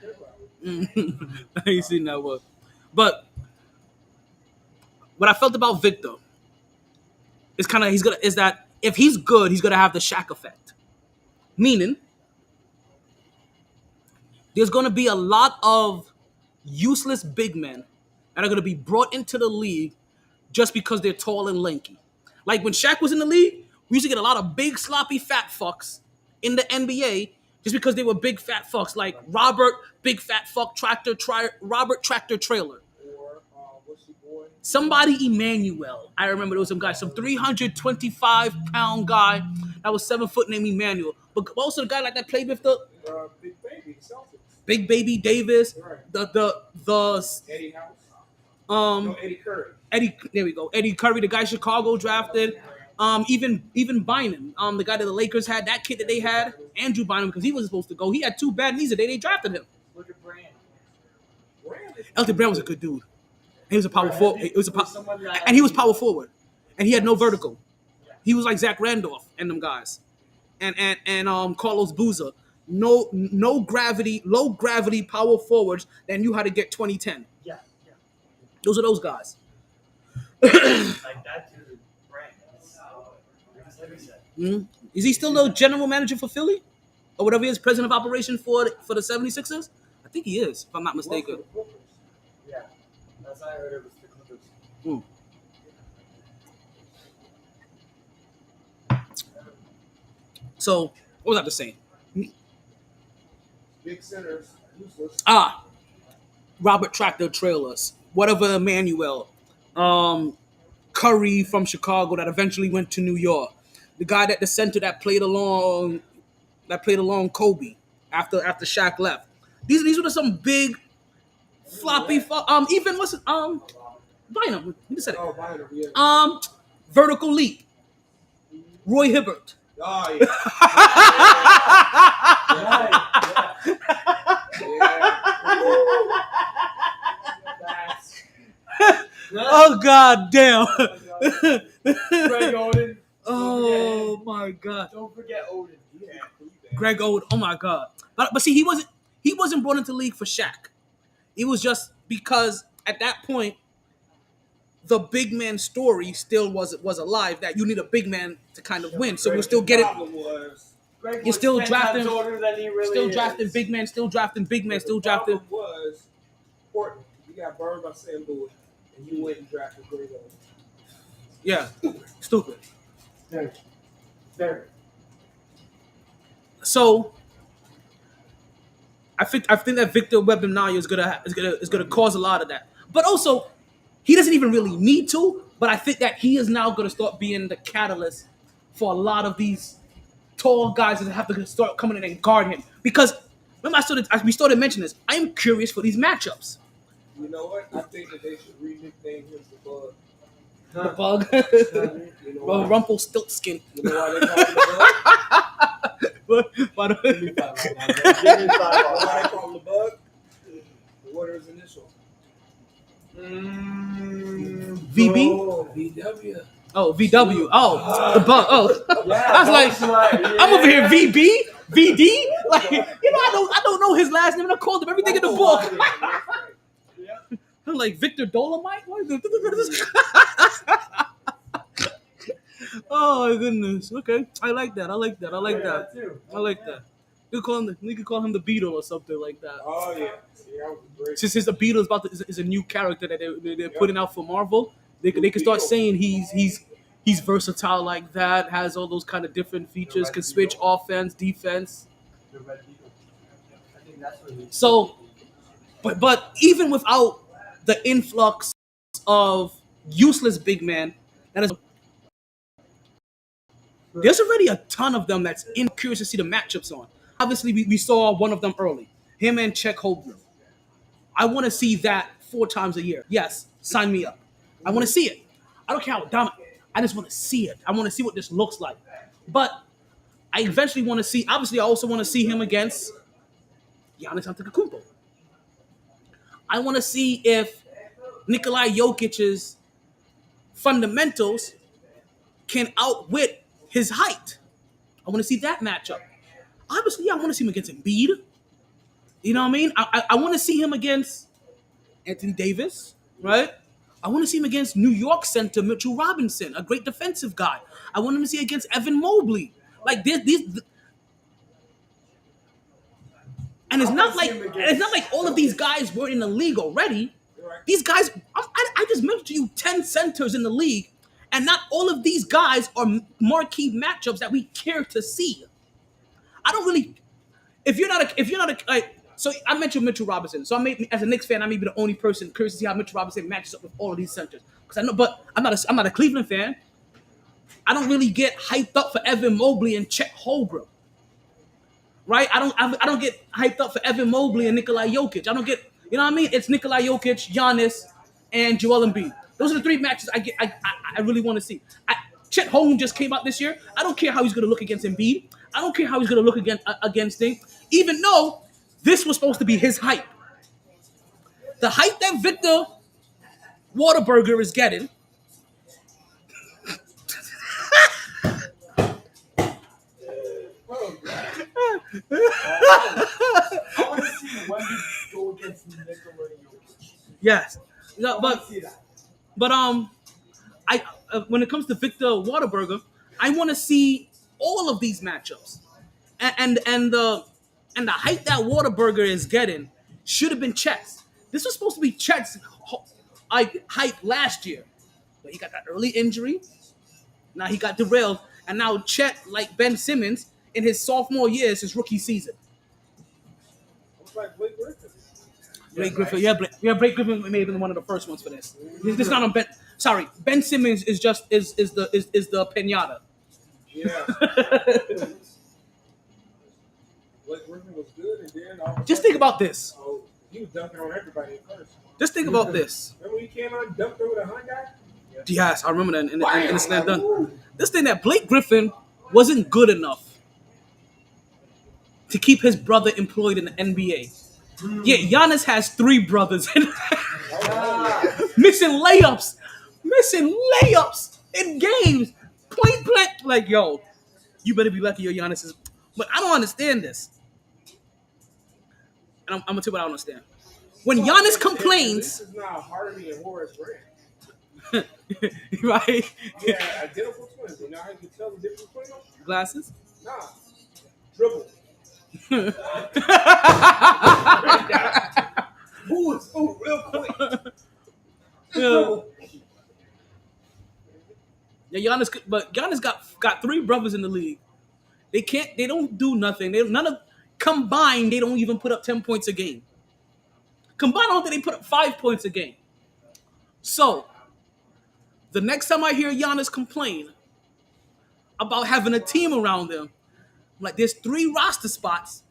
Pimp Pie. I ain't seen that one. But what I felt about Victor is that if he's good, he's gonna have the Shaq effect. Meaning, there's gonna be a lot of useless big men that are gonna be brought into the league just because they're tall and lanky. Like when Shaq was in the league, we used to get a lot of big sloppy fat fucks in the NBA just because they were big fat fucks, like Robert Big Fat Fuck Robert Tractor Trailer. Or what's your boy? Somebody Emmanuel. I remember there was some guy, some 325-pound guy that was 7 foot named Emmanuel. But also the guy like that played with the Big Baby, Celtics. Big Baby Davis, Right. Eddie House. um No, Eddie Curry. Eddie. There we go. Eddie Curry, the guy Chicago drafted. Even Bynum, the guy that the Lakers had, that kid that they had, Andrew Bynum, because he wasn't supposed to go. He had 2 bad knees the day they drafted him. Look at Brand. Elton Brand was a good dude. He was a power forward. And he was power forward, and he had no vertical. He was like Zach Randolph and them guys, and Carlos Boozer. No gravity, low gravity power forwards that knew how to get 20-10. Yeah. Those are those guys. Like that dude, Brand. Like we said. Mm-hmm. Is he still the general manager for Philly? Or whatever he is, president of operation for the 76ers? I think he is, if I'm not mistaken. Yeah. That's how I heard it was the Clippers. Hmm. So, what was I just saying? Big centers, useless. Robert Tractor Trailers, whatever Emmanuel, Curry from Chicago that eventually went to New York, the guy that the center that played along Kobe after Shaq left. These were some big floppy. Even what's it? Bynum. You said it. Oh, Bynum, yeah. Vertical leap. Roy Hibbert. Oh, yeah. Oh God damn. Greg Oden. Oh my God. Don't forget Oden. Greg Oden. Oh my God. But see, he wasn't brought into the league for Shaq. It was just because at that point the big man story still was alive, that you need a big man to kind of win. So we'll still get it. You're still drafting, big men, still drafting big men, still drafting. The problem was Portland. You got burned by Sam Bowie, and you went and drafted Greg Oden. Yeah, stupid. Very. So I think that Victor Wembanyama is gonna cause a lot of that. But also, he doesn't even really need to. But I think that he is now gonna start being the catalyst for a lot of these tall guys that have to start coming in and guard him. Because remember, we started mentioning this. I am curious for these matchups. You know what? I think that they should re-nickname him the Bug. The Bug. You know Rumpelstiltskin. You know why they call him the Bug? Why Give me 5. Why they call him the Bug? What are his initials? VB? Oh, VW. Oh, VW. Oh, the Bug. Oh, Yeah, I was like, I'm over here, VB, VD. Like, I don't know his last name. And I called him everything in the book. I'm like Victor Dolomite. Oh my goodness. Okay, I like that. You could call him the Beetle or something like that. Oh, yeah. Yeah, great. Since the Beetle is a new character that they're putting out for Marvel, they can start saying he's versatile like that, has all those kind of different features, can switch offense, defense. So, but even without the influx of useless big men, there's already a ton of them that's curious to see the matchups on. Obviously, we saw one of them early, him and Chet Holmgren. I want to see that 4 times a year. Yes, sign me up. I want to see it. I don't care how dominant. I just want to see it. I want to see what this looks like. But I eventually want to see. Obviously, I also want to see him against Giannis Antetokounmpo. I want to see if Nikola Jokic's fundamentals can outwit his height. I want to see that matchup. Obviously, I want to see him against Embiid. You know what I mean? I want to see him against Anthony Davis, right? I want to see him against New York center Mitchell Robinson, a great defensive guy. I want him to see against Evan Mobley. Like these. And it's not like all of these guys were in the league already. These guys, I just mentioned to you 10 centers in the league, and not all of these guys are marquee matchups that we care to see. I don't really. If you're not a so I mentioned Mitchell Robinson. So as a Knicks fan, I may be the only person curious to see how Mitchell Robinson matches up with all of these centers. Because I know, but I'm not a Cleveland fan. I don't really get hyped up for Evan Mobley and Chet Holmgren. Right? I don't get hyped up for Evan Mobley and Nikola Jokic. I don't get, you know what I mean? It's Nikola Jokic, Giannis, and Joel Embiid. Those are the 3 matches I really want to see. Chet Holmgren just came out this year. I don't care how he's going to look against Embiid. I don't care how he's going to look against things. Even though this was supposed to be his hype. The hype that Victor Whataburger is getting. I want to see Wemby go against Nikola Jokic. Yes. I No, want to see that. but I when it comes to Victor Whataburger, I want to see all of these matchups, and the hype that Whataburger is getting should have been Chet's. This was supposed to be Chet's hype last year, but he got that early injury. Now he got derailed, and now Chet, like Ben Simmons, in his sophomore year, is his rookie season. Looks like Blake Griffin. Blake Griffin, Blake Griffin may have been one of the first ones for this. This not on Ben. Sorry, Ben Simmons is just is the pinata. Yeah. Blake Griffin was good, and then Just think about this. Oh, he was dunking on everybody at first. Just think about this. Remember when he came out and dunked over the Hyundai? Yes, I remember that in the slam dunk. This thing that Blake Griffin wasn't good enough to keep his brother employed in the NBA. Yet Giannis has 3 brothers missing layups in games, point blank. Like, yo, you better be lucky your Giannis is. But I don't understand this, and I'm gonna tell you what I don't understand. When Giannis complains, This is not Hardy and Horace Grant. right? Yeah, identical twins. You know how you can tell the difference between them? Glasses. Nah. Dribble. Ooh, it's real quick. Yeah, Giannis got 3 brothers in the league. They don't do nothing. None of combined, they don't even put up 10 points a game. Combined, I don't think they put up 5 points a game. So, the next time I hear Giannis complain about having a team around them, I'm like, there's 3 roster spots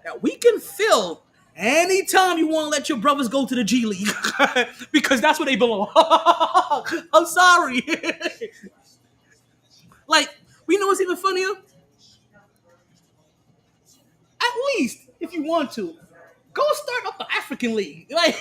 that we can fill anytime you want to let your brothers go to the G League. Because that's where they belong. I'm sorry. Like, you know what's even funnier? At least, if you want to, go start up the African League. Like,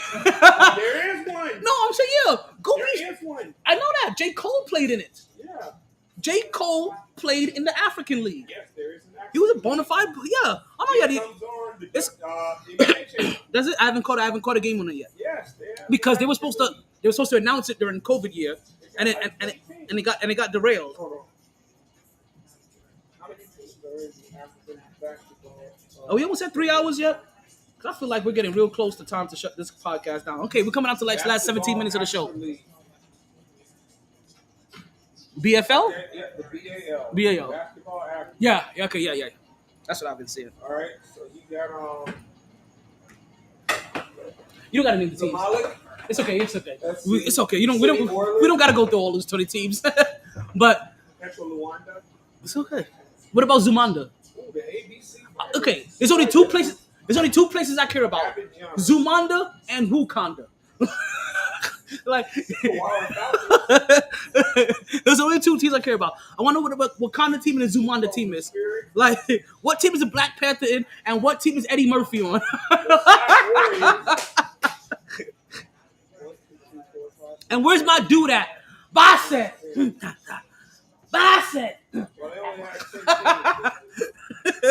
There is one. No, I'm saying, yeah. Go There is one. I know that. J. Cole played in it. Yeah. J. Cole played in the African League. Yes, there is an He was a bona fide. Yeah. I know. Yeah. comes on the It's- NBA channel. Does it? I haven't caught a game on it yet. Yes, they have. Because they were supposed to announce it during COVID year, and it got derailed. Hold on. How many teams are in African basketball? Are we almost at 3 hours yet? 'Cause I feel like we're getting real close to time to shut this podcast down. Okay, we're coming out to like last 17 minutes of the show. BFL? Yeah, the BAL. BAL. Basketball Africa. Yeah. Okay. Yeah. That's what I've been seeing. All right, so you got You don't gotta name the teams. Zamalek. It's okay. It's okay. That's It's okay. We City don't Oilers. gotta go through all those 20 teams. But Petro Luanda. it's okay. What about Zumanda? Ooh, the ABC. Okay, there's only 2 places. There's only 2 places I care about: Abidjan. Zumanda and Wukanda. Like, Wild Falcons. there's only 2 teams I care about. I want to know what kind of team the Zumanda team is. Spirit. Like, what team is the Black Panther in, and what team is Eddie Murphy on? Warriors. And where's my dude at? Bassett. Bassett. Well, they only had 10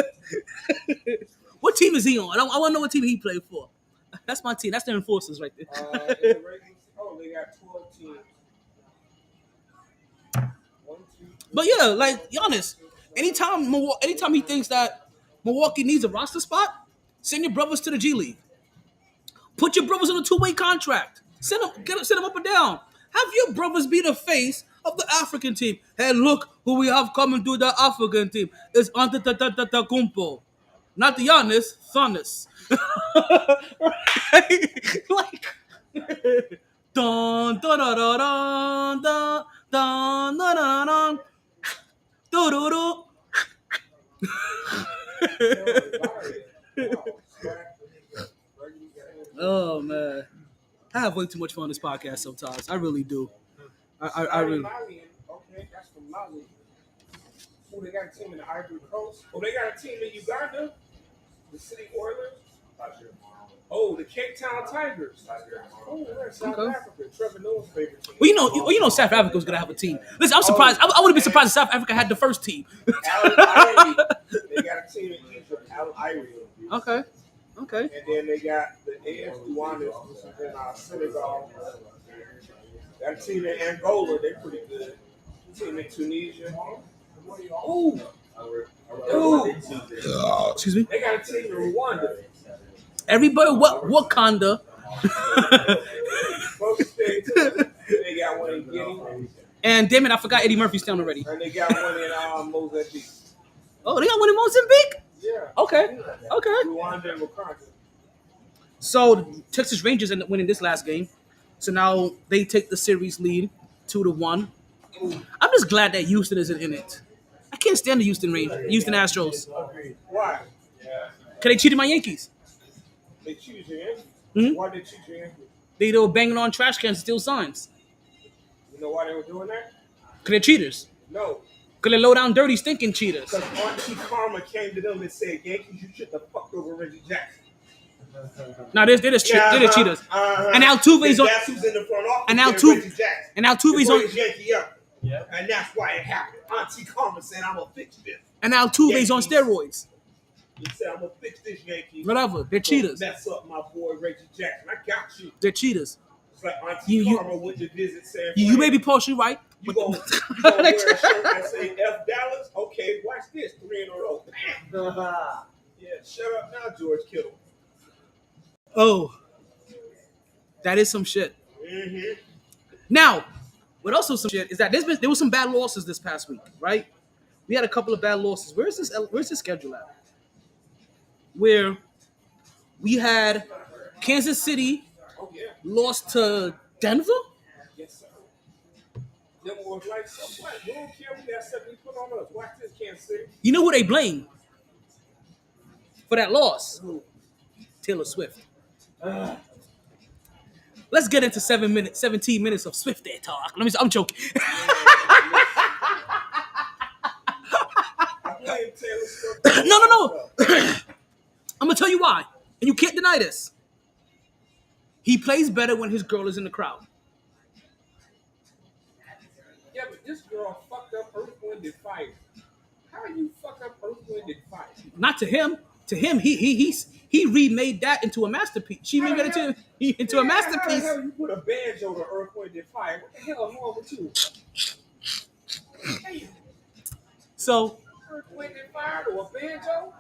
teams. What team is he on? I want to know what team he played for. That's my team. That's the Enforcers right there. In the regular, they got 12 teams. 1, 2, 3. But yeah, like Giannis, anytime he thinks that Milwaukee needs a roster spot, send your brothers to the G League. Put your brothers on a 2-way contract. Send them up and down. Have your brothers be the face of the African team. Hey, look who we have coming to the African team. It's Antetokounmpo. Not the Giannis, Thanos. Like, dun dun dun dun dun dun dun dun dun do do do. Oh man, I have way too much fun on this podcast sometimes. I really do. I really. Okay, that's from Mali. Oh, they got a team in the Ivory Coast. Oh, they got a team in Uganda. The City Oilers. Oh, the Cape Town Tigers. Oh, that's South Africa. Trevor Noah's favorite team. Well, you know, South Africa was gonna have a team. Listen, I'm surprised. I would have been surprised if South Africa had the first team. Al Irie. They got a team in Egypt. Al Irie. Okay. And then they got the AS Douanes, which is in Senegal. Got a team in Angola. They're pretty good. Team in Tunisia. Ooh. Excuse me. They got a team in Rwanda. Everybody, Wakanda. They got one in Guinea. And damn it, I forgot Eddie Murphy's town already. And they got one in Mozambique. Oh, they got one in Mozambique? Yeah. Okay. Rwanda and Wakanda. So the Texas Rangers ended up winning this last game. So now they take the series lead 2-1. I'm just glad that Houston isn't in it. I can't stand the Houston Astros. Why? Cause they cheated my Yankees. They cheated your Yankees? Mm-hmm. Why did they cheat your Yankees? They were banging on trash cans to steal signs. You know why they were doing that? Cause they're cheaters. No. Cause they're low down, dirty, stinking cheaters. Because Auntie Karma came to them and said, Yankees, you shouldn't have fucked over Reggie Jackson. No, they're just cheaters. And Altuve's on. That's who's in the front office. And Altuve's on. Yankee up. Yeah. And that's why it happened. Auntie Karma said, I'm gonna fix this. And Altuve's on steroids. He said, I'm gonna fix this, Yankees. Whatever. They're cheaters. Mess up my boy Reggie Jackson. I got you. They're cheaters. It's like Auntie Karma went to visit San Fran. You may be partially right. You gonna wear a shirt that say F Dallas? Okay, watch this. 3 in a row. Bam. Yeah, shut up now, George Kittle. Oh, that is some shit. Mm-hmm. Now, what also some shit is that there was some bad losses this past week, right? We had a couple of bad losses. Where's this schedule at? Where we had Kansas City lost to Denver? Yes, sir. Them was like, so what? We don't care. We got something put on us. Watch this, Kansas City. You know who they blame for that loss? Taylor Swift. Let's get into 17 minutes of Swift Day talk. I'm joking. No. I'm gonna tell you why, and you can't deny this. He plays better when his girl is in the crowd. Yeah, but this girl fucked up Earth, Wind, and Fire. How you fuck up Earth, Wind, and Fire? Not to him. To him, he remade that into a masterpiece. She remade it into a masterpiece. How the hell you put a banjo to Earth, Wind, and Fire? What the hell is wrong with you? So Earth, Wind, and Fire to a banjo?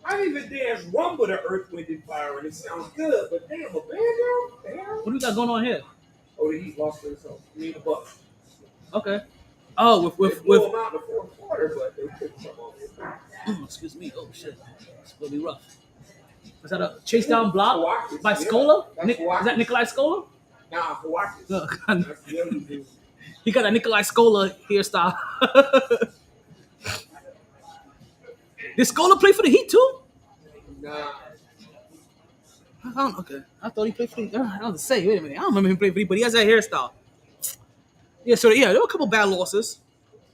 I even dance rumba to Earth, Wind, and Fire, and it sounds good. But damn, a banjo? Damn. What do we got going on here? Oh, the Heat lost to themselves. I mean, the Bucks. Okay. Oh, with them out in the fourth quarter, but they couldn't come off. Excuse me. Oh shit, it's gonna be rough. Was that a chase down block by Scola? Is that Nikolai Scola? Nah, Hawaii. Oh, That's the other dude. he got a Nikolai Scola hairstyle. Did Scola play for the Heat too? Nah. Okay. I thought he played for the. I was say, wait a minute. I don't remember him playing for the Heat, but he has that hairstyle. Yeah. So yeah, there were a couple bad losses.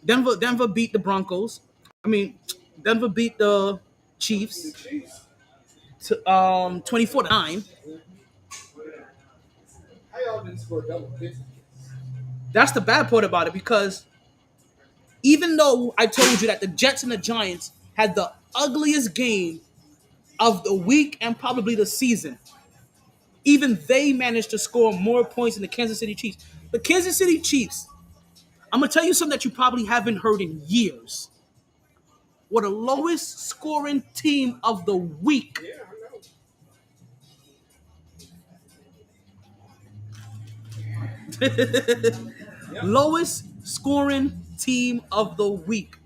Denver beat the Broncos. Denver beat the Chiefs to 24-9. How y'all didn't score double digits? That's the bad part about it, because even though I told you that the Jets and the Giants had the ugliest game of the week and probably the season, even they managed to score more points than the Kansas City Chiefs. The Kansas City Chiefs, I'm going to tell you something that you probably haven't heard in years. Were the lowest scoring team of the week. Yeah, I know. Lowest scoring team of the week.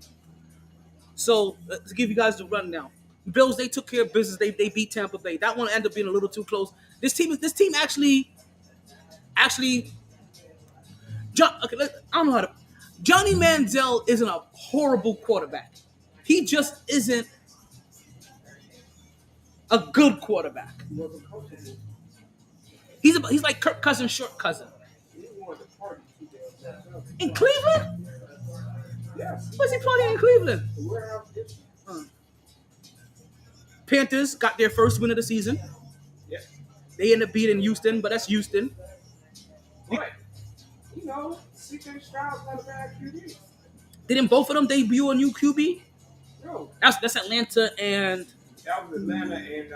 So let's give you guys the rundown. Bills, they took care of business. They beat Tampa Bay. That one ended up being a little too close. This team actually. Johnny Manziel isn't a horrible quarterback. He just isn't a good quarterback. He's like Kirk Cousins' short cousin. In Cleveland? Yes. Where's he playing in Cleveland? The warehouse district. Panthers got their first win of the season. Yeah. They ended up beating Houston, but that's Houston. Right. You know, CJ Stroud's not a bad QB. Didn't both of them debut a new QB? No. That's Atlanta and That was Atlanta and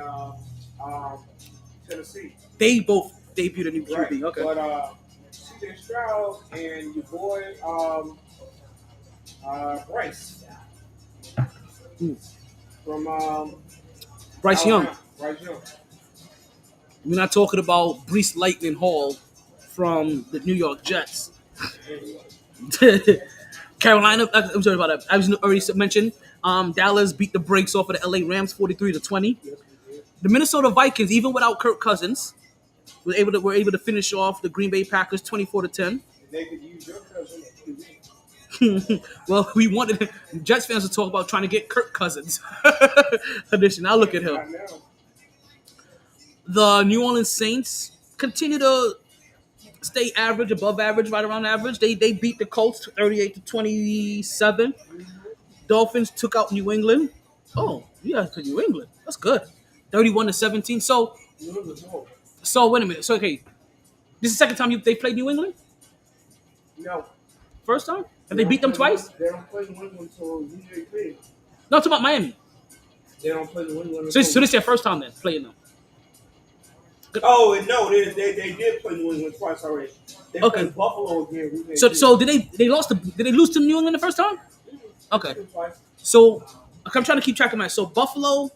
Tennessee. they both debuted a new QB. Right. Okay. But CJ Stroud and your boy Bryce from Bryce Young. Bryce Young. We're not talking about Brees Lightning Hall from the New York Jets. Carolina, I'm sorry about that. I was already mentioned. Dallas beat the brakes off of the LA Rams 43-20. The Minnesota Vikings, even without Kirk Cousins, were able to finish off the Green Bay Packers 24-10. They could use your cousin. Well, we wanted Jets fans to talk about trying to get Kirk Cousins edition. I'll look at him. The New Orleans Saints continue to stay average, above average, right around average. They beat the Colts 38-27. Dolphins took out New England. Oh, you guys took New England. That's good. 31-17. So wait a minute. So okay, this is the second time they played New England. No. First time? Have they beat them twice? They don't play New England until usually play. No, I'm talking about Miami. They don't play New England. So this is their first time then playing them. Oh no, they did play New England twice already. They played Buffalo again. So did they lose to New England the first time? Okay. So I'm trying to keep track of my. So Buffalo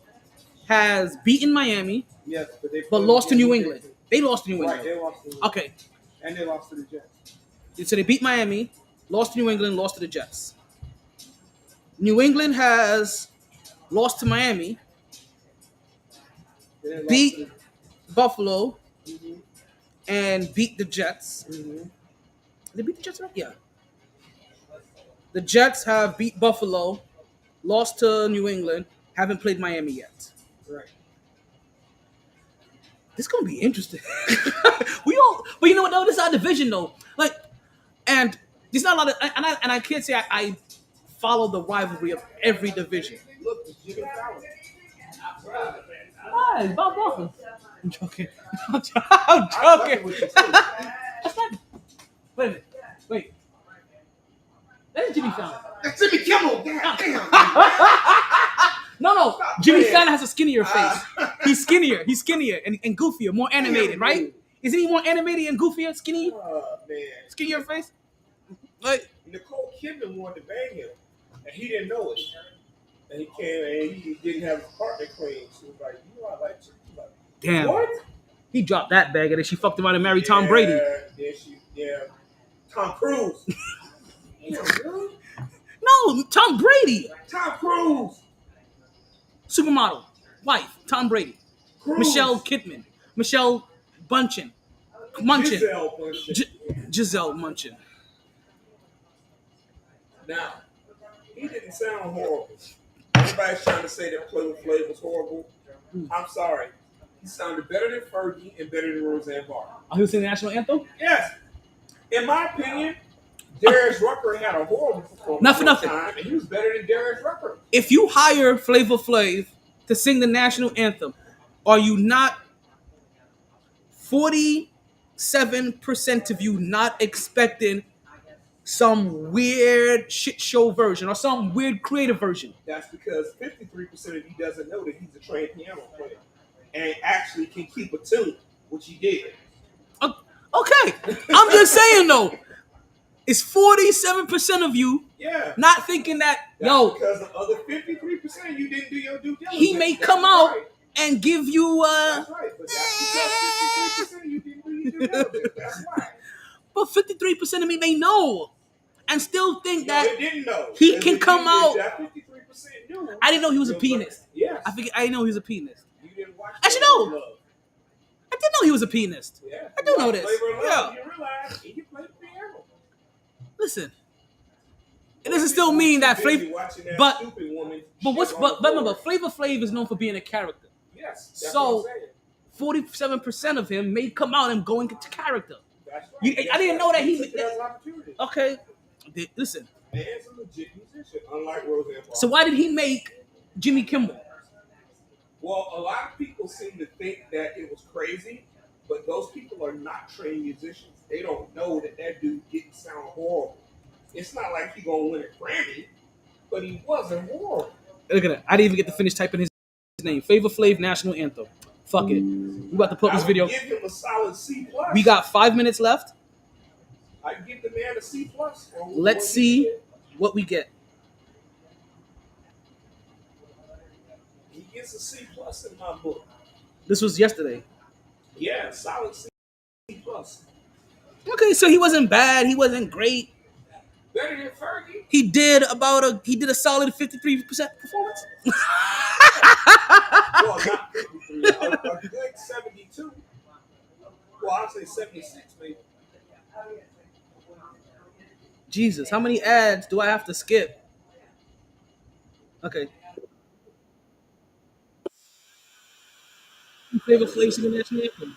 has beaten Miami, yes, but lost to New England. They lost to New England. Right, they lost to New England. Okay. And they lost to the Jets. So they beat Miami, lost to New England, lost to the Jets. New England has lost to Miami, beat Buffalo, and beat the Jets. They beat the Jets, right? Yeah. The Jets have beat Buffalo, lost to New England, haven't played Miami yet. Right. This is gonna be interesting. But you know what? Though this is our division, though. Like, and there's not a lot of, and I can't say I follow the rivalry of every division. Look, it's Jimmy Fallon. Hi, Bob Walker. I'm joking. I'm joking. Wait a minute. Wait. That is Jimmy Fallon. That's Jimmy Kimmel. Damn. No. Jimmy Fallon has a skinnier face. He's skinnier and goofier, more animated, right? Isn't he more animated and goofier, skinny? Oh, man. Skinnier face? Like Nicole Kidman wanted to bang him, and he didn't know it. And he came and he didn't have his partner clean. She was like, "You know, I like you." Like, damn. What? He dropped that bag and then she fucked around and married Tom Brady. Yeah. Tom Cruise. Damn, really? No, Tom Brady. Tom Cruise. Supermodel. Wife. Tom Brady. Cruise. Michelle Kidman. Michelle Munchin. Giselle Munchin. Now, he didn't sound horrible. Everybody's trying to say that Flavor Flav was horrible. I'm sorry. He sounded better than Fergie and better than Roseanne Barr. Oh, he was singing the national anthem? Yes. In my opinion, Darius Rucker had a horrible performance. Not for nothing. And he was better than Darius Rucker. If you hire Flavor Flav to sing the national anthem, are you not 47% of you not expecting some weird shit show version or some weird creative version? That's because 53% of you doesn't know that he's a trained piano player and actually can keep a tune, which he did. Okay. I'm just saying, though. It's 47% of you not thinking that, That's because the other 53% of you didn't do your due diligence. He may come out and give you That's right, but that's because 53% of you didn't do your due diligence. That's why. But 53% of me may know and still think that they didn't know. He can come out. That 53% knew. I didn't know he was a pianist. Yes. I didn't know he was a pianist. You didn't watch Actually, no. I didn't know he was a pianist. Yeah. I do know this. Yeah. Yeah. You realize he can play the piano. Listen. It doesn't still mean that Flavor, but remember, Flavor Flav is known for being a character. Yes. So 47% of him may come out and go into character. That's right. I didn't know that he. That's an opportunity. Okay, listen. Man's a legit musician, unlike Roseanne Barr. So why did he make Jimmy Kimmel? Well, a lot of people seem to think that it was crazy, but those people are not trained musicians. They don't know that that dude didn't sound horrible. It's not like he gonna win a Grammy, but he wasn't horrible. Look at that. I didn't even get to finish typing his name. Flavor Flav National Anthem. Fuck it. We about to put I this would video. give him a solid C plus. We got 5 minutes left. I give the man a C plus. Let's see what we get. He gets a C plus in my book. This was yesterday. Yeah, solid C plus. Okay, so he wasn't bad. He wasn't great. Better than Fergie. He did a solid 53% performance. Well, not 53. A good 72. Well, I'll say 76, maybe. Jesus, how many ads do I have to skip? Okay. Favorite place in the national anthem.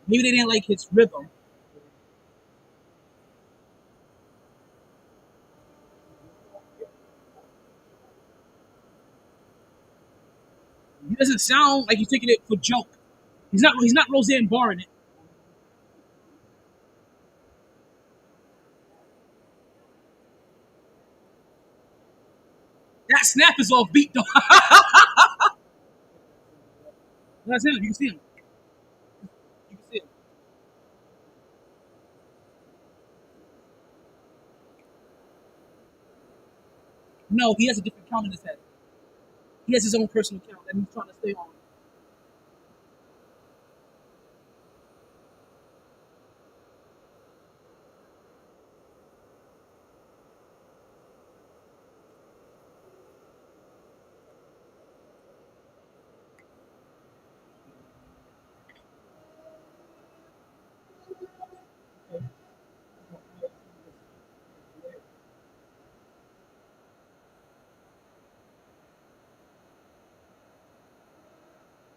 Maybe they didn't like his rhythm. He doesn't sound like he's taking it for joke. He's not Roseanne Barr in it. That snap is off beat though. That's him. You can see him. You can see him. No, he has a different count in his head. He has his own personal count that he's trying to stay on.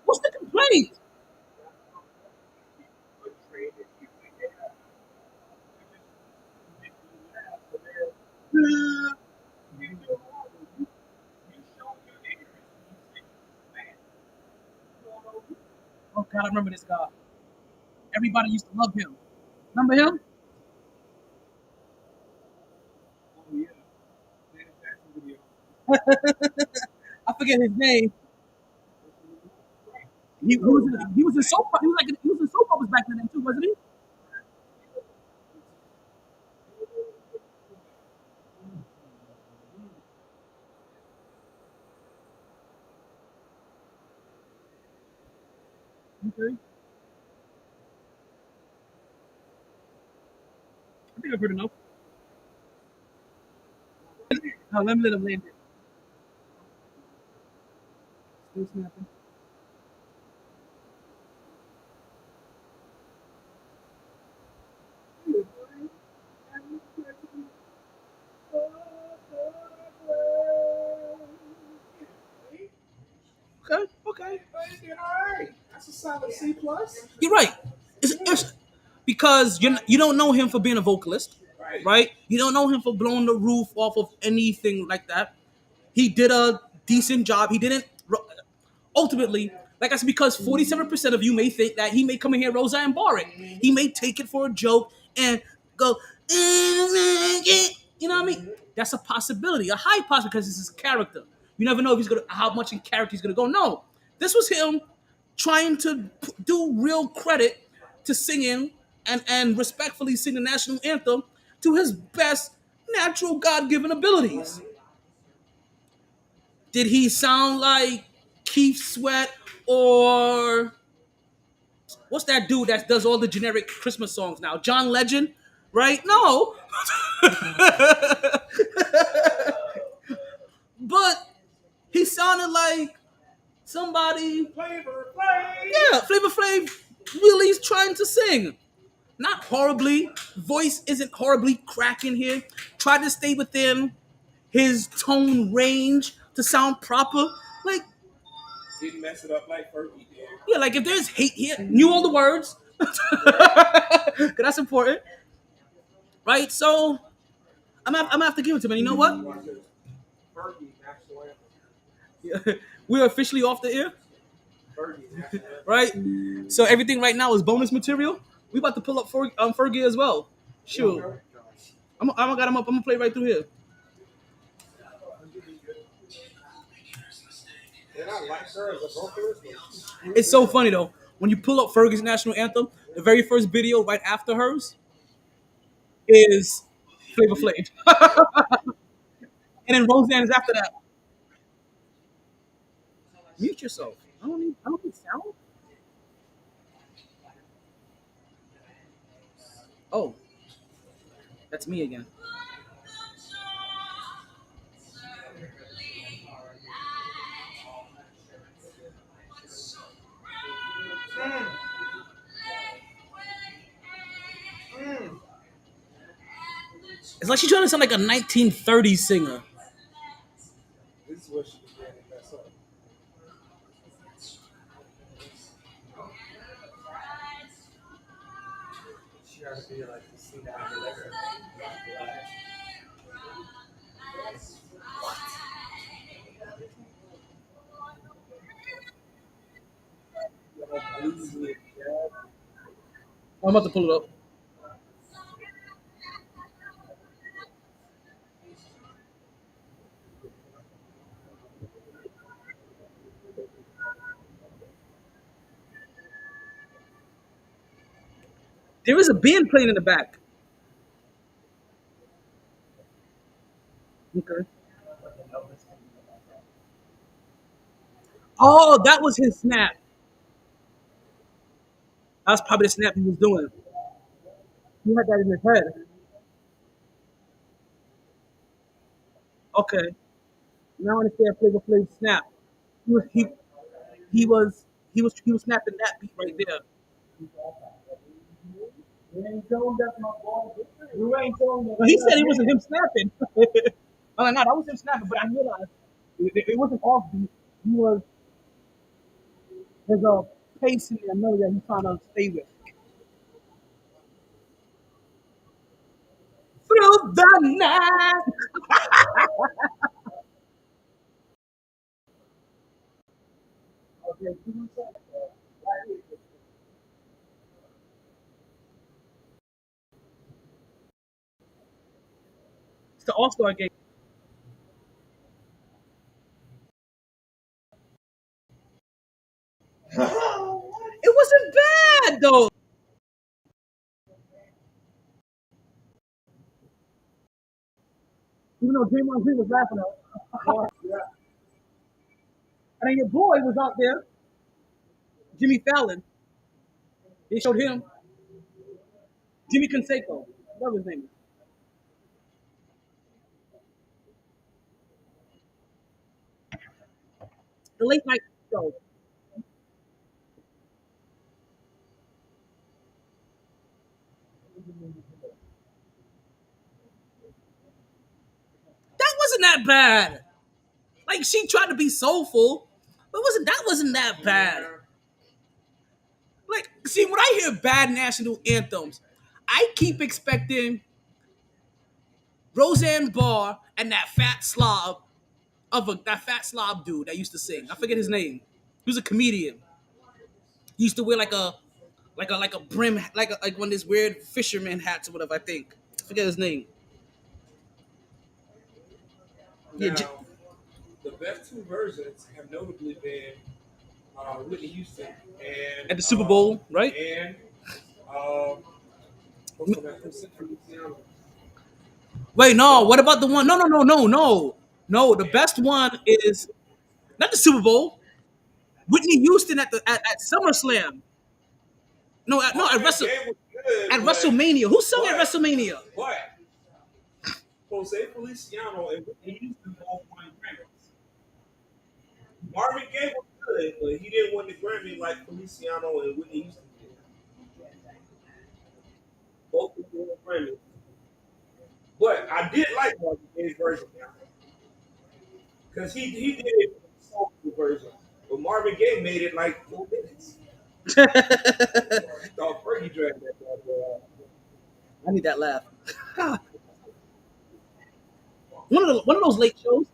What's the complaint? Oh God, I remember this guy. Everybody used to love him. Remember him? I forget his name. He was in soap. He was in soap operas back then too, wasn't he? Okay. I think I've heard enough. No, let me let him land it. Still snapping. Okay, okay. All right. That's a solid C plus. You're right. It's because you don't know him for being a vocalist, right? You don't know him for blowing the roof off of anything like that. He did a decent job. He didn't ultimately, like I said, because 47% of you may think that he may come in here Roseanne Barr it. He may take it for a joke and go, you know what I mean? That's a possibility, a high possibility, because it's his character. You never know if he's gonna how much in character he's gonna go. No, this was him trying to do real credit to singing and respectfully sing the national anthem to his best natural God-given abilities. Did he sound like Keith Sweat or what's that dude that does all the generic Christmas songs now? John Legend, right? No. but he sounded like somebody. Flavor Flav. Yeah, Flavor Flav really is trying to sing. Not horribly. Voice isn't horribly cracking here. Try to stay within his tone range to sound proper. Like, Didn't mess it up like Fergie did. yeah, like if there's hate here, knew all the words. Cause that's important. Right? So I'm gonna have to give it to him. And you know what? Fergie, national anthem. We're officially off the air. Fergie, national anthem. Right? So everything right now is bonus material. We about to pull up Fergie as well. Sure. I got him up. I'm gonna play right through here. And I like her as a vocalist. It's so funny though. When you pull up Fergie's national anthem, the very first video right after hers is Flavor Flav. And then Roseanne is after that. Mute yourself. I don't need sound. Oh, that's me again. It's like she's trying to sound like a 1930s singer. This is what she began to mess up. She had to be like the singer of the record. I'm about to pull it up. There is a band playing in the back. Okay. Oh, that was his snap. That was probably the snap he was doing. He had that in his head. Okay. Now I understand Flavor Flav's snap. He was he was snapping that beat right there. Well, he said it wasn't him snapping. I'm like, no, that was him snapping, but I realized it wasn't off beat. He was there's a pace in there, melody that he's trying to stay with. Through the night. It's the All Star game. It wasn't bad though. Even though Draymond Green was laughing at it. And then your boy was out there, Jimmy Fallon. They showed him. Jimmy Canseco. That was his name. The late night show. That wasn't that bad. Like she tried to be soulful, but wasn't that bad. Like, see, when I hear bad national anthems, I keep expecting Roseanne Barr and that fat slob dude that used to sing. I forget his name. He was a comedian. He used to wear like a brim like one of these weird fisherman hats or whatever. I think I forget his name. Now, the best two versions have notably been Whitney Houston and At the Super Bowl, right? And what's the name from Central Louisiana? Wait, no. What about the one? No. The best one is not the Super Bowl. Whitney Houston at SummerSlam. No, at WrestleMania. Who sung at WrestleMania? But Jose Feliciano and Whitney Houston both won Grammys. Marvin Gaye was good, but he didn't win the Grammy like Feliciano and Whitney Houston did. Both of them won Grammy. But I did like Marvin Gaye's version now. Because he did it in the soulful version. But Marvin Gaye made it like 4 minutes. Thought Fergie dragged that bad boy out. I need that laugh. One of those late shows.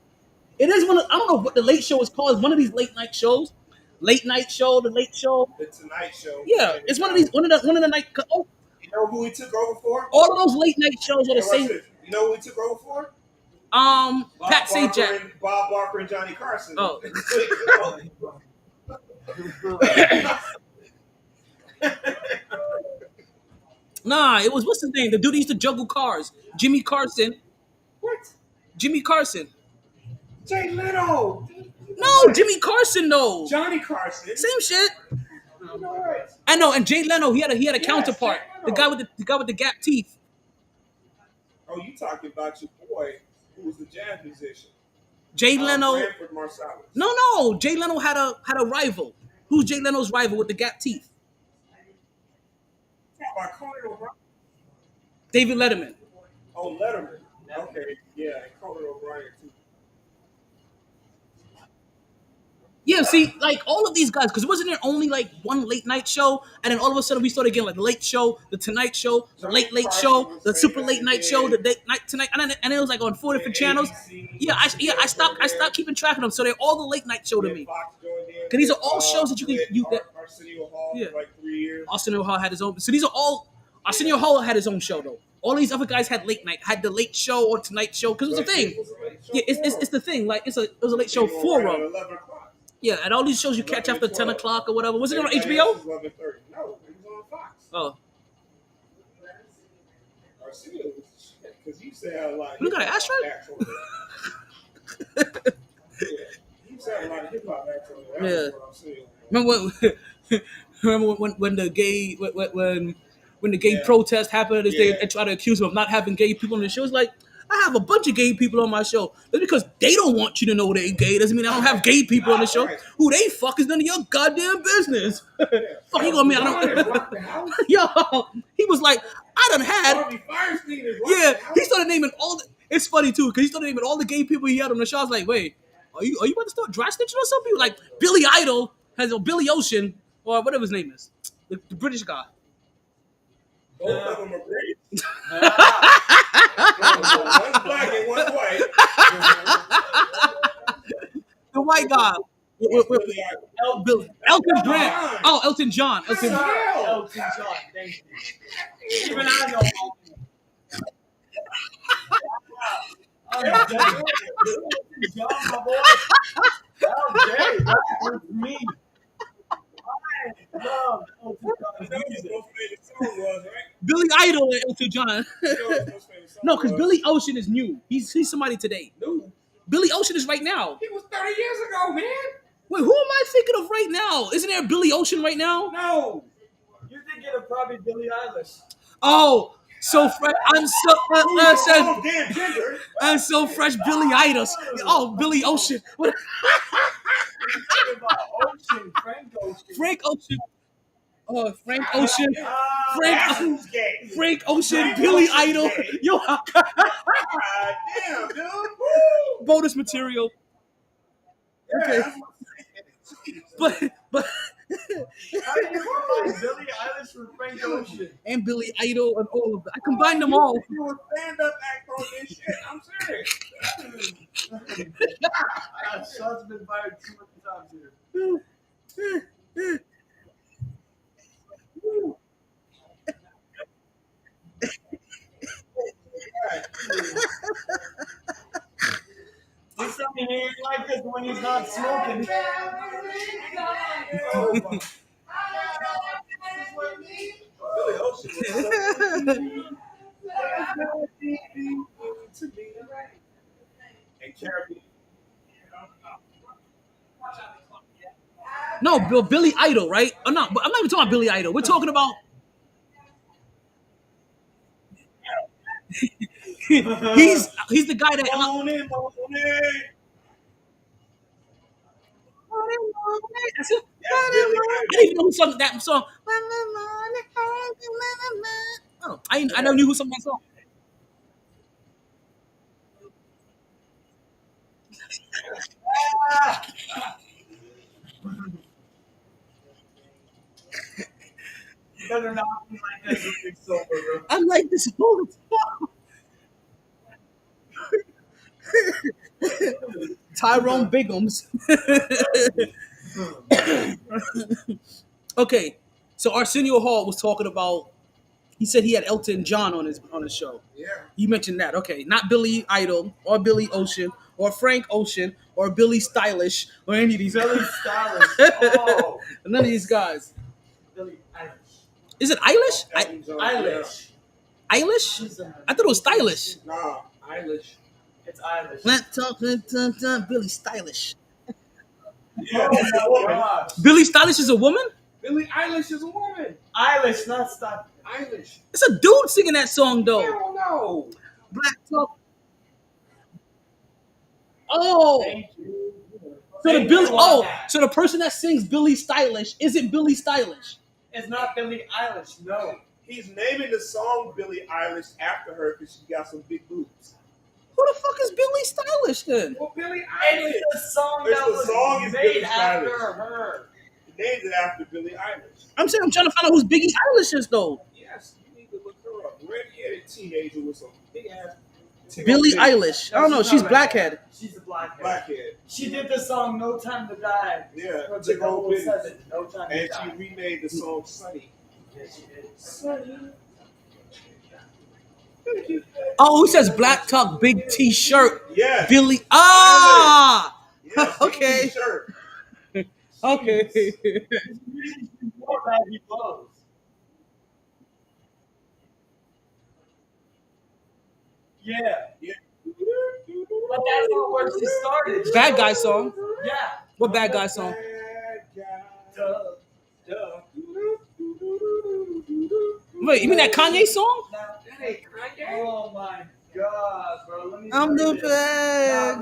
It is one of, I don't know what the late show is called. It's one of these late night shows. Late night show, the late show. The Tonight Show. Yeah, it's one of these one of the night. Oh, You know who he took over for? all of those late night shows are the Hey, watch same. this. You know who he took over for? Pat Sajak. Bob Barker and Johnny Carson. Oh. Nah, it was what's his name? The dude that used to juggle cars. Jimmy Carson. What? Jimmy Carson. Jay Leno. No, Jimmy Carson though. Johnny Carson. Same shit. Right. I know, and Jay Leno, he had a Yes, counterpart. Jay The Leno. guy with the gap teeth. Oh, you talking about your boy who was the jazz musician? Jay Leno. Branford Marsalis. No. Jay Leno had a rival. Who's Jay Leno's rival with the gap teeth? Talking about Conan O'Brien. David Letterman. Oh, Letterman. Okay, yeah, and Conan O'Brien too. Yeah, see, like all of these guys, because wasn't there only like one late night show, and then all of a sudden we started getting like the Late Show, the Tonight Show, the Late Show, the Super Late Night Show, the Late Night Tonight, and it was like on 4 different channels. Yeah, I stopped keeping track of them, so they're all the late night show to me. Because these are all shows that you can that Arsenio Hall yeah. for like 3 years. Arsenio Hall had his own. So these are all Arsenio Hall had his own show though. All these other guys had late night, had the Late Show or Tonight Show, because it was a thing. Yeah, it's the thing. Like it was a late show for them. 11 o'clock. Yeah, and all these shows you catch after 10 o'clock or whatever. Was it on HBO? 11:30. No, it was on Fox. Oh, Arsenio was because you said a lot. You got an ashtray? You said a lot of hip hop acts on there. Yeah. That's what I'm saying. remember when the gay when the gay protest happened, they try to accuse him of not having gay people on the show. It's like, I have a bunch of gay people on my show. That's because they don't want you to know they're gay. Doesn't mean I don't have gay people on the show. Who they fuck is none of your goddamn business. Fuck you gonna mean I don't? Yo, he was like, I done had. Yeah, he started naming all. It's funny too because he started naming all the gay people he had on the show. I was like, wait, are you about to start dry stitching or something? Like Billy Idol has a Billy Ocean or whatever his name is, the British guy. Both of them are British. One's black and one's white. The white guy. Elton Brand. Oh, Elton John. Elton John. Thank you. Even I know. Elton John, my boy. Okay, that's me. I love Elton John's music. Billy Idol and Elton John. No, because Billy Ocean is new. He's somebody today. No. Billy Ocean is right now. He was 30 years ago, man. Wait, who am I thinking of right now? Isn't there Billy Ocean right now? No. You're thinking of probably Billie Eilish. Oh, so fresh. I'm Damn gender. I'm so fresh. Billy Idol. Oh, Billy Ocean. What? Ocean, Frank Ocean. Frank Ocean. Oh, Frank Ocean. That's who's gay. Frank Ocean. Frank Billy Ocean's Idol. gay. Yo, Damn, dude. Woo. bonus material. Okay. How do you combine Billie Eilish with Frank Ocean? And Billy Idol and all of that. I combined them all. You a stand-up act on this shit. I'm serious. Shots been fired too many times here. He's something he ain't like this when he's not smoking. Billy Ocean was and Caribbean. No, Billy Idol, right? Oh, no, but I'm not even talking about Billy Idol. We're talking about. he's the guy that. Moan it. That's it. That's Billie I didn't even know who sung that song. Oh, I never knew who sung that song. You better not be like this if you're sober, bro. I'm like this whole Tyrone Biggums. Okay, so Arsenio Hall was talking about. He said he had Elton John on his show. Yeah. You mentioned that. Okay, not Billy Idol or Billy Ocean or Frank Ocean or Billy Stylish or any of these. Billy Stylish. Oh, None of these guys. Billy Eilish. Is it Eilish? Elton John, Eilish. Eilish? She's a, I thought it was Stylish. Yeah. Nah, Eilish. it's Eilish. Let's talk, Billy Stylish. Yeah, Oh that's a my woman. gosh. Billy Stylish is a woman? Billie Eilish is a woman. Eilish, not stop. Eilish. It's a dude singing that song though. Hell no. Black Talk. Oh, Thank you. so the Thank Billy. you on Oh, that. so the person that sings Billy Stylish isn't Billy Stylish. It's not Billie Eilish, no. He's naming the song Billie Eilish after her because she got some big boobs. Who the fuck is Billy Stylish then? Well, Billie And Eilish. it's the song It's that the was song is made Billie after Eilish. her. He named it after Billie Eilish. I'm saying I'm trying to find out who's Biggie Eilish is though. Yes, you need to look her up. Red-headed teenager with some big ass. Billie Eilish. I don't know. She's blackhead. She's a blackhead. Blackhead. She did the song "No Time to Die" Yeah, for big old bitch. 007. No Time to And Die. she remade the song Sunny. Yes, she did. Oh, he says black top, big T-shirt. Yeah. Billy. Ah. Yes, Okay. Shirt. Okay. More baggy clothes. Yeah. Yeah. But that's not where she started. Bad Guy song. Yeah. What Bad Guy song? Bad guy. Duh. Duh. Wait, you mean that Kanye song? That ain't Kanye. Oh my god, bro. Let me I'm find the it. bad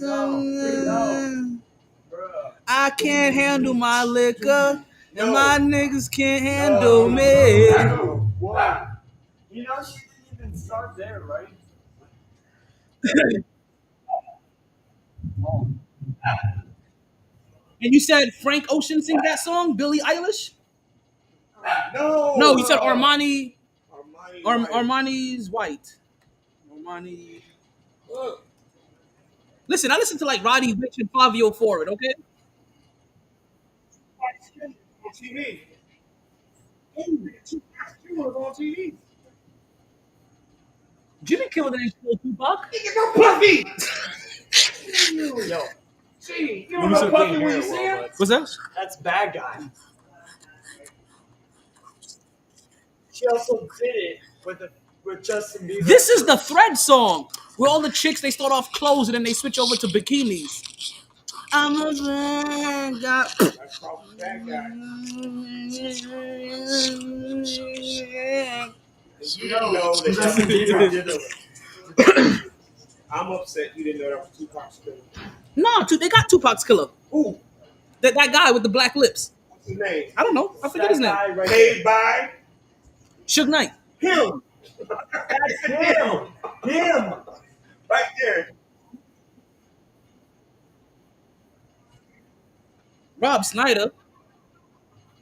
No, bro. I can't handle my liquor, No. and my niggas can't handle me. No. What? You know she didn't even start there, right? And you said Frank Ocean sings that song, Billie Eilish? No. No, you said Armani. Armani. Armani's white. Armani. Look. Listen, I listen to like Roddy Ricch and Fabio Ford, okay? On TV. She was on TV. Jimmy Kimmel didn't kill Tupac. Nigga, no puppy. Yo, Gee, you don't know puppy when you see him? What's that? that's Bad Guy. She also did it with Justin Bieber. This is the Thread song where all the chicks they start off clothes and then they switch over to bikinis. I'm a bad guy. That's called Bad Guy. You don't know that Justin Bieber did it. I'm upset you didn't know that was Tupac's killer. No, they got Tupac's killer. Who? That guy with the black lips. What's his name? I don't know. I forget his name. That guy right Paid by Suge Knight. him. That's him. Him. Right there. Rob Snyder.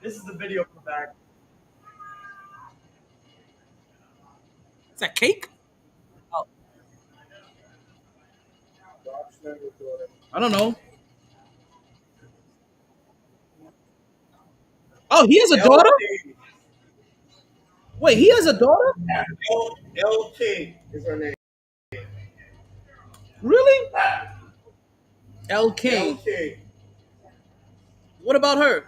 This is the video for Bad Guy. Is that Cake? Oh, Rob Schneider's daughter. I don't know. Oh, he has a daughter? Wait, he has a daughter? L King is her name. Really? L L King. King. What about her?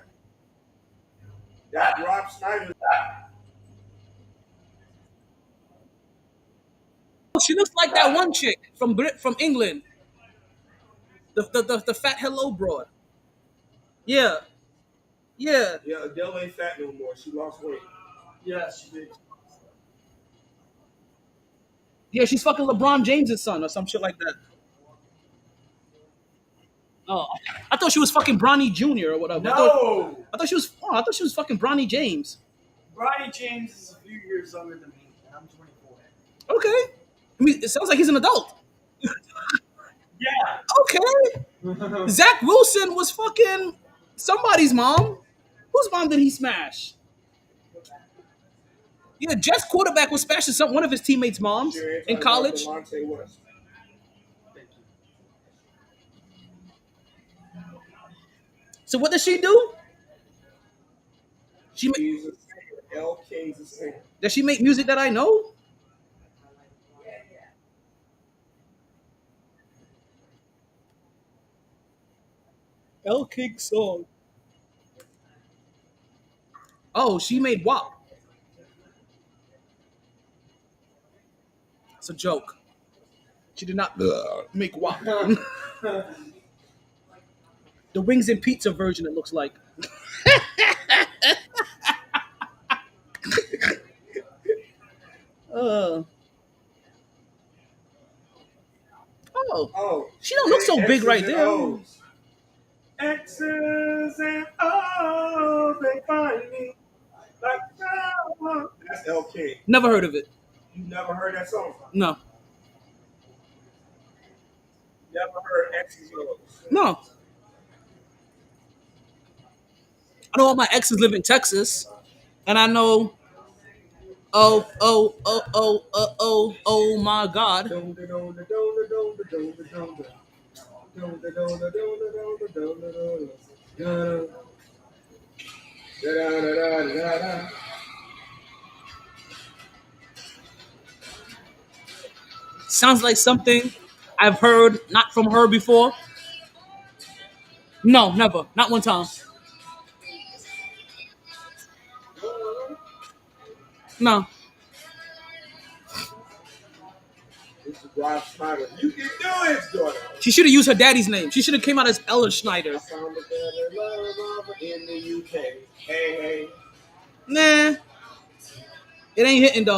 That Rob Schneider. Oh, she looks like that one chick from England. The fat hello broad. Yeah. Yeah. Yeah, Adele ain't fat no more. She lost weight. Yeah, she did. Yeah, she's fucking LeBron James' son or some shit like that. Oh, I thought she was fucking Bronny Jr. or whatever. No! I thought she was. Oh, I thought she was fucking Bronny James. Bronny James is a few years younger than me, and I'm 24. Okay. I mean, it sounds like he's an adult. Yeah. Okay. Zach Wilson was fucking somebody's mom. Whose mom did he smash? Yeah, Jets quarterback was smashing one of his teammates' moms in college. Delonte West. So what does she do? She He's a singer. L. King's a singer. does she make music that I know? L King song. Oh, she made WAP. It's a joke. She did not make WAP. The wings and pizza version, it looks like. uh, Oh, she don't look so big right there. O's. X's and O's, they find me like someone. That's L. King. Never heard of it. You never heard that song? No. Never heard X's and O's? No. I know all my exes live in Texas, and I know. Oh my God. Sounds like something I've heard, not from her before. No, never. Not one time. No. You can do it, daughter. She should have used her daddy's name. She should have came out as Ella Schneider. I found a better love in the UK. Hey, hey. Nah. It ain't hitting, dog.